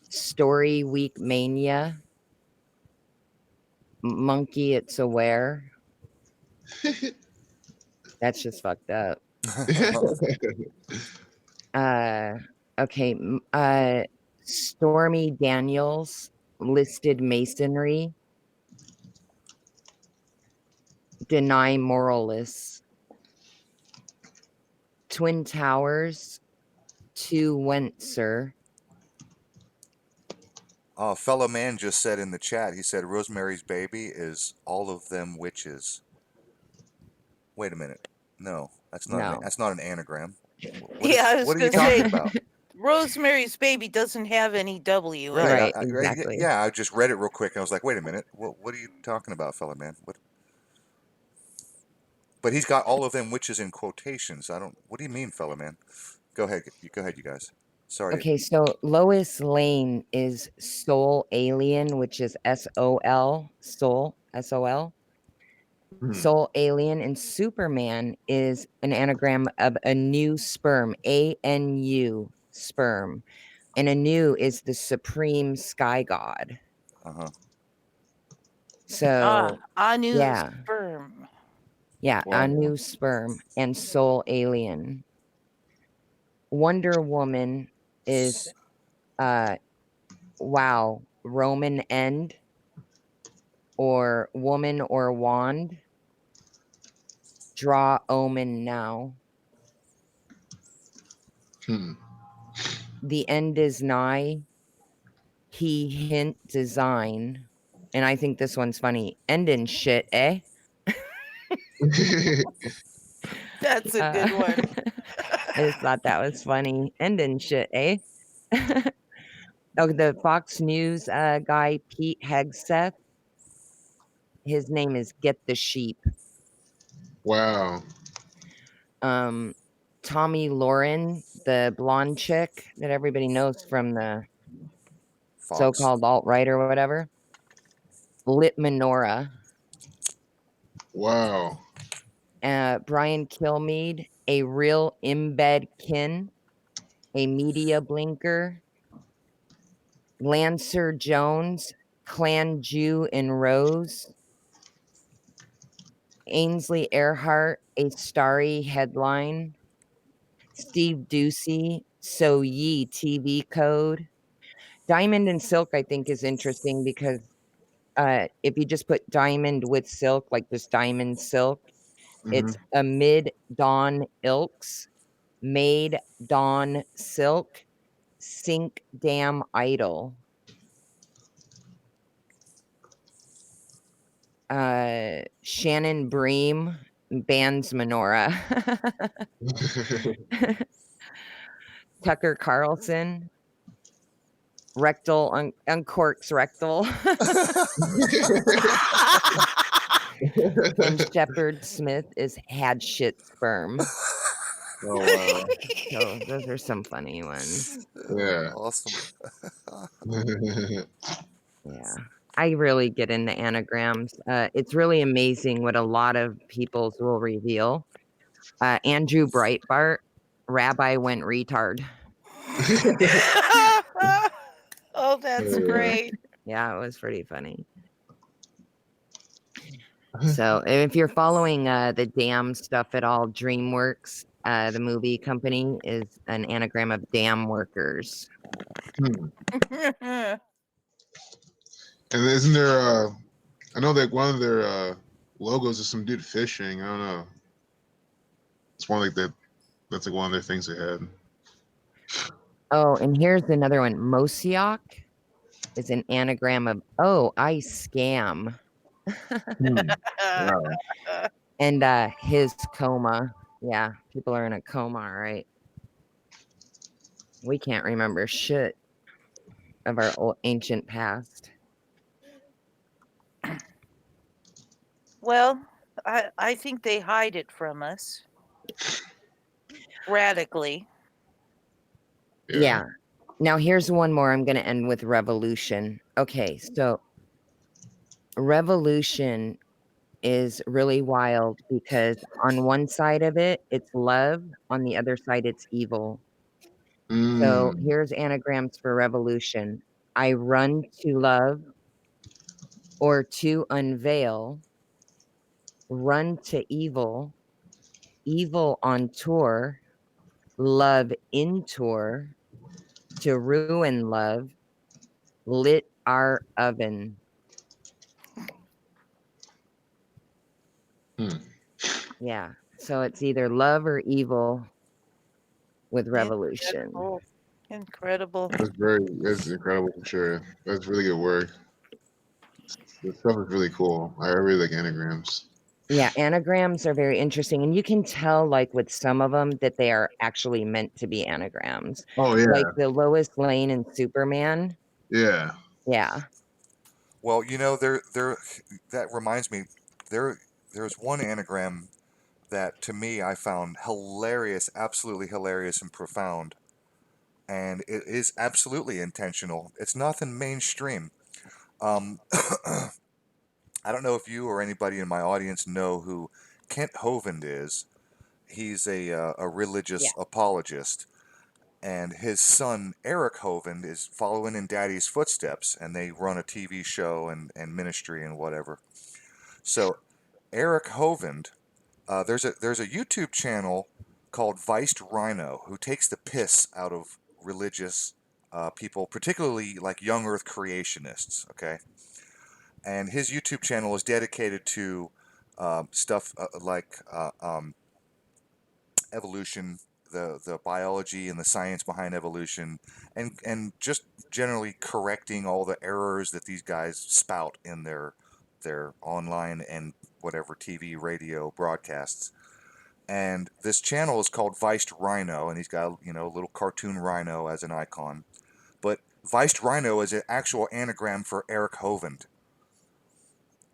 [SPEAKER 5] Story Week Mania. Monkey It's Aware. That's just fucked up. Okay. Stormy Daniels listed masonry. Deny moralists. Twin Towers. To Wentzer.
[SPEAKER 1] Fellow man just said in the chat, he said Rosemary's Baby is all of them witches. Wait a minute. No,
[SPEAKER 5] No.
[SPEAKER 1] that's not an anagram.
[SPEAKER 4] Yeah, I was
[SPEAKER 1] What are you
[SPEAKER 4] going to say,
[SPEAKER 1] talking about?
[SPEAKER 4] Rosemary's Baby doesn't have any W in
[SPEAKER 1] Right,
[SPEAKER 4] it.
[SPEAKER 5] Right, exactly.
[SPEAKER 1] yeah, I just read it real quick. I was like, wait a minute, what are you talking about, fella man? What? But he's got all of them witches in quotations. I don't. What do you mean, fella man? Go ahead, you guys. Sorry.
[SPEAKER 5] Okay, so Lois Lane is Soul Alien, which is SOL, Soul, SOL. Soul Alien, and Superman is an anagram of a new sperm, ANU sperm. And Anu is the supreme sky god.
[SPEAKER 1] Uh-huh.
[SPEAKER 5] So,
[SPEAKER 4] Anu
[SPEAKER 5] yeah.
[SPEAKER 4] sperm.
[SPEAKER 5] Yeah,
[SPEAKER 3] Wow.
[SPEAKER 5] Anu sperm and Soul Alien. Wonder Woman is wow, Roman end or woman or wand. Draw omen now. The end is nigh. He hint design. And I think this one's funny. End in shit, eh?
[SPEAKER 4] That's a good one.
[SPEAKER 5] I just thought that was funny. End in shit, eh? Oh, the Fox News guy, Pete Hegseth. His name is Get the Sheep.
[SPEAKER 3] Wow.
[SPEAKER 5] Tommy Lauren, the blonde chick that everybody knows from the
[SPEAKER 1] Fox.
[SPEAKER 5] so-called alt-right or whatever. Lit menorah.
[SPEAKER 3] Wow.
[SPEAKER 5] Brian Kilmeade, a real embed kin, a media blinker. Lancer Jones, Clan Jew in Rose. Ainsley Earhart, a starry headline. Steve Ducey, So Ye TV code. Diamond and silk, I think, is interesting because if you just put diamond with silk, like just diamond silk, it's a mid dawn ilks, made dawn silk, sink dam idol. Shannon Bream, bands menorah. Tucker Carlson, rectal uncorks rectal. And Shepard Smith is had shit sperm.
[SPEAKER 3] Oh wow.
[SPEAKER 5] So those are some funny ones.
[SPEAKER 3] Yeah.
[SPEAKER 1] Awesome.
[SPEAKER 5] Yeah. I really get into anagrams. It's really amazing what a lot of people's will reveal. Andrew Breitbart, Rabbi went retard.
[SPEAKER 4] Oh, that's
[SPEAKER 3] Yeah.
[SPEAKER 4] great.
[SPEAKER 5] Yeah, it was pretty funny. So if you're following the dam stuff at all, DreamWorks, the movie company, is an anagram of dam workers.
[SPEAKER 3] Hmm. And isn't there? I know that one of their logos is some dude fishing. I don't know. It's one like that. That's like one of their things they had.
[SPEAKER 5] Oh, and here's another one. Mosiok is an anagram of, oh, I scam.
[SPEAKER 3] Hmm. Wow.
[SPEAKER 5] And his coma. Yeah, people are in a coma, right? We can't remember shit of our old ancient past.
[SPEAKER 4] Well, I think they hide it from us radically.
[SPEAKER 5] Yeah. Now here's one more. I'm going to end with revolution. Okay, so revolution is really wild because on one side of it, it's love. On the other side, it's evil. So
[SPEAKER 3] Mm.
[SPEAKER 5] here's anagrams for revolution. I run to love or to unveil, run to evil, evil on tour, love in tour, to ruin love, lit our oven.
[SPEAKER 3] Hmm.
[SPEAKER 5] Yeah. So it's either love or evil with revolution.
[SPEAKER 4] Incredible.
[SPEAKER 3] That's incredible for sure. That's really good work. This stuff is really cool. I really like anagrams.
[SPEAKER 5] Yeah, anagrams are very interesting, and you can tell, like, with some of them that they are actually meant to be anagrams.
[SPEAKER 3] Oh yeah,
[SPEAKER 5] Like the Lois Lane and Superman.
[SPEAKER 3] yeah.
[SPEAKER 5] Yeah.
[SPEAKER 1] Well, that reminds me, there's one anagram that to me I found hilarious, absolutely hilarious and profound, and it is absolutely intentional. It's nothing mainstream. Um, I don't know if you or anybody in my audience know who Kent Hovind is. He's a
[SPEAKER 5] Yeah.
[SPEAKER 1] religious apologist, and his son Eric Hovind is following in Daddy's footsteps, and they run a TV show and ministry and whatever. So Eric Hovind, there's a YouTube channel called Viced Rhino who takes the piss out of religious people, particularly like young Earth creationists. Okay, and his YouTube channel is dedicated to stuff like evolution, the biology and the science behind evolution, and just generally correcting all the errors that these guys spout in their online and whatever TV, radio broadcasts. And this channel is called Viced Rhino, and he's got a little cartoon rhino as an icon. But Viced Rhino is an actual anagram for Eric Hovind,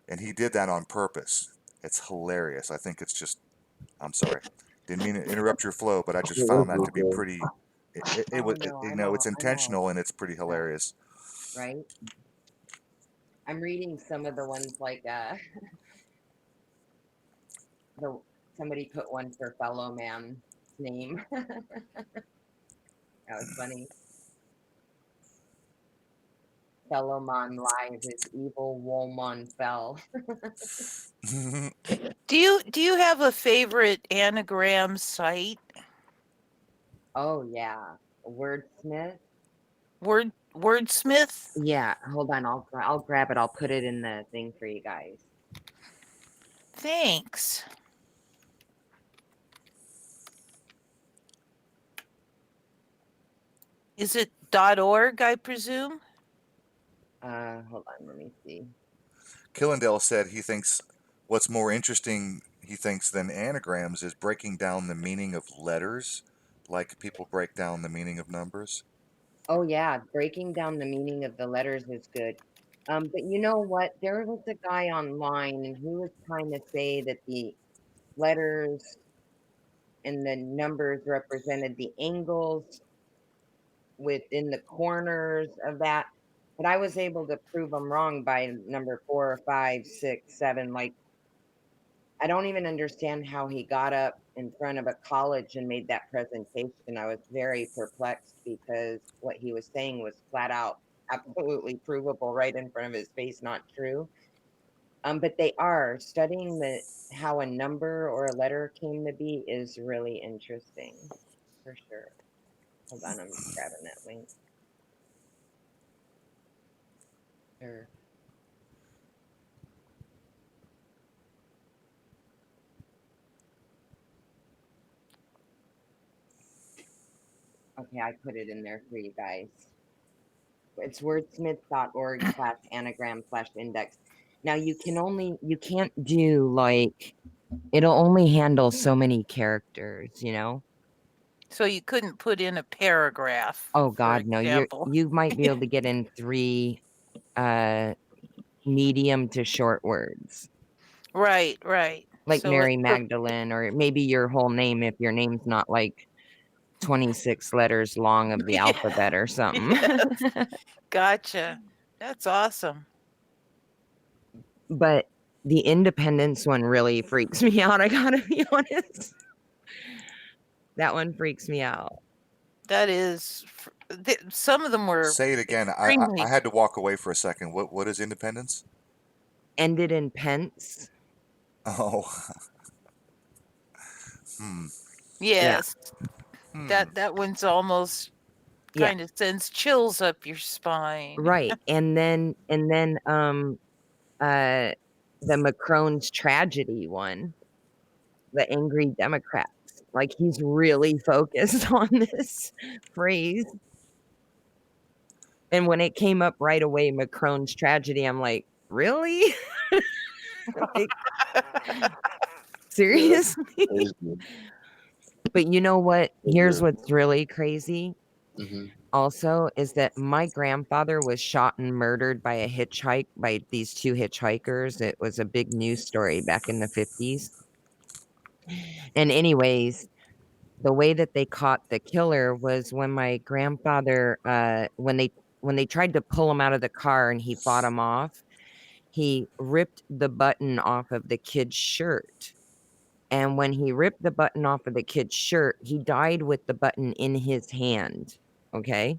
[SPEAKER 1] and he did that on purpose. It's hilarious. I think it's just. I'm sorry, didn't mean to interrupt your flow, but I just
[SPEAKER 3] It was
[SPEAKER 1] found that
[SPEAKER 3] really
[SPEAKER 1] to be
[SPEAKER 3] cool.
[SPEAKER 1] pretty. It
[SPEAKER 5] Oh
[SPEAKER 1] was,
[SPEAKER 5] no,
[SPEAKER 1] it's
[SPEAKER 5] I know.
[SPEAKER 1] intentional and it's pretty hilarious.
[SPEAKER 5] Right? I'm reading some of the ones like the somebody put one for fellow man's name. That was funny. Fellow man lies his evil woman fell.
[SPEAKER 4] Do you have a favorite anagram site?
[SPEAKER 5] Oh yeah. Wordsmith.
[SPEAKER 4] Wordsmith?
[SPEAKER 5] Yeah, hold on, I'll grab it. I'll put it in the thing for you guys.
[SPEAKER 4] Thanks. Is it .org, I presume?
[SPEAKER 5] Hold on, let me see.
[SPEAKER 1] Killendale said he thinks what's more interesting, he thinks, than anagrams is breaking down the meaning of letters, like people break down the meaning of numbers.
[SPEAKER 5] Oh yeah, breaking down the meaning of the letters is good. But you know what? There was a guy online and he was trying to say that the letters and the numbers represented the angles within the corners of that. but I was able to prove them wrong by number 4, 5, 6, 7. Like, I don't even understand how he got up in front of a college and made that presentation. I was very perplexed because what he was saying was flat out absolutely provable right in front of his face, not true. But they are studying the how a number or a letter came to be is really interesting for sure. Hold on, I'm grabbing that link. Sure. Okay, I put it in there for you guys. It's wordsmith.org/anagram/index. Now you can't do like, it'll only handle so many characters, you know?
[SPEAKER 4] So you couldn't put in a paragraph,
[SPEAKER 5] Oh
[SPEAKER 4] for
[SPEAKER 5] God, no,
[SPEAKER 4] example.
[SPEAKER 5] you might be able to get in 3 medium to short words.
[SPEAKER 4] Right, right.
[SPEAKER 5] Like
[SPEAKER 4] So
[SPEAKER 5] Mary Magdalene, or maybe your whole name if your name's not like 26 letters long of the
[SPEAKER 4] yeah,
[SPEAKER 5] alphabet or something.
[SPEAKER 4] yes, gotcha. That's awesome.
[SPEAKER 5] But the independence one really freaks me out, I gotta be honest. That one freaks me out.
[SPEAKER 4] That is, some of them were
[SPEAKER 1] Say it again. I
[SPEAKER 4] extremely,
[SPEAKER 1] had to walk away for a second. What is independence?
[SPEAKER 5] Ended in pence.
[SPEAKER 1] Oh, hmm,
[SPEAKER 5] Yeah,
[SPEAKER 4] yes,
[SPEAKER 1] hmm.
[SPEAKER 4] that one's almost
[SPEAKER 5] yeah,
[SPEAKER 4] kind of sends chills up your spine.
[SPEAKER 5] right. And then the Macron's tragedy one, the angry Democrats. Like he's really focused on this phrase. And when it came up right away, Macron's tragedy, I'm like, really? Like,
[SPEAKER 3] Yeah, that's
[SPEAKER 5] seriously?
[SPEAKER 3] crazy.
[SPEAKER 5] But you know what? Here's
[SPEAKER 3] Yeah.
[SPEAKER 5] what's really crazy
[SPEAKER 3] Hmm.
[SPEAKER 5] also is that my grandfather was shot and murdered by by these 2 hitchhikers. It was a big news story back in the 50s. And anyways, the way that they caught the killer was when my grandfather when they tried to pull him out of the car and he fought him off, he ripped the button off of the kid's shirt. And when he ripped the button off of the kid's shirt, he died with the button in his hand. Okay.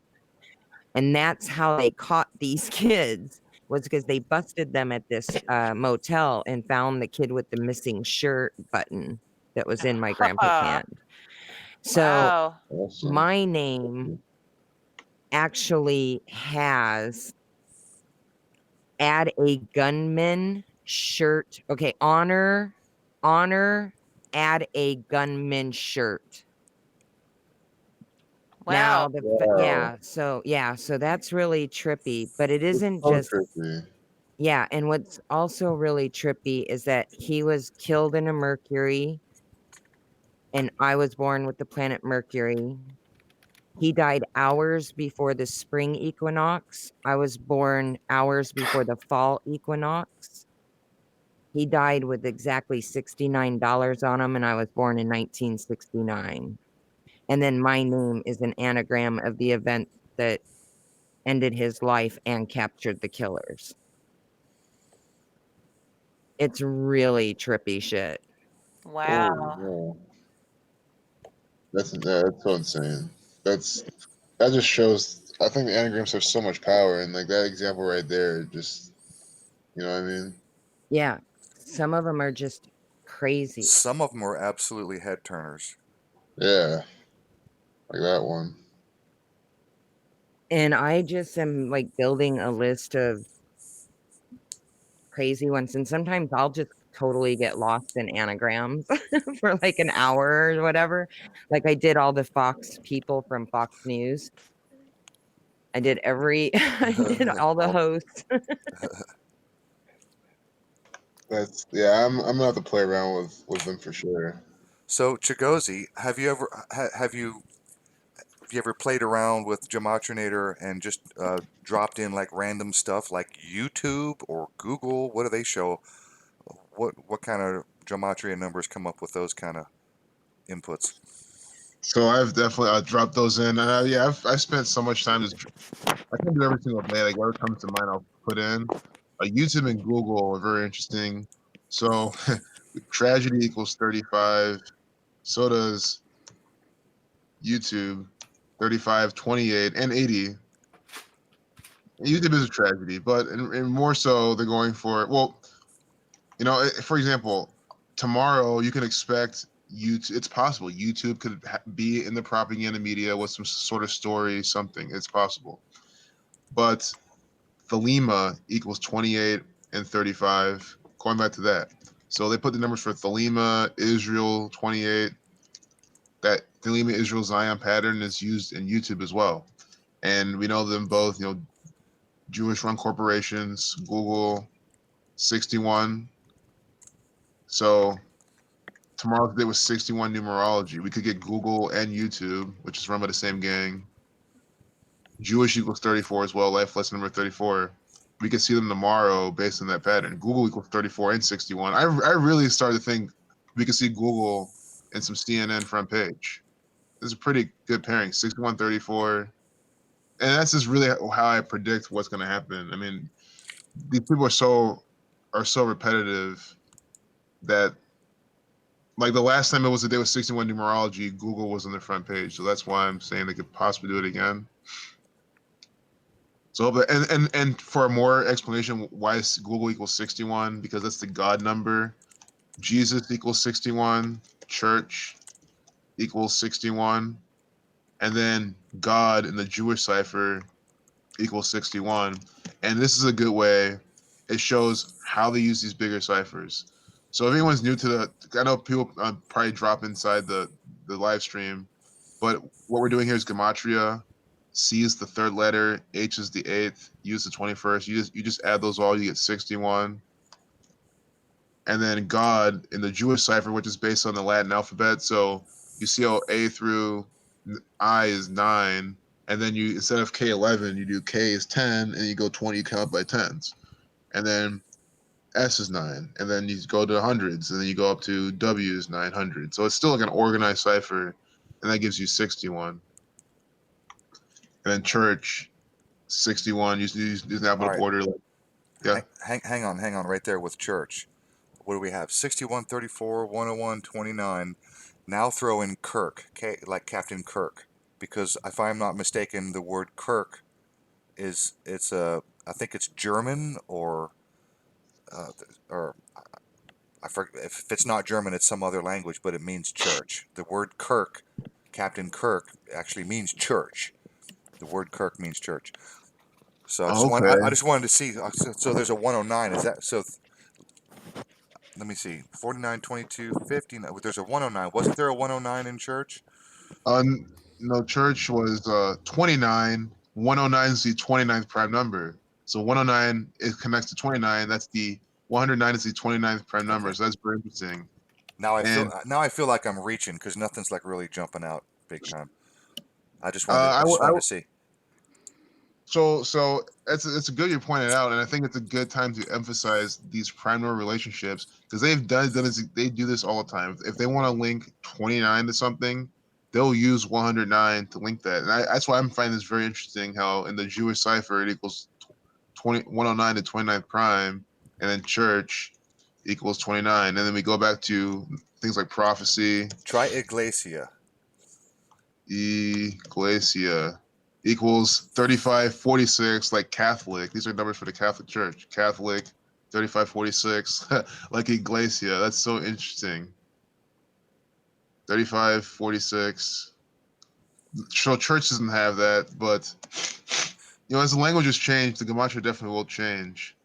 [SPEAKER 5] And that's how they caught these kids, was because they busted them at this motel and found the kid with the missing shirt button that was in my grandpa's hand. So
[SPEAKER 4] Wow.
[SPEAKER 3] Awesome.
[SPEAKER 5] my name actually has add a gunman shirt. Okay, honor, add a gunman shirt. Now
[SPEAKER 4] Wow.
[SPEAKER 3] Wow.
[SPEAKER 5] so that's really trippy, but it
[SPEAKER 3] It's
[SPEAKER 5] isn't
[SPEAKER 3] so
[SPEAKER 5] just,
[SPEAKER 3] trippy.
[SPEAKER 5] yeah, and what's also really trippy is that he was killed in a Mercury and I was born with the planet Mercury. He died hours before the spring equinox. I was born hours before the fall equinox. He died with exactly $69 on him, and I was born in 1969. And then my name is an anagram of the event that ended his life and captured the killers. It's really trippy shit.
[SPEAKER 3] Oh,
[SPEAKER 4] Wow.
[SPEAKER 3] wow. That's so insane. That just shows. I think the anagrams have so much power, and like that example right there, just you know what I mean?
[SPEAKER 5] Yeah. Some of them are just crazy.
[SPEAKER 1] Some of them are absolutely head turners.
[SPEAKER 3] Yeah, like that one.
[SPEAKER 5] And I just am like building a list of crazy ones. And sometimes I'll just totally get lost in anagrams for like an hour or whatever. Like I did all the Fox people from Fox News. I did I did all the
[SPEAKER 1] All-
[SPEAKER 5] hosts.
[SPEAKER 3] That's yeah. I'm gonna have to play around with them for sure.
[SPEAKER 1] So Chigozie, have you ever played around with Gematrinator and just dropped in like random stuff like YouTube or Google? What do they show? What kind of gematria numbers come up with those kind of inputs?
[SPEAKER 3] So I've definitely dropped those in. Yeah, I've spent so much time just I can do every single day. Like whatever comes to mind, I'll put in. YouTube and Google are very interesting. So tragedy equals 35. So does YouTube, 35, 28, and 80. YouTube is a tragedy, but and more so they're going for well, for example, tomorrow you can expect YouTube. It's possible YouTube could be in the propaganda media with some sort of story, something. It's possible, but Thelema equals 28 and 35. Going back to that. So they put the numbers for Thelema, Israel, 28. That Thelema, Israel, Zion pattern is used in YouTube as well. And we know them both, Jewish run corporations, Google, 61. So tomorrow's day was 61 numerology. We could get Google and YouTube, which is run by the same gang. Jewish equals 34 as well, life lesson number 34. We could see them tomorrow based on that pattern. Google equals 34 and 61. I really started to think we could see Google and some CNN front page. This is a pretty good pairing, 61, 34. And that's just really how I predict what's going to happen. I mean, these people are so repetitive that like the last time it was a day with 61 numerology, Google was on the front page. So that's why I'm saying they could possibly do it again. So, and for more explanation, why is Google equals 61? Because that's the God number. Jesus equals 61. Church equals 61. And then God in the Jewish cipher equals 61. And this is a good way. It shows how they use these bigger ciphers. So if anyone's new to I know people probably drop inside the live stream, but what we're doing here is gematria. C is the third letter, H is the 8th, U is the 21st. You just add those all, you get 61. And then God in the Jewish cipher, which is based on the Latin alphabet. So you see how A through I is 9, and then you instead of K11, you do K is 10, and you go 20, you count by tens. And then S is 9, and then you go to hundreds, and then you go up to W is 900. So it's still like an organized cipher, and that gives you 61. And then church, 61. Use the
[SPEAKER 1] All
[SPEAKER 3] alphabetical
[SPEAKER 1] right.
[SPEAKER 3] order. Yeah.
[SPEAKER 1] Hang on right there with church. What do we have? 61, 34, 101, 29. Now throw in Kirk, like Captain Kirk, because if I'm not mistaken, the word Kirk I think it's German uh, or I forget if it's not German, it's some other language, but it means church. The word Kirk, Captain Kirk, actually means church. The word Kirk means church. So
[SPEAKER 3] Okay.
[SPEAKER 1] I just wanted to see. So there's a 109. Is that so? Let me see. 49, 22, 50. There's a 109. Wasn't there a 109 in church?
[SPEAKER 3] No, church was 29. 109 is the 29th prime number. So 109 it connects to 29. That's the 109 is the 29th prime number.
[SPEAKER 1] Okay.
[SPEAKER 3] So that's very interesting.
[SPEAKER 1] Now
[SPEAKER 3] And
[SPEAKER 1] I feel like I'm reaching because nothing's like really jumping out big time.
[SPEAKER 3] I
[SPEAKER 1] I
[SPEAKER 3] would
[SPEAKER 1] just wanted to see.
[SPEAKER 3] so it's a good you pointed out, and I think it's a good time to emphasize these prime number relationships because they do this all the time. If they want to link 29 to something, they'll use 109 to link that. And that's why I'm finding this very interesting. How in the Jewish cipher it equals 109 to 29th prime, and then church equals 29, and then we go back to things like prophecy.
[SPEAKER 1] Try Iglesia.
[SPEAKER 3] Iglesia equals 3546, like Catholic. These are numbers for the Catholic Church. Catholic, 3546, like Iglesia. That's so interesting. 3546. So church doesn't have that, but as the languages change, the gematria definitely will change.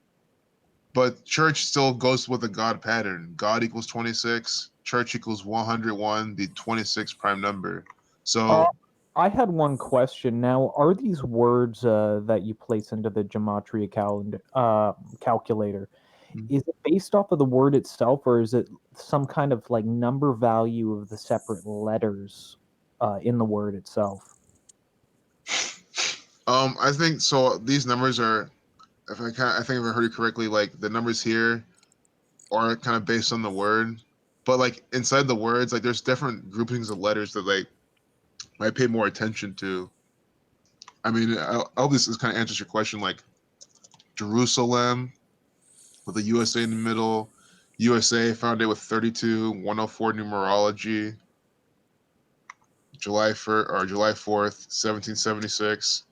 [SPEAKER 3] But church still goes with the God pattern. God equals 26. Church equals 101, the 26 prime number.
[SPEAKER 2] Uh,
[SPEAKER 3] So
[SPEAKER 2] I had one question. Now, are these words that you place into the gematria calculator, is it based off of the word itself, or is it some kind of like number value of the separate letters in the word itself?
[SPEAKER 3] I think so. These numbers are, I think if I heard you correctly, like the numbers here are kind of based on the word, but like inside the words, like there's different groupings of letters that like I pay more attention to. I mean, I hope this kind of answers your question. Like Jerusalem with the USA in the middle. USA founded with 32-104 numerology. July 1st or July 4th, 1776.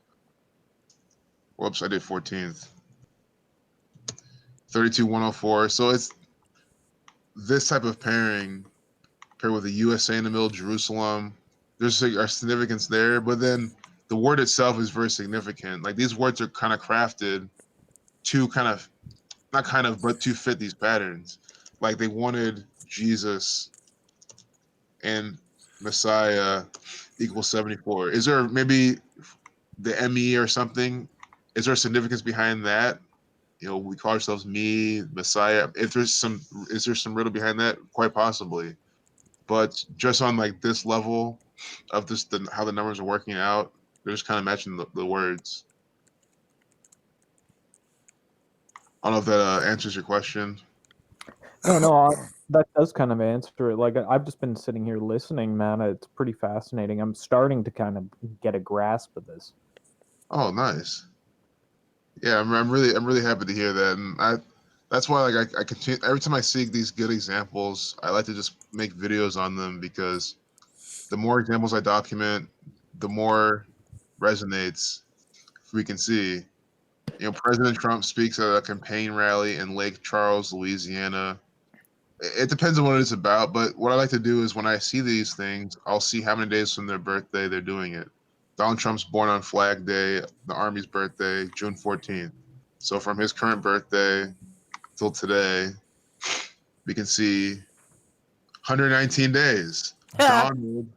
[SPEAKER 3] Whoops, I did 14th. 32-104. So it's this type of pairing paired with the USA in the middle, Jerusalem. There's a significance there, but then the word itself is very significant. Like these words are kind of crafted to kind of not kind of, but to fit these patterns. Like they wanted Jesus and Messiah equals 74. Is there maybe the ME or something? Is there significance behind that? You know, we call ourselves me, Messiah. If there's some, is there some riddle behind that? Quite possibly. But just on like this level of this, how the numbers are working out, they're just kind of matching the words. I don't know if that answers your question.
[SPEAKER 2] No, no, that does kind of answer it. Like I've just been sitting here listening, man. It's pretty fascinating. I'm starting to kind of get a grasp of this.
[SPEAKER 3] Oh, nice. Yeah, I'm really happy to hear that, and that's why like I continue every time I see these good examples, I like to just make videos on them because the more examples I document, the more resonates we can see. You know, President Trump speaks at a campaign rally in Lake Charles, Louisiana. It depends on what it's about, but what I like to do is when I see these things, I'll see how many days from their birthday they're doing it. Donald Trump's born on Flag Day, the Army's birthday, June 14th. So from his current birthday till today, we can see 119 days. Donald,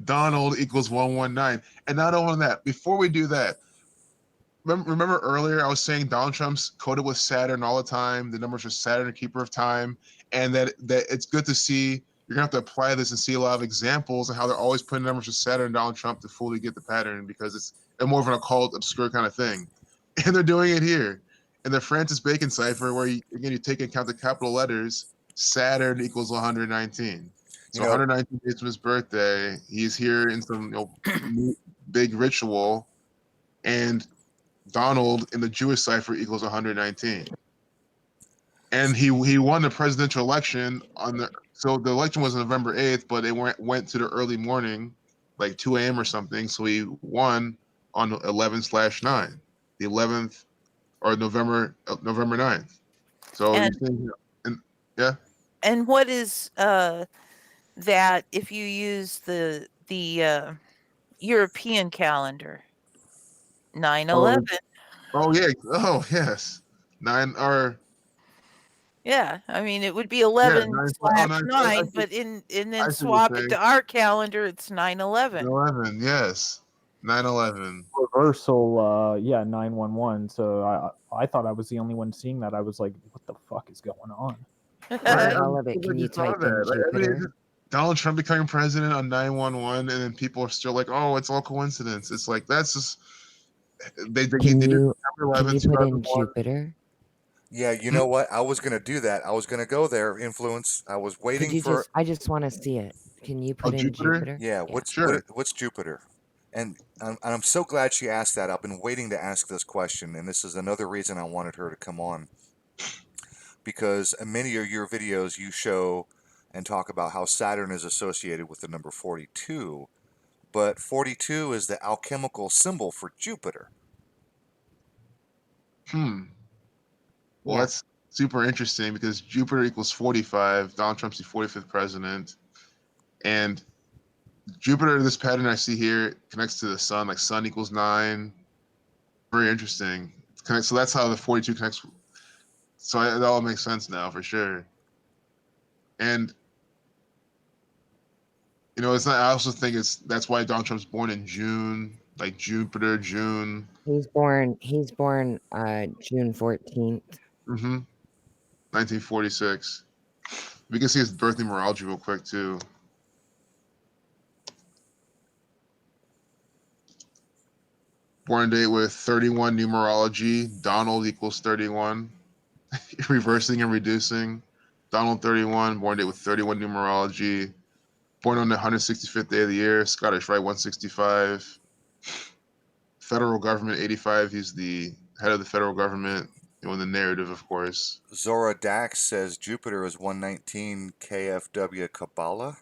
[SPEAKER 3] Donald equals 119. And not only that, before we do that, remember earlier I was saying Donald Trump's coded with Saturn all the time. The numbers are Saturn, a keeper of time, and that it's good to see. You're gonna have to apply this and see a lot of examples of how they're always putting numbers with Saturn and Donald Trump to fully get the pattern because it's more of an occult, obscure kind of thing, and they're doing it here in the Francis Bacon cipher, where you take into account the capital letters. Saturn equals 119.
[SPEAKER 1] You
[SPEAKER 3] So
[SPEAKER 1] know,
[SPEAKER 3] 119 days from his birthday, he's here in some big ritual, and Donald in the Jewish cipher equals 119. And he won the presidential election on the so the election was November 8th, but it went to the early morning, like 2 a.m. or something. So he won on 11/9, the 11th or November 9th. So you're
[SPEAKER 4] And
[SPEAKER 3] saying, and yeah.
[SPEAKER 4] and what is that if you use the European calendar? 9/11.
[SPEAKER 3] Oh yeah. Oh yes. Nine or
[SPEAKER 4] Yeah, I mean it would be
[SPEAKER 3] yeah,
[SPEAKER 4] 11
[SPEAKER 3] nine. Oh,
[SPEAKER 4] slash
[SPEAKER 3] nine.
[SPEAKER 4] nine, but and
[SPEAKER 3] I
[SPEAKER 4] then
[SPEAKER 3] see what
[SPEAKER 4] swap
[SPEAKER 3] you're
[SPEAKER 4] it to
[SPEAKER 3] saying.
[SPEAKER 4] our calendar, it's 9/11.
[SPEAKER 3] 9/11. Yes. 9/11.
[SPEAKER 2] Reversal, yeah, 911. So I thought I was the only one seeing that. I was like, what the fuck is going on?
[SPEAKER 3] Right?
[SPEAKER 5] Out of all of it, can you
[SPEAKER 3] Just saw
[SPEAKER 5] type in
[SPEAKER 3] that. Like, I mean,
[SPEAKER 5] Jupiter?
[SPEAKER 3] Donald Trump becoming president on 9/11, and then people are still like, "Oh, it's all coincidence." It's like that's just they
[SPEAKER 5] Can
[SPEAKER 3] did
[SPEAKER 5] you
[SPEAKER 3] September
[SPEAKER 5] can you
[SPEAKER 3] 11th,
[SPEAKER 5] put in
[SPEAKER 3] 2001.
[SPEAKER 5] Jupiter?
[SPEAKER 1] yeah, you know what? I was gonna do that. I was gonna go there. Influence. I was
[SPEAKER 5] Could
[SPEAKER 1] waiting
[SPEAKER 5] you
[SPEAKER 1] for.
[SPEAKER 5] I just want to see it. Can you
[SPEAKER 3] Oh,
[SPEAKER 5] put in
[SPEAKER 3] Jupiter.
[SPEAKER 5] Jupiter?
[SPEAKER 1] Yeah.
[SPEAKER 5] Yeah.
[SPEAKER 1] What's Jupiter? And I'm so glad she asked that. I've been waiting to ask this question, and this is another reason I wanted her to come on because in many of your videos you show and talk about how Saturn is associated with the number 42, but 42 is the alchemical symbol for Jupiter.
[SPEAKER 3] Hmm. Well,
[SPEAKER 5] Yeah.
[SPEAKER 3] that's super interesting because Jupiter equals 45. Donald Trump's the 45th president, and Jupiter, this pattern I see here, connects to the sun. Like sun equals 9. Very interesting. So that's how the 42 connects. So it all makes sense now for sure. And it's not. I also think that's why Donald Trump's born in June, like Jupiter, June.
[SPEAKER 5] He's born June 14th.
[SPEAKER 3] 1946. We can see his birth numerology real quick too. Born date with 31 numerology. Donald equals 31. Reversing and reducing. Donald 31. Born date with 31 numerology. Born on the 165th day of the year. Scottish Rite 165. Federal government 85. He's the head of the federal government. In the narrative, of course.
[SPEAKER 1] Zora Dax says Jupiter is 119 KFW Kabbalah.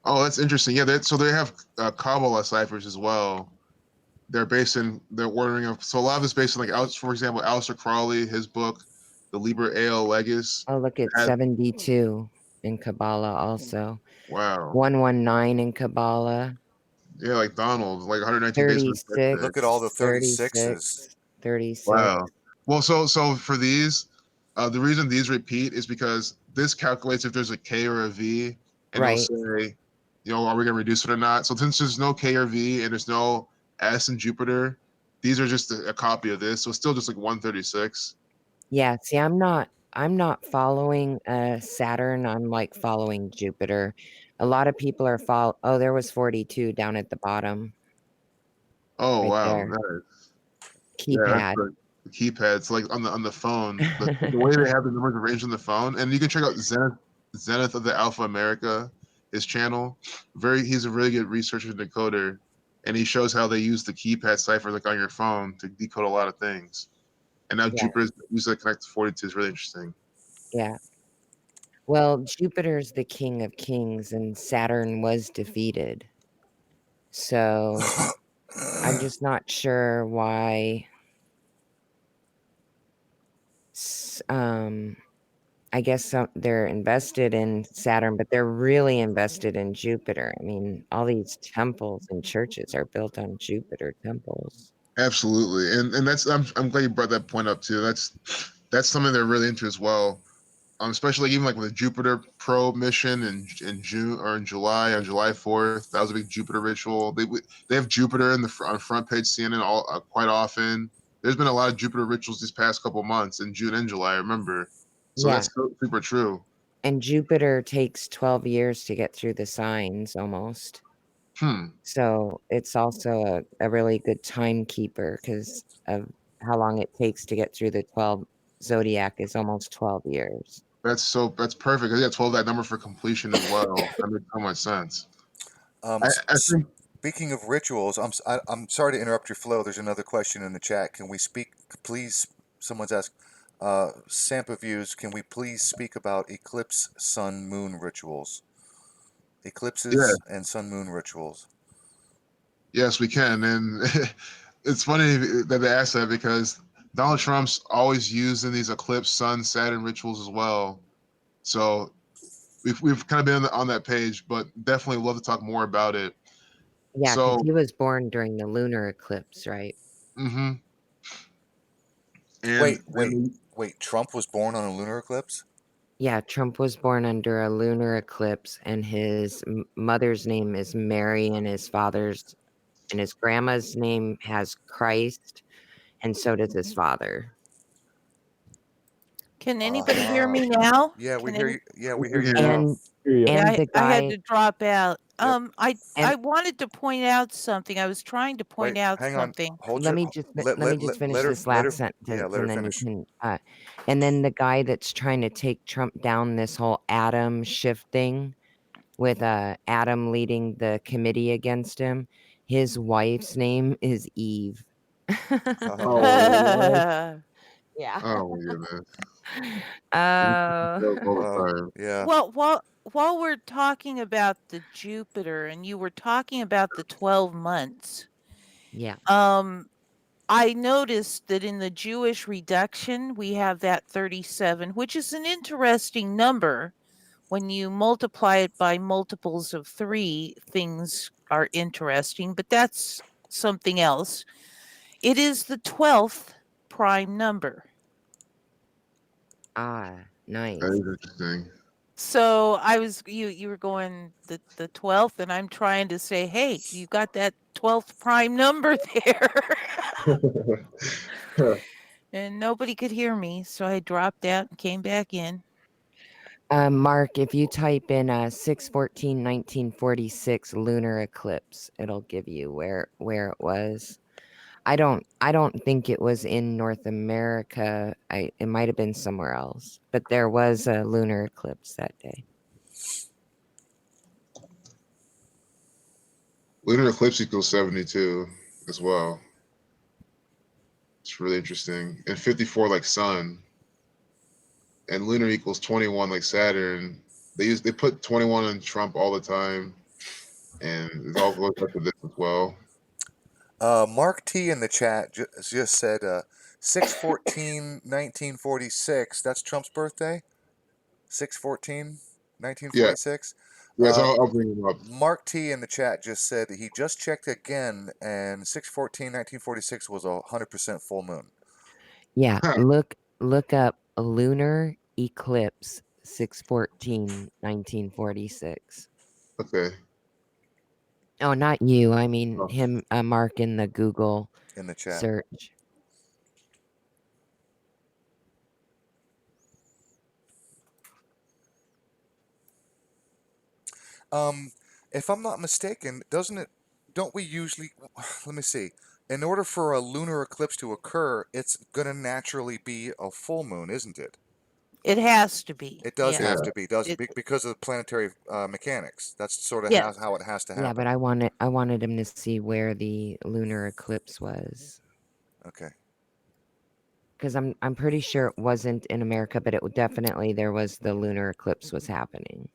[SPEAKER 3] Oh, that's interesting. Yeah, so they have Kabbalah ciphers as well. They're ordering of, so a lot of it's based on, like, for example, Aleister Crowley, his book, the Liber Ale Legis.
[SPEAKER 5] Oh, look, it's 72 in Kabbalah also.
[SPEAKER 3] Wow.
[SPEAKER 5] 119 in Kabbalah.
[SPEAKER 3] Yeah, like Donald, like 119 days.
[SPEAKER 5] 36.
[SPEAKER 1] Look at all the
[SPEAKER 5] 36. 36.
[SPEAKER 3] Wow. Well, so for these, the reason these repeat is because this calculates if there's a K or a V, and it'll say, are we going to reduce it or not? So since there's no K or V and there's no S in Jupiter, these are just a copy of this. So it's still just like 136.
[SPEAKER 5] Yeah, see, I'm not following Saturn. I'm like following Jupiter. A lot of people are oh, there was 42 down at the bottom.
[SPEAKER 3] Oh,
[SPEAKER 5] right
[SPEAKER 3] wow.
[SPEAKER 5] there.
[SPEAKER 3] Nice.
[SPEAKER 5] Keypad.
[SPEAKER 3] Yeah, the keypad. It's like on the phone. The way they have the numbers arranged on the phone. And you can check out Zenith of the Alpha America, his channel. He's a really good researcher and decoder. And he shows how they use the keypad cipher like on your phone to decode a lot of things. And now Jupiter's usually connected to 42 is really interesting.
[SPEAKER 5] Yeah. Well, Jupiter's the king of kings and Saturn was defeated. So I'm just not sure why. I guess they're invested in Saturn, but they're really invested in Jupiter. I mean, all these temples and churches are built on Jupiter temples.
[SPEAKER 3] Absolutely. And that's I'm glad you brought that point up too. That's something they're really into as well. Especially even like with the Jupiter probe mission in June or in July, on July 4th. That was a big Jupiter ritual. They have Jupiter on front page CNN quite often. There's been a lot of Jupiter rituals these past couple months in June and July, I remember. So that's super true.
[SPEAKER 5] And Jupiter takes 12 years to get through the signs almost. So it's also a really good timekeeper because of how long it takes to get through the 12 zodiac is almost 12 years.
[SPEAKER 3] That's perfect. I got 12 that number for completion as well. That makes so much sense.
[SPEAKER 1] Speaking of rituals, I'm sorry to interrupt your flow. There's another question in the chat. Can we speak, please? Someone's asked, Sampa Views, can we please speak about eclipse, sun, moon rituals? Eclipses and sun, moon rituals.
[SPEAKER 3] Yes, we can. And it's funny that they asked that because Donald Trump's always using these eclipse, sun, Saturn rituals as well. So we've kind of been on that page, but definitely love to talk more about it.
[SPEAKER 5] Yeah, because he was born during the lunar eclipse, right?
[SPEAKER 3] Mm-hmm.
[SPEAKER 1] Wait, Trump was born on a lunar eclipse?
[SPEAKER 5] Yeah, Trump was born under a lunar eclipse, and his mother's name is Mary, and his grandma's name has Christ, and so does his father.
[SPEAKER 4] Can anybody hear me now?
[SPEAKER 1] Yeah, we hear you. Yeah, we hear
[SPEAKER 3] you
[SPEAKER 1] now.
[SPEAKER 5] And
[SPEAKER 4] I had to drop out.
[SPEAKER 1] Yep.
[SPEAKER 4] I wanted to point out something. I was trying to point out something.
[SPEAKER 5] Let me just finish this last sentence, and then you can. And then the guy that's trying to take Trump down this whole atom shifting, with Adam leading the committee against him. His wife's name is Eve. Yeah.
[SPEAKER 3] Oh my goodness.
[SPEAKER 1] Yeah.
[SPEAKER 4] Well, while we're talking about the Jupiter, and you were talking about the 12 months.
[SPEAKER 5] Yeah.
[SPEAKER 4] I noticed that in the Jewish reduction, we have that 37, which is an interesting number. When you multiply it by multiples of 3, things are interesting, but that's something else. It is the 12th prime number.
[SPEAKER 5] Ah, nice.
[SPEAKER 3] That is interesting.
[SPEAKER 4] So you were going the 12th, and I'm trying to say, hey, you got that 12th prime number there. And nobody could hear me, so I dropped out and came back in.
[SPEAKER 5] Mark, if you type in 6/14/1946 lunar eclipse, it'll give you where it was. I don't think it was in North America. It might have been somewhere else, but there was a lunar eclipse that day.
[SPEAKER 3] Lunar eclipse equals 72 as well. It's really interesting. And 54 like Sun, and lunar equals 21 like Saturn. They put 21 in Trump all the time, and it all goes up to this as well.
[SPEAKER 1] Mark T in the chat just said 6/14/1946. That's Trump's birthday. 6/14,
[SPEAKER 3] Yeah,
[SPEAKER 1] 1946.
[SPEAKER 3] yes, I'll bring him up.
[SPEAKER 1] Mark T in the chat just said he just checked again, and 6/14/1946 was 100% full moon.
[SPEAKER 5] Yeah, look up a lunar eclipse 6/14/1946.
[SPEAKER 3] Okay.
[SPEAKER 5] Oh, not you. I mean
[SPEAKER 3] Oh.
[SPEAKER 5] him, Mark in the Google
[SPEAKER 1] In the chat.
[SPEAKER 5] search.
[SPEAKER 1] If I'm not mistaken, don't we usually, let me see, in order for a lunar eclipse to occur, it's going to naturally be a full moon, isn't it?
[SPEAKER 4] It has to be.
[SPEAKER 1] It does
[SPEAKER 4] Yeah.
[SPEAKER 1] have to be, doesn't
[SPEAKER 4] It-
[SPEAKER 1] it? Because of planetary mechanics. That's sort of
[SPEAKER 4] Yes.
[SPEAKER 1] how it has to
[SPEAKER 5] Yeah, but
[SPEAKER 1] happen.
[SPEAKER 5] I wanted him to see where the lunar eclipse was.
[SPEAKER 1] Okay.
[SPEAKER 5] Because I'm pretty sure it wasn't in America, but definitely there was the lunar eclipse was happening.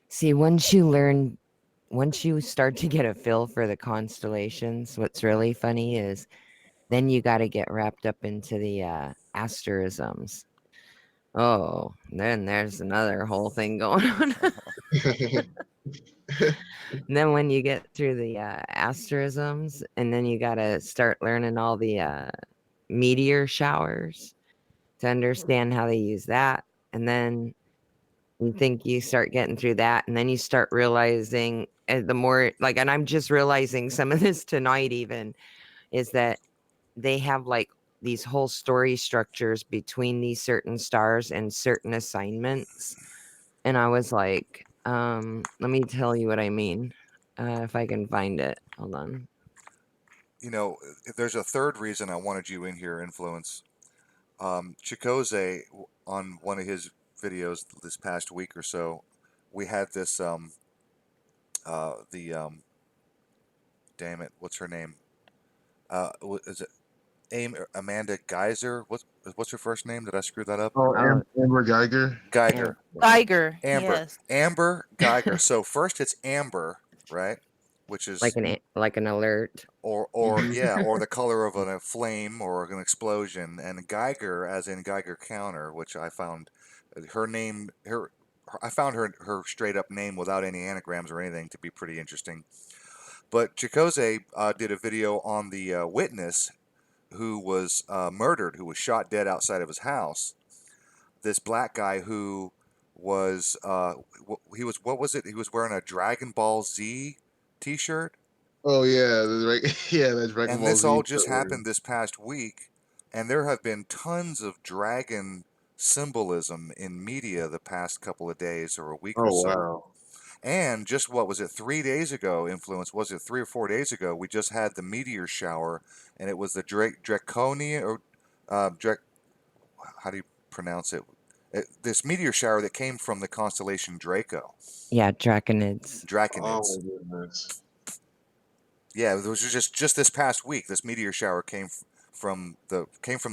[SPEAKER 5] See, once you start to get a feel for the constellations, what's really funny is then you got to get wrapped up into the asterisms. Oh, then there's another whole thing going on. And then when you get through the asterisms, and then you got to start learning all the meteor showers to understand how they use that. And then you think you start getting through that, and then you start realizing the more like, and I'm just realizing some of this tonight even, is that they have like these whole story structures between these certain stars and certain assignments. And I was like, let me tell you what I mean. If I can find it. Hold on.
[SPEAKER 1] You know, there's a third reason I wanted you in here, Influence. Chigozie, on one of his videos this past week or so, we had this, the, damn it, what's her name? Is it Amanda Geyser? What's her first name? Did I screw that up?
[SPEAKER 3] Oh,
[SPEAKER 5] Oh,
[SPEAKER 3] Amber Geiger.
[SPEAKER 1] Geiger.
[SPEAKER 4] Geiger.
[SPEAKER 1] Amber.
[SPEAKER 4] Yes.
[SPEAKER 1] Amber Geiger. So first it's Amber, right? Which is
[SPEAKER 5] like an alert.
[SPEAKER 1] or yeah, or the color of a flame or an explosion, and Geiger as in Geiger counter, which I found her name I found her straight up name without any anagrams or anything to be pretty interesting. But Chigozie did a video on the witness who was murdered, who was shot dead outside of his house. This black guy who was he was what was it? He was wearing a Dragon Ball Z T-shirt,
[SPEAKER 3] Oh yeah, yeah, that Dragon
[SPEAKER 1] and
[SPEAKER 3] Ball
[SPEAKER 1] this
[SPEAKER 3] Z.
[SPEAKER 1] all just happened this past week. And there have been tons of dragon symbolism in media the past couple of days or a week or
[SPEAKER 3] Oh
[SPEAKER 1] so.
[SPEAKER 3] wow.
[SPEAKER 1] And just what was it, 3 days ago, Influence, was it 3 or 4 days ago, we just had the meteor shower, and it was the Draconia, or how do you pronounce it? This meteor shower that came from the constellation Draco.
[SPEAKER 5] Yeah, Draconids.
[SPEAKER 1] Draconids.
[SPEAKER 3] Oh my goodness.
[SPEAKER 1] Yeah, it was just this past week. This meteor shower came from the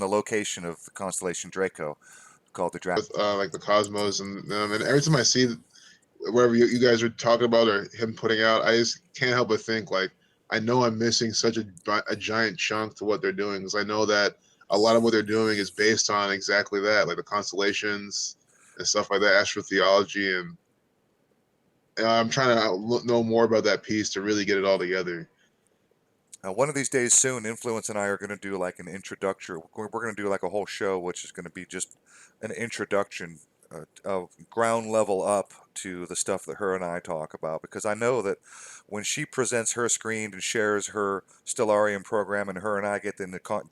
[SPEAKER 1] location of the constellation Draco, called the
[SPEAKER 3] With like the cosmos and them, and every time I see wherever you guys are talking about or him putting out, I just can't help but think like I know I'm missing such a giant chunk to what they're doing, because I know that a lot of what they're doing is based on exactly that, like the constellations and stuff like that, astrotheology, and I'm trying to know more about that piece to really get it all together.
[SPEAKER 1] One of these days soon, Influence and I are going to do like an introductory. We're going to do like a whole show, which is going to be just an introduction, ground level up to the stuff that her and I talk about, because I know that when she presents her screen and shares her Stellarium program, and her and I get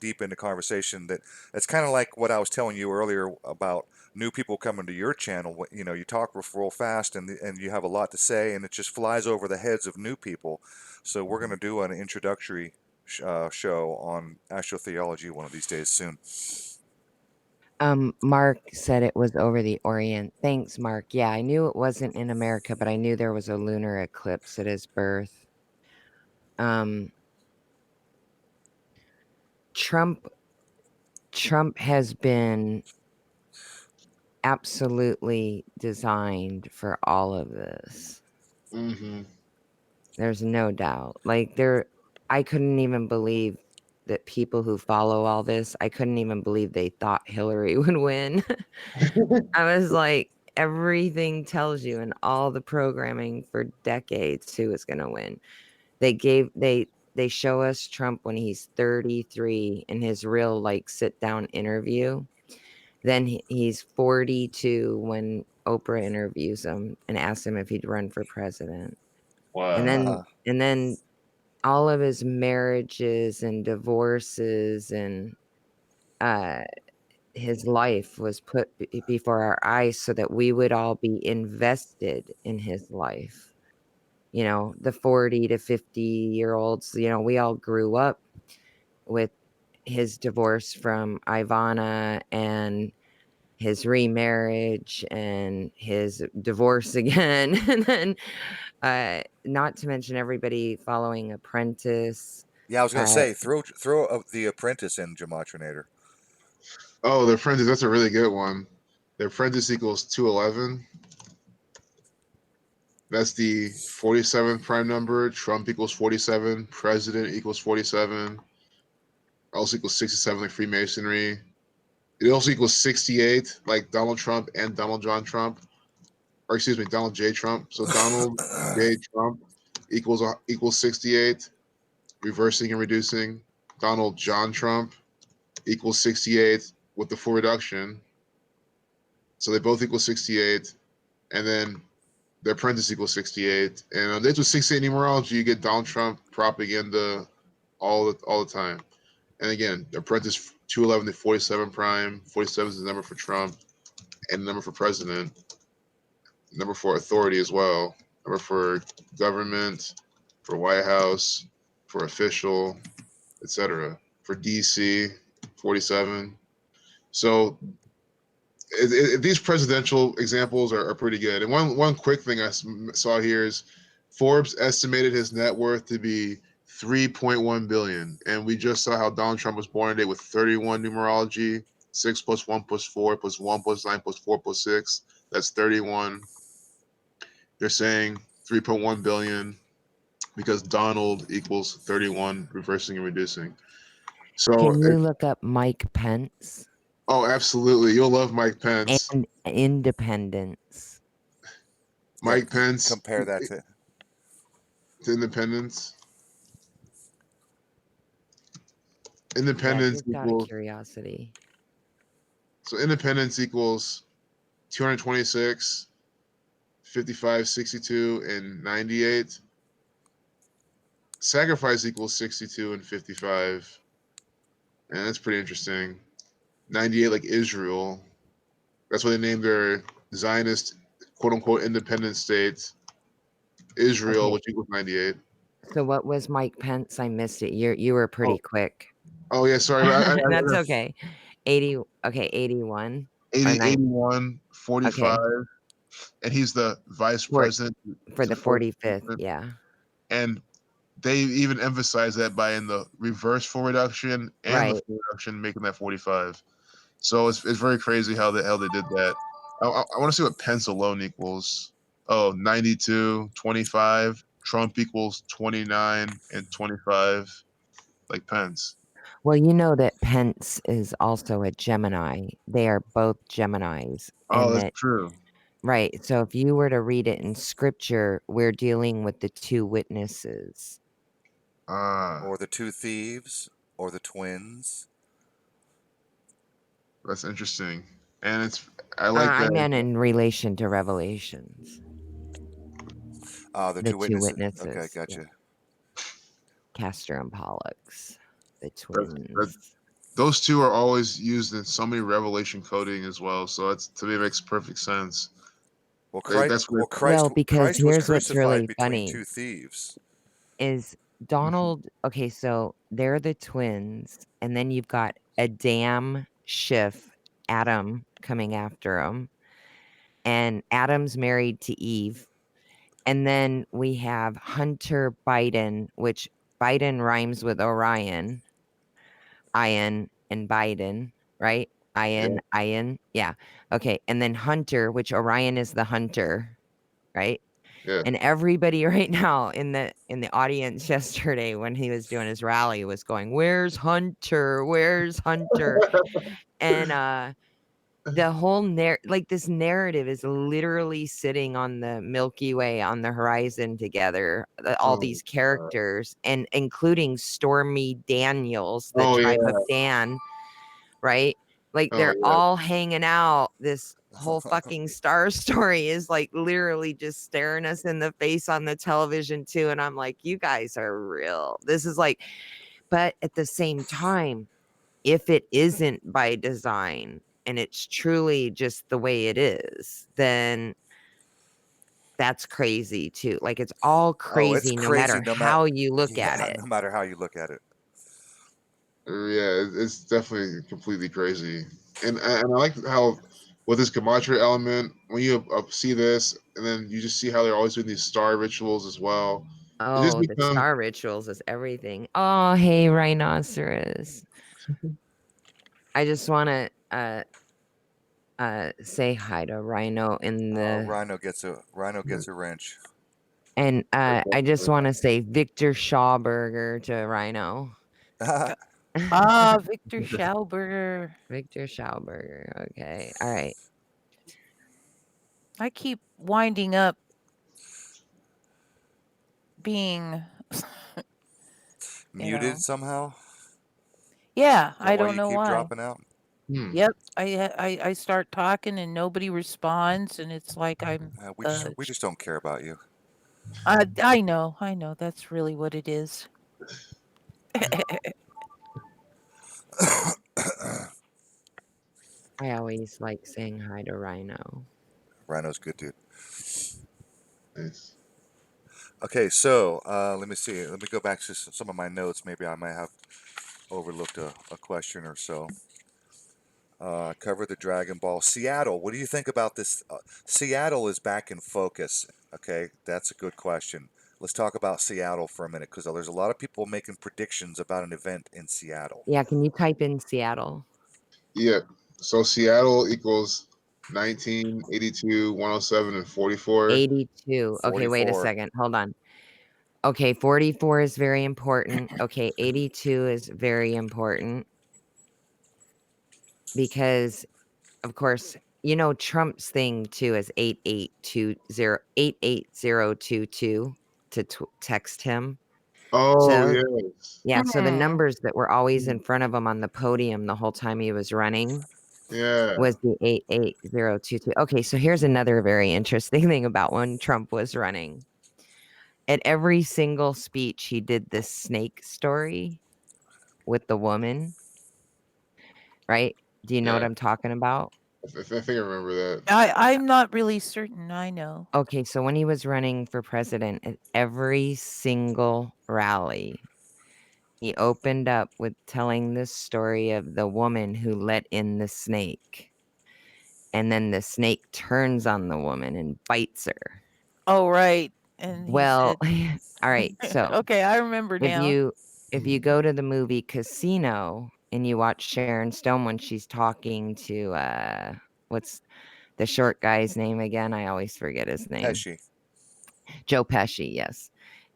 [SPEAKER 1] deep into conversation, that it's kind of like what I was telling you earlier about new people coming to your channel. You know, you talk real fast, and you have a lot to say, and it just flies over the heads of new people. So we're going to do an introductory show on astrotheology one of these days soon.
[SPEAKER 5] Mark said it was over the Orient. Thanks, Mark. Yeah, I knew it wasn't in America, but I knew there was a lunar eclipse at his birth. Trump has been absolutely designed for all of this.
[SPEAKER 3] Mm-hmm.
[SPEAKER 5] There's no doubt. Like I couldn't even believe that people who follow all this, I couldn't even believe they thought Hillary would win. I was like, everything tells you in all the programming for decades who is going to win. They show us Trump when he's 33 in his real like sit down interview. Then he's 42 when Oprah interviews him and asks him if he'd run for president. And
[SPEAKER 3] Wow.
[SPEAKER 5] then all of his marriages and divorces and his life was put before our eyes so that we would all be invested in his life. You know, the 40 to 50-year-olds, you know, we all grew up with his divorce from Ivana and his remarriage and his divorce again. And then not to mention everybody following Apprentice.
[SPEAKER 1] Yeah, I was going to
[SPEAKER 5] Uh,
[SPEAKER 1] say throw The Apprentice in, Gematria.
[SPEAKER 3] Oh, the apprentice. That's a really good one. The apprentice equals 211. That's the 47th prime number. Trump equals 47. President equals 47. Also equals 67 like Freemasonry. It also equals 68 like Donald Trump and Donald John Trump. Or excuse me, Donald J. Trump. So Donald J. Trump equals 68. Reversing and reducing. Donald John Trump equals 68 with the full reduction. So they both equal 68. And then the apprentice equals 68. And on dates with 68 numerology, you get Donald Trump propaganda all the time. And again, the apprentice 211 to 47 prime. 47 is the number for Trump and the number for president. Number for authority as well. Number for government, for White House, for official, etc. For DC, 47. So these presidential examples are pretty good. And one quick thing I saw here is Forbes estimated his net worth to be 3.1 billion, and we just saw how Donald Trump was born today with 31 numerology, 6 plus 1 plus 4 plus 1 plus 9 plus 4 plus 6. That's 31. They're saying 3.1 billion because Donald equals 31, reversing and reducing. So,
[SPEAKER 5] can you look up Mike Pence
[SPEAKER 3] oh, absolutely, you'll love Mike Pence.
[SPEAKER 5] and independence?
[SPEAKER 1] Yeah,
[SPEAKER 3] Mike Pence
[SPEAKER 1] compare that to.
[SPEAKER 3] to independence.
[SPEAKER 5] Yeah,
[SPEAKER 3] Independence
[SPEAKER 5] just out of
[SPEAKER 3] equals
[SPEAKER 5] curiosity.
[SPEAKER 3] so independence equals 226, 55, 62, and 98. Sacrifice equals 62 and 55. And that's pretty interesting. 98 like Israel. That's why they named their Zionist quote unquote independent state Israel,
[SPEAKER 5] Okay.
[SPEAKER 3] which equals 98.
[SPEAKER 5] So what was Mike Pence? I missed it. You were pretty
[SPEAKER 3] Oh,
[SPEAKER 5] quick.
[SPEAKER 3] oh yeah, sorry.
[SPEAKER 5] That's okay. 80, okay, 81 or
[SPEAKER 3] 80,
[SPEAKER 5] 9.
[SPEAKER 3] 81, 45,
[SPEAKER 5] Okay.
[SPEAKER 3] and he's the vice
[SPEAKER 5] For
[SPEAKER 3] president
[SPEAKER 5] for
[SPEAKER 3] to
[SPEAKER 5] the
[SPEAKER 3] the fourth
[SPEAKER 5] 45th.
[SPEAKER 3] president.
[SPEAKER 5] Yeah.
[SPEAKER 3] And they even emphasize that by in the reverse full reduction and the
[SPEAKER 5] Right.
[SPEAKER 3] full reduction, making that 45. So it's very crazy how the hell they did that. I want to see what Pence alone equals. Oh, 92, 25. Trump equals 29 and 25, like Pence.
[SPEAKER 5] Well, you know that Pence is also a Gemini. They are both Geminis.
[SPEAKER 3] Oh,
[SPEAKER 5] And
[SPEAKER 3] that's
[SPEAKER 5] that,
[SPEAKER 3] true.
[SPEAKER 5] right. So if you were to read it in scripture, we're dealing with the two witnesses.
[SPEAKER 3] Ah,
[SPEAKER 1] Or the two thieves, or the twins.
[SPEAKER 3] that's interesting. And I like
[SPEAKER 5] I
[SPEAKER 3] that.
[SPEAKER 5] meant in relation to Revelations.
[SPEAKER 1] The
[SPEAKER 5] The
[SPEAKER 1] two
[SPEAKER 5] two
[SPEAKER 1] witnesses. Okay,
[SPEAKER 5] witnesses. Yeah.
[SPEAKER 1] gotcha.
[SPEAKER 5] Castor and Pollux, the
[SPEAKER 3] That,
[SPEAKER 5] twins.
[SPEAKER 3] those two are always used in so many Revelation coding as well. So that's, to me, it makes perfect sense.
[SPEAKER 1] Well,
[SPEAKER 3] That's where
[SPEAKER 5] Well, because
[SPEAKER 1] Christ was
[SPEAKER 5] here's what's
[SPEAKER 1] crucified
[SPEAKER 5] really
[SPEAKER 1] between
[SPEAKER 5] funny
[SPEAKER 1] two thieves.
[SPEAKER 5] is Donald. Okay, so they're the twins, and then you've got Adam, Schiff, Adam coming after him, and Adam's married to Eve. And then we have Hunter Biden, which Biden rhymes with Orion, Ian and Biden, right? Ian. Yeah. Okay. And then Hunter, which Orion is the hunter, right?
[SPEAKER 3] yeah.
[SPEAKER 5] And everybody right now in the audience yesterday when he was doing his rally was going, "Where's Hunter? Where's Hunter?" And the whole this narrative is literally sitting on the Milky Way on the horizon together, all
[SPEAKER 3] Oh,
[SPEAKER 5] these characters, and including Stormy Daniels, the
[SPEAKER 3] oh yeah.
[SPEAKER 5] tribe of Dan, right? Like
[SPEAKER 3] Oh
[SPEAKER 5] they're
[SPEAKER 3] yeah.
[SPEAKER 5] all hanging out. This whole fucking Star Story is like literally just staring us in the face on the television too. And I'm like, you guys are real. This is like, but at the same time, if it isn't by design and it's truly just the way it is, then that's crazy too. Like it's all
[SPEAKER 1] Oh, it's
[SPEAKER 5] crazy no
[SPEAKER 1] crazy.
[SPEAKER 5] matter how you look at
[SPEAKER 1] Yeah,
[SPEAKER 5] it.
[SPEAKER 1] no matter how you look at it.
[SPEAKER 3] Yeah, it's definitely completely crazy. And I like how with this gematria element, when you see this, and then you just see how they're always doing these star rituals as well. It just
[SPEAKER 5] Oh, the
[SPEAKER 3] becomes
[SPEAKER 5] star rituals is everything. Oh, hey, rhinoceros. I just want to say hi to Rhino in the
[SPEAKER 1] Rhino gets a wrench.
[SPEAKER 5] and I just want to say Victor Schauberger to Rhino.
[SPEAKER 4] Victor Schauberger.
[SPEAKER 5] Victor Schauberger. Okay. All right.
[SPEAKER 4] I keep winding up being,
[SPEAKER 1] Muted somehow.
[SPEAKER 4] Yeah,
[SPEAKER 1] Is that
[SPEAKER 4] I
[SPEAKER 1] why
[SPEAKER 4] don't
[SPEAKER 1] you
[SPEAKER 4] know
[SPEAKER 1] keep
[SPEAKER 4] why.
[SPEAKER 1] dropping out?
[SPEAKER 4] Yep, I start talking and nobody responds, and it's like I'm.
[SPEAKER 1] We just don't care about you.
[SPEAKER 4] I know, that's really what it is.
[SPEAKER 5] I always like saying hi to Rhino.
[SPEAKER 1] Rhino's good, dude.
[SPEAKER 3] nice.
[SPEAKER 1] Okay, so let me see. Let me go back to some of my notes. Maybe I might have overlooked a question or so. Cover the Dragon Ball. Seattle, what do you think about this? Seattle is back in focus. Okay, that's a good question. Let's talk about Seattle for a minute because there's a lot of people making predictions about an event in Seattle.
[SPEAKER 5] Yeah, can you type in Seattle?
[SPEAKER 3] Yeah. So Seattle equals 19, 82, 107, and 44.
[SPEAKER 5] 82. Okay, wait a
[SPEAKER 1] 44.
[SPEAKER 5] second. Hold on. Okay, 44 is very important. Okay, 82 is very important because, of course, you know Trump's thing too is 88022 to text him.
[SPEAKER 3] Oh
[SPEAKER 5] So
[SPEAKER 3] yes.
[SPEAKER 5] yeah, so the
[SPEAKER 4] Mm.
[SPEAKER 5] numbers that were always in front of him on the podium the whole time he was running
[SPEAKER 3] Yeah.
[SPEAKER 5] was the 88022. Okay, so here's another very interesting thing about when Trump was running. At every single speech, he did this snake story with the woman, right? Do you know what
[SPEAKER 3] Yeah.
[SPEAKER 5] I'm talking about?
[SPEAKER 3] I think I remember that.
[SPEAKER 4] I'm not really certain. I know.
[SPEAKER 5] Okay, so when he was running for president, at every single rally, he opened up with telling this story of the woman who let in the snake. And then the snake turns on the woman and bites her.
[SPEAKER 4] Oh, right. And he
[SPEAKER 5] Well,
[SPEAKER 4] said,
[SPEAKER 5] all right. So
[SPEAKER 4] okay, I remember
[SPEAKER 5] if
[SPEAKER 4] now.
[SPEAKER 5] you go to the movie Casino and you watch Sharon Stone when she's talking to what's the short guy's name again? I always forget his name.
[SPEAKER 1] Pesci.
[SPEAKER 5] Joe Pesci, yes.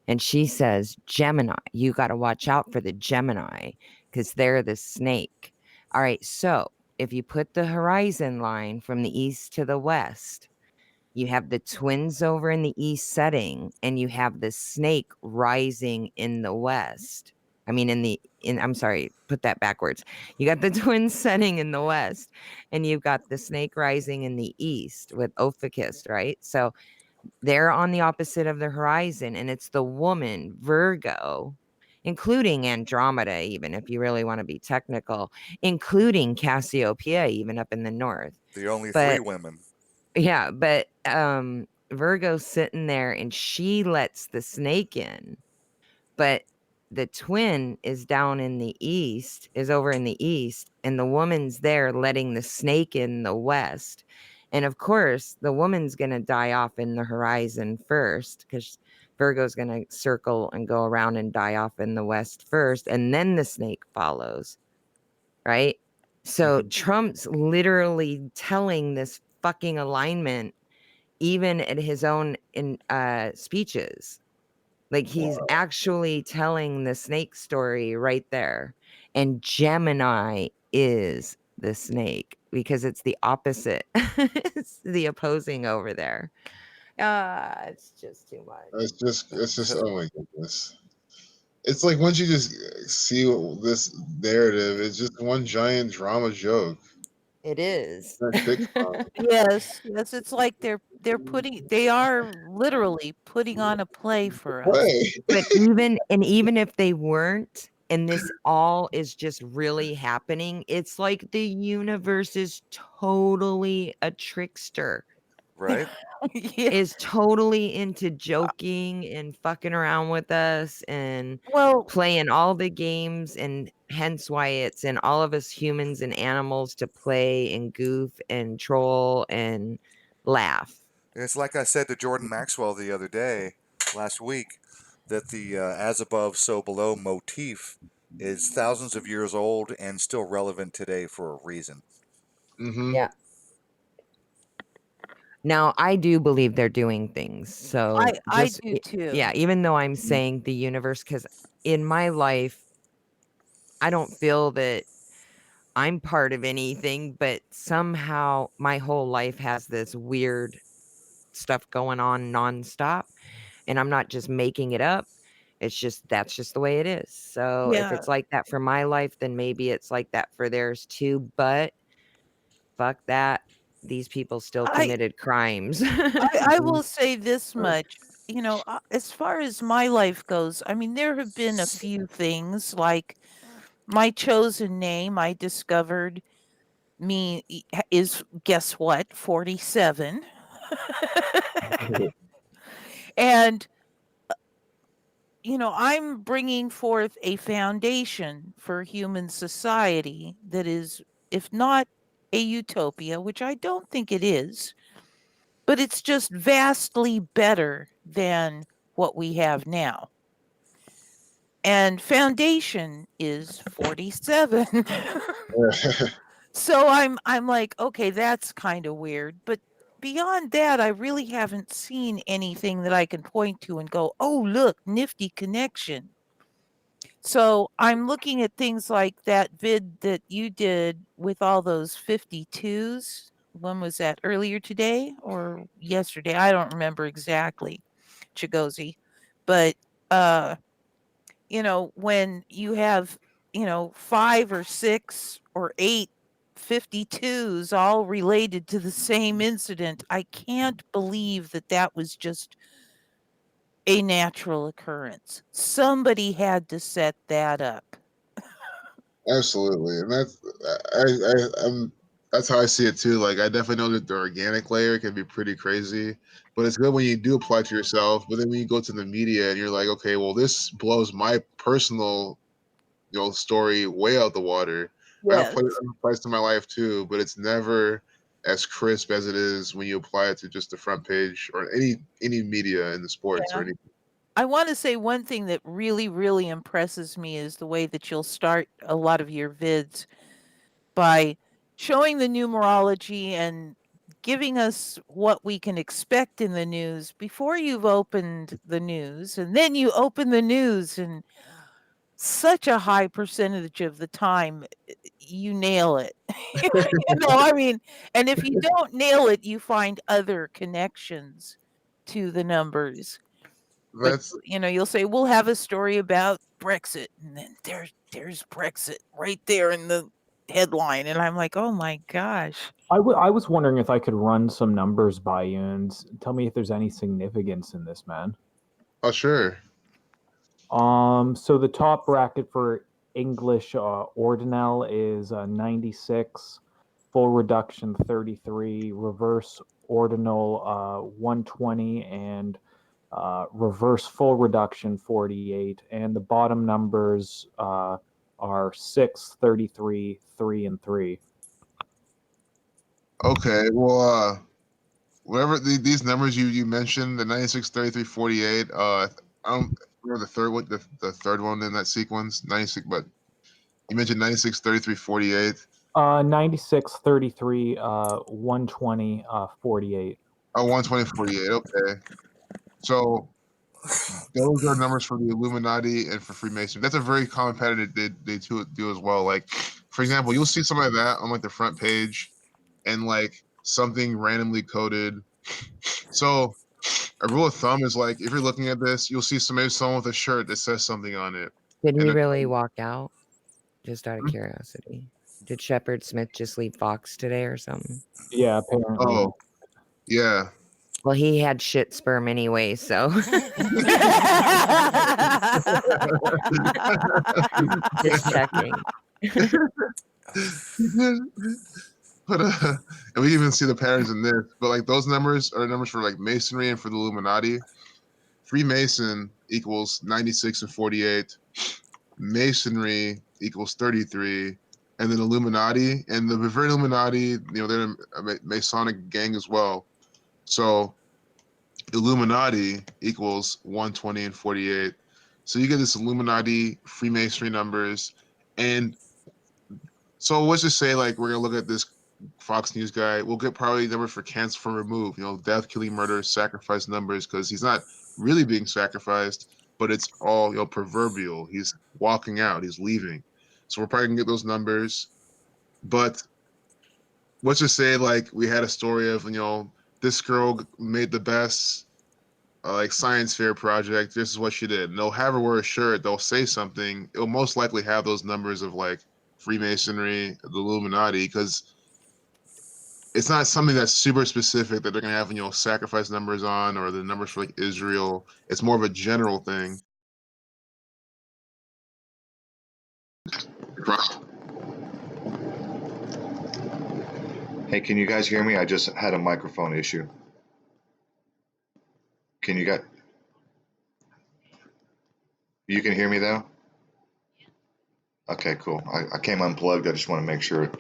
[SPEAKER 5] And she says, Gemini, you got to watch out for the Gemini because they're the snake. All right. So if you put the horizon line from the east to the west, you have the twins over in the east setting and you have the snake rising in the west. I mean, I'm sorry, put that backwards. You got the twins setting in the west and you've got the snake rising in the east with Ophiuchus, right? So They're on the opposite of the horizon, and it's the woman, Virgo, including Andromeda, even if you really want to be technical, including Cassiopeia, even up in the north.
[SPEAKER 1] The only three
[SPEAKER 5] But
[SPEAKER 1] women.
[SPEAKER 5] yeah, but Virgo's sitting there and she lets the snake in, but the twin is down in the east, is over in the east, and the woman's there letting the snake in the west. And of course, the woman's going to die off in the horizon first because Virgo's going to circle and go around and die off in the west first, and then the snake follows, right? So
[SPEAKER 3] Mhm.
[SPEAKER 5] Trump's literally telling this fucking alignment even at his own speeches. Like he's
[SPEAKER 3] Wow.
[SPEAKER 5] actually telling the snake story right there. And Gemini is the snake because it's the opposite. It's the opposing over there. It's just too much.
[SPEAKER 3] It's just, oh my goodness. It's like once you just see this narrative, it's just one giant drama joke.
[SPEAKER 5] It is.
[SPEAKER 3] That sitcom.
[SPEAKER 4] Yes, yes, it's like they are literally putting on a play for us.
[SPEAKER 3] Play.
[SPEAKER 5] But even if they weren't, and this all is just really happening, it's like the universe is totally a trickster.
[SPEAKER 1] Right?
[SPEAKER 4] Yeah.
[SPEAKER 5] Is totally into joking and fucking around with us and
[SPEAKER 4] Well,
[SPEAKER 5] playing all the games, and hence why it's in all of us humans and animals to play and goof and troll and laugh.
[SPEAKER 1] It's like I said to Jordan Maxwell the other day, last week, that the as above, so below motif is thousands of years old and still relevant today for a reason.
[SPEAKER 3] Mm-hmm.
[SPEAKER 5] Yeah. Now, I do believe they're doing things. So
[SPEAKER 4] I
[SPEAKER 5] just
[SPEAKER 4] do too.
[SPEAKER 5] yeah, even though I'm saying the universe, because in my life, I don't feel that I'm part of anything, but somehow my whole life has this weird stuff going on nonstop. And I'm not just making it up. It's just that's just the way it is. So if
[SPEAKER 4] Yeah.
[SPEAKER 5] it's like that for my life, then maybe it's like that for theirs too. But fuck that. These people still
[SPEAKER 4] I
[SPEAKER 5] committed crimes.
[SPEAKER 4] I will say this much, as far as my life goes, I mean, there have been a few things like my chosen name I discovered is guess what? 47. And I'm bringing forth a foundation for human society that is, if not a utopia, which I don't think it is, but it's just vastly better than what we have now. And foundation is 47. So I'm like, okay, that's kind of weird, but beyond that, I really haven't seen anything that I can point to and go, "Oh, look, nifty connection." So I'm looking at things like that vid that you did with all those 52s. When was that? Earlier today or yesterday? I don't remember exactly, Chigozie. But when you have, 5 or 6 or 8 52s all related to the same incident, I can't believe that that was just a natural occurrence. Somebody had to set that up.
[SPEAKER 3] Absolutely, and that's how I see it too. Like I definitely know that the organic layer can be pretty crazy, but it's good when you do apply it to yourself. But then when you go to the media and you're like, okay, well, this blows my personal, story way out the water. But
[SPEAKER 4] Yes.
[SPEAKER 3] I've applied it to my life too, but it's never as crisp as it is when you apply it to just the front page or any media in the sports or
[SPEAKER 4] Yeah.
[SPEAKER 3] anything.
[SPEAKER 4] I want to say one thing that really, really impresses me is the way that you'll start a lot of your vids by showing the numerology and giving us what we can expect in the news before you've opened the news. And then you open the news, and such a high percentage of the time, you nail it. I mean, and if you don't nail it, you find other connections to the numbers. But
[SPEAKER 3] That's
[SPEAKER 4] you'll say we'll have a story about Brexit, and then there's Brexit right there in the headline, and I'm like, oh my gosh.
[SPEAKER 2] I was wondering if I could run some numbers by you and tell me if there's any significance in this, man.
[SPEAKER 3] Oh, sure.
[SPEAKER 2] So the top bracket for English ordinal is 96, full reduction 33, reverse ordinal 120, and reverse full reduction 48. And the bottom numbers are 6, 33, 3, and 3.
[SPEAKER 3] Okay. Well, whatever these numbers you mentioned, the 96, 33, 48. I don't remember the third one, the third one in that sequence, 96. But you mentioned 96, 33, 48.
[SPEAKER 2] 96, 33, 120, 48.
[SPEAKER 3] Oh, 120, 48. Okay. So those are numbers for the Illuminati and for Freemasonry. That's a very common pattern that they do as well. Like, for example, you'll see something like that on like the front page, and like something randomly coded. So a rule of thumb is like if you're looking at this, you'll see maybe someone with a shirt that says something on it.
[SPEAKER 5] Did
[SPEAKER 3] And
[SPEAKER 5] he
[SPEAKER 3] a,
[SPEAKER 5] really walk out? Just out of curiosity. Did Shepard Smith just leave Fox today or something?
[SPEAKER 2] Yeah, apparently.
[SPEAKER 3] oh yeah.
[SPEAKER 5] Well, he had shit sperm anyway, so just checking.
[SPEAKER 3] But and we even see the patterns in this. But like those numbers are numbers for like Masonry and for the Illuminati. Freemason equals 96 and 48. Masonry equals 33. And then Illuminati and the Bavarian Illuminati, they're a Masonic gang as well. So Illuminati equals 120 and 48. So you get this Illuminati Freemasonry numbers. And so let's just say like we're gonna look at this Fox News guy. We'll get probably numbers for cancel from remove, death, killing, murder, sacrifice numbers, because he's not really being sacrificed, but it's all proverbial. He's walking out, he's leaving. So we're probably gonna get those numbers. But let's just say like we had a story of this girl made the best like science fair project. This is what she did. And they'll have her wear a shirt. They'll say something. It'll most likely have those numbers of like Freemasonry, the Illuminati, because it's not something that's super specific that they're gonna have sacrifice numbers on or the numbers for like Israel. It's more of a general thing.
[SPEAKER 1] Hey, can you guys hear me? I just had a microphone issue. Can you guys? You can hear me though? Okay, cool. I came unplugged. I just want to make sure.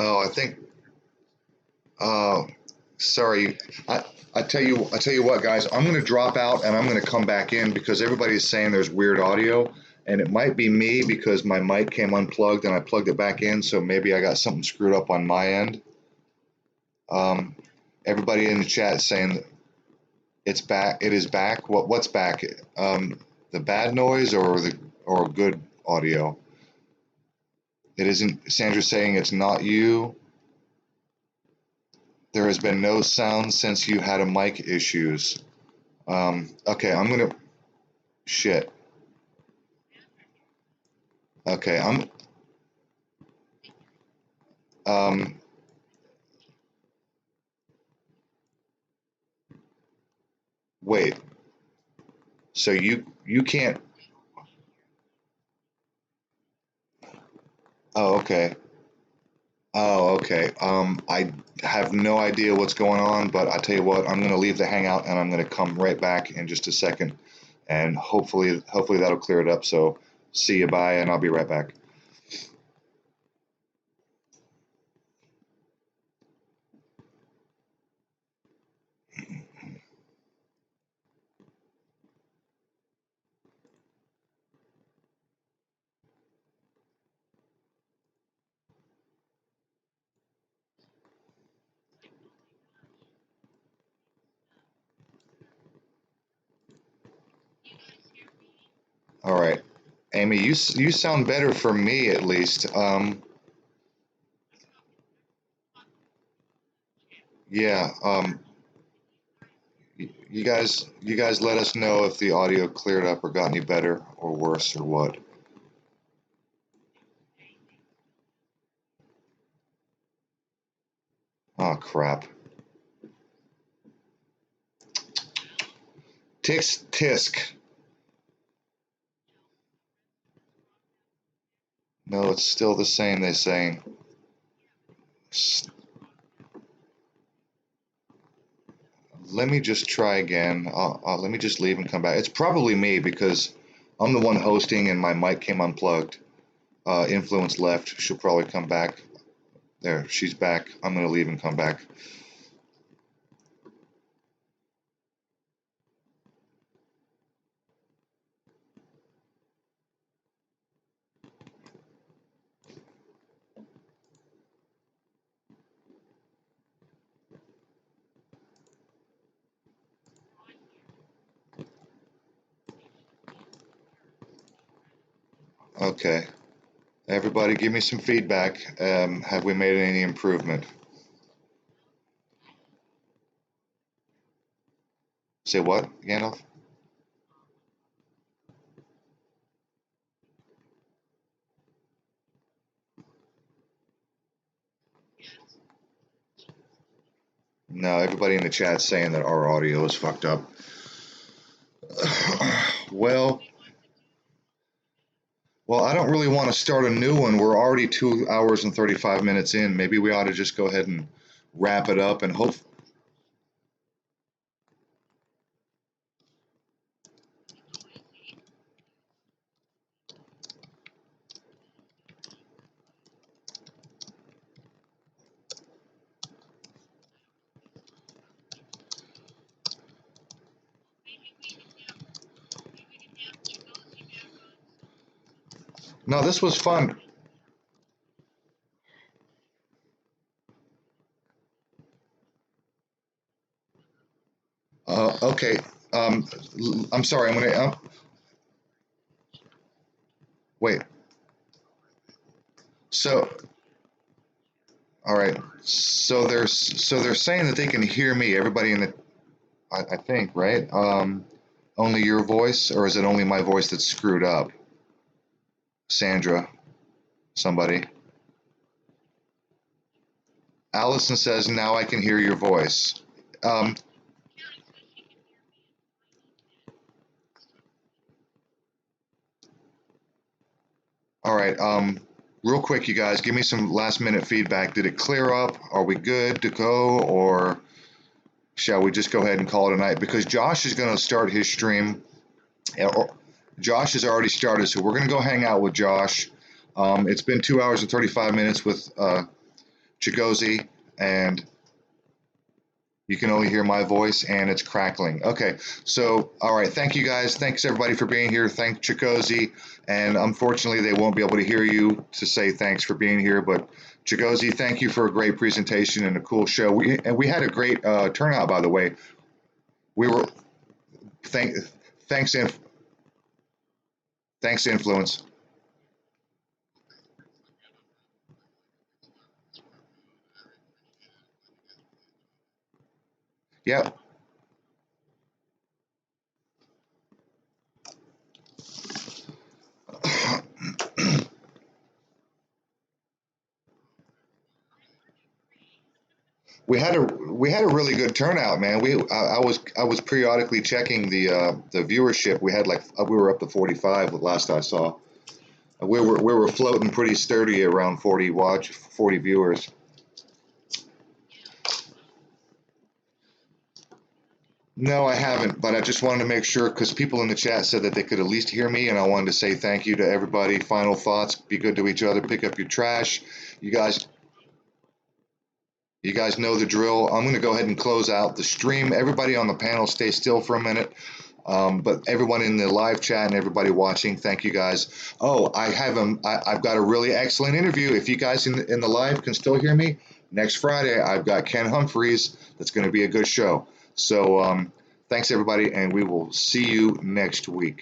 [SPEAKER 1] Oh, I think. Sorry. I tell you what, guys. I'm going to drop out and I'm going to come back in because everybody's saying there's weird audio, and it might be me because my mic came unplugged and I plugged it back in. So maybe I got something screwed up on my end. Everybody in the chat is saying it's back. It is back. What's back? The bad noise or good audio? It isn't. Sandra's saying it's not you. There has been no sound since you had a mic issues. Okay, I'm gonna. Shit. Okay, I'm. Um, wait. So you can't. Oh, okay. Oh, okay. I have no idea what's going on, but I tell you what, I'm gonna leave the hangout and I'm gonna come right back in just a second, and hopefully that'll clear it up. So see you, bye, and I'll be right back. All right, Amy, you sound better for me at least. Yeah. You guys let us know if the audio cleared up or got any better or worse or what. Oh crap. Tisk. No, it's still the same, they're saying. Let me just try again. Let me just leave and come back. It's probably me because I'm the one hosting and my mic came unplugged. Influence left. She'll probably come back. There, she's back. I'm going to leave and come back. Okay. Everybody give me some feedback. Have we made any improvement? Say what, Gandalf? No, everybody in the chat's saying that our audio is fucked up. Well, I don't really want to start a new one. We're already 2 hours and 35 minutes in. Maybe we ought to just go ahead and wrap it up and hope. No, this was fun. Okay. I'm sorry. I'm gonna wait. So All right. So they're saying that they can hear me. Everybody in the, I think, right? Only your voice, or is it only my voice that's screwed up? Sandra, somebody. Allison says now I can hear your voice. Um, all right. Real quick, you guys, give me some last minute feedback. Did it clear up? Are we good to go, or shall we just go ahead and call it a night? Because Josh is going to start his stream. Josh has already started, so we're going to go hang out with Josh. It's been 2 hours and 35 minutes with Chigozie, and you can only hear my voice, and it's crackling. Okay, so all right, thank you guys. Thanks everybody for being here. Thank Chigozie, and unfortunately they won't be able to hear you to say thanks for being here. But Chigozie, thank you for a great presentation and a cool show. We had a great turnout, by the way. We were thank thanks thanks Influence. Yep. We had a really good turnout, man. I was periodically checking the viewership. We had like we were up to 45 the last I saw. We were floating pretty sturdy around 40 viewers. No, I haven't, but I just wanted to make sure because people in the chat said that they could at least hear me, and I wanted to say thank you to everybody. Final thoughts: be good to each other, pick up your trash. You guys, you guys know the drill. I'm going to go ahead and close out the stream. Everybody on the panel, stay still for a minute. But everyone in the live chat and everybody watching, thank you guys. Oh, I've got a really excellent interview. If you guys in the live can still hear me, next Friday I've got Ken Humphreys. That's going to be a good show. So thanks everybody, and we will see you next week.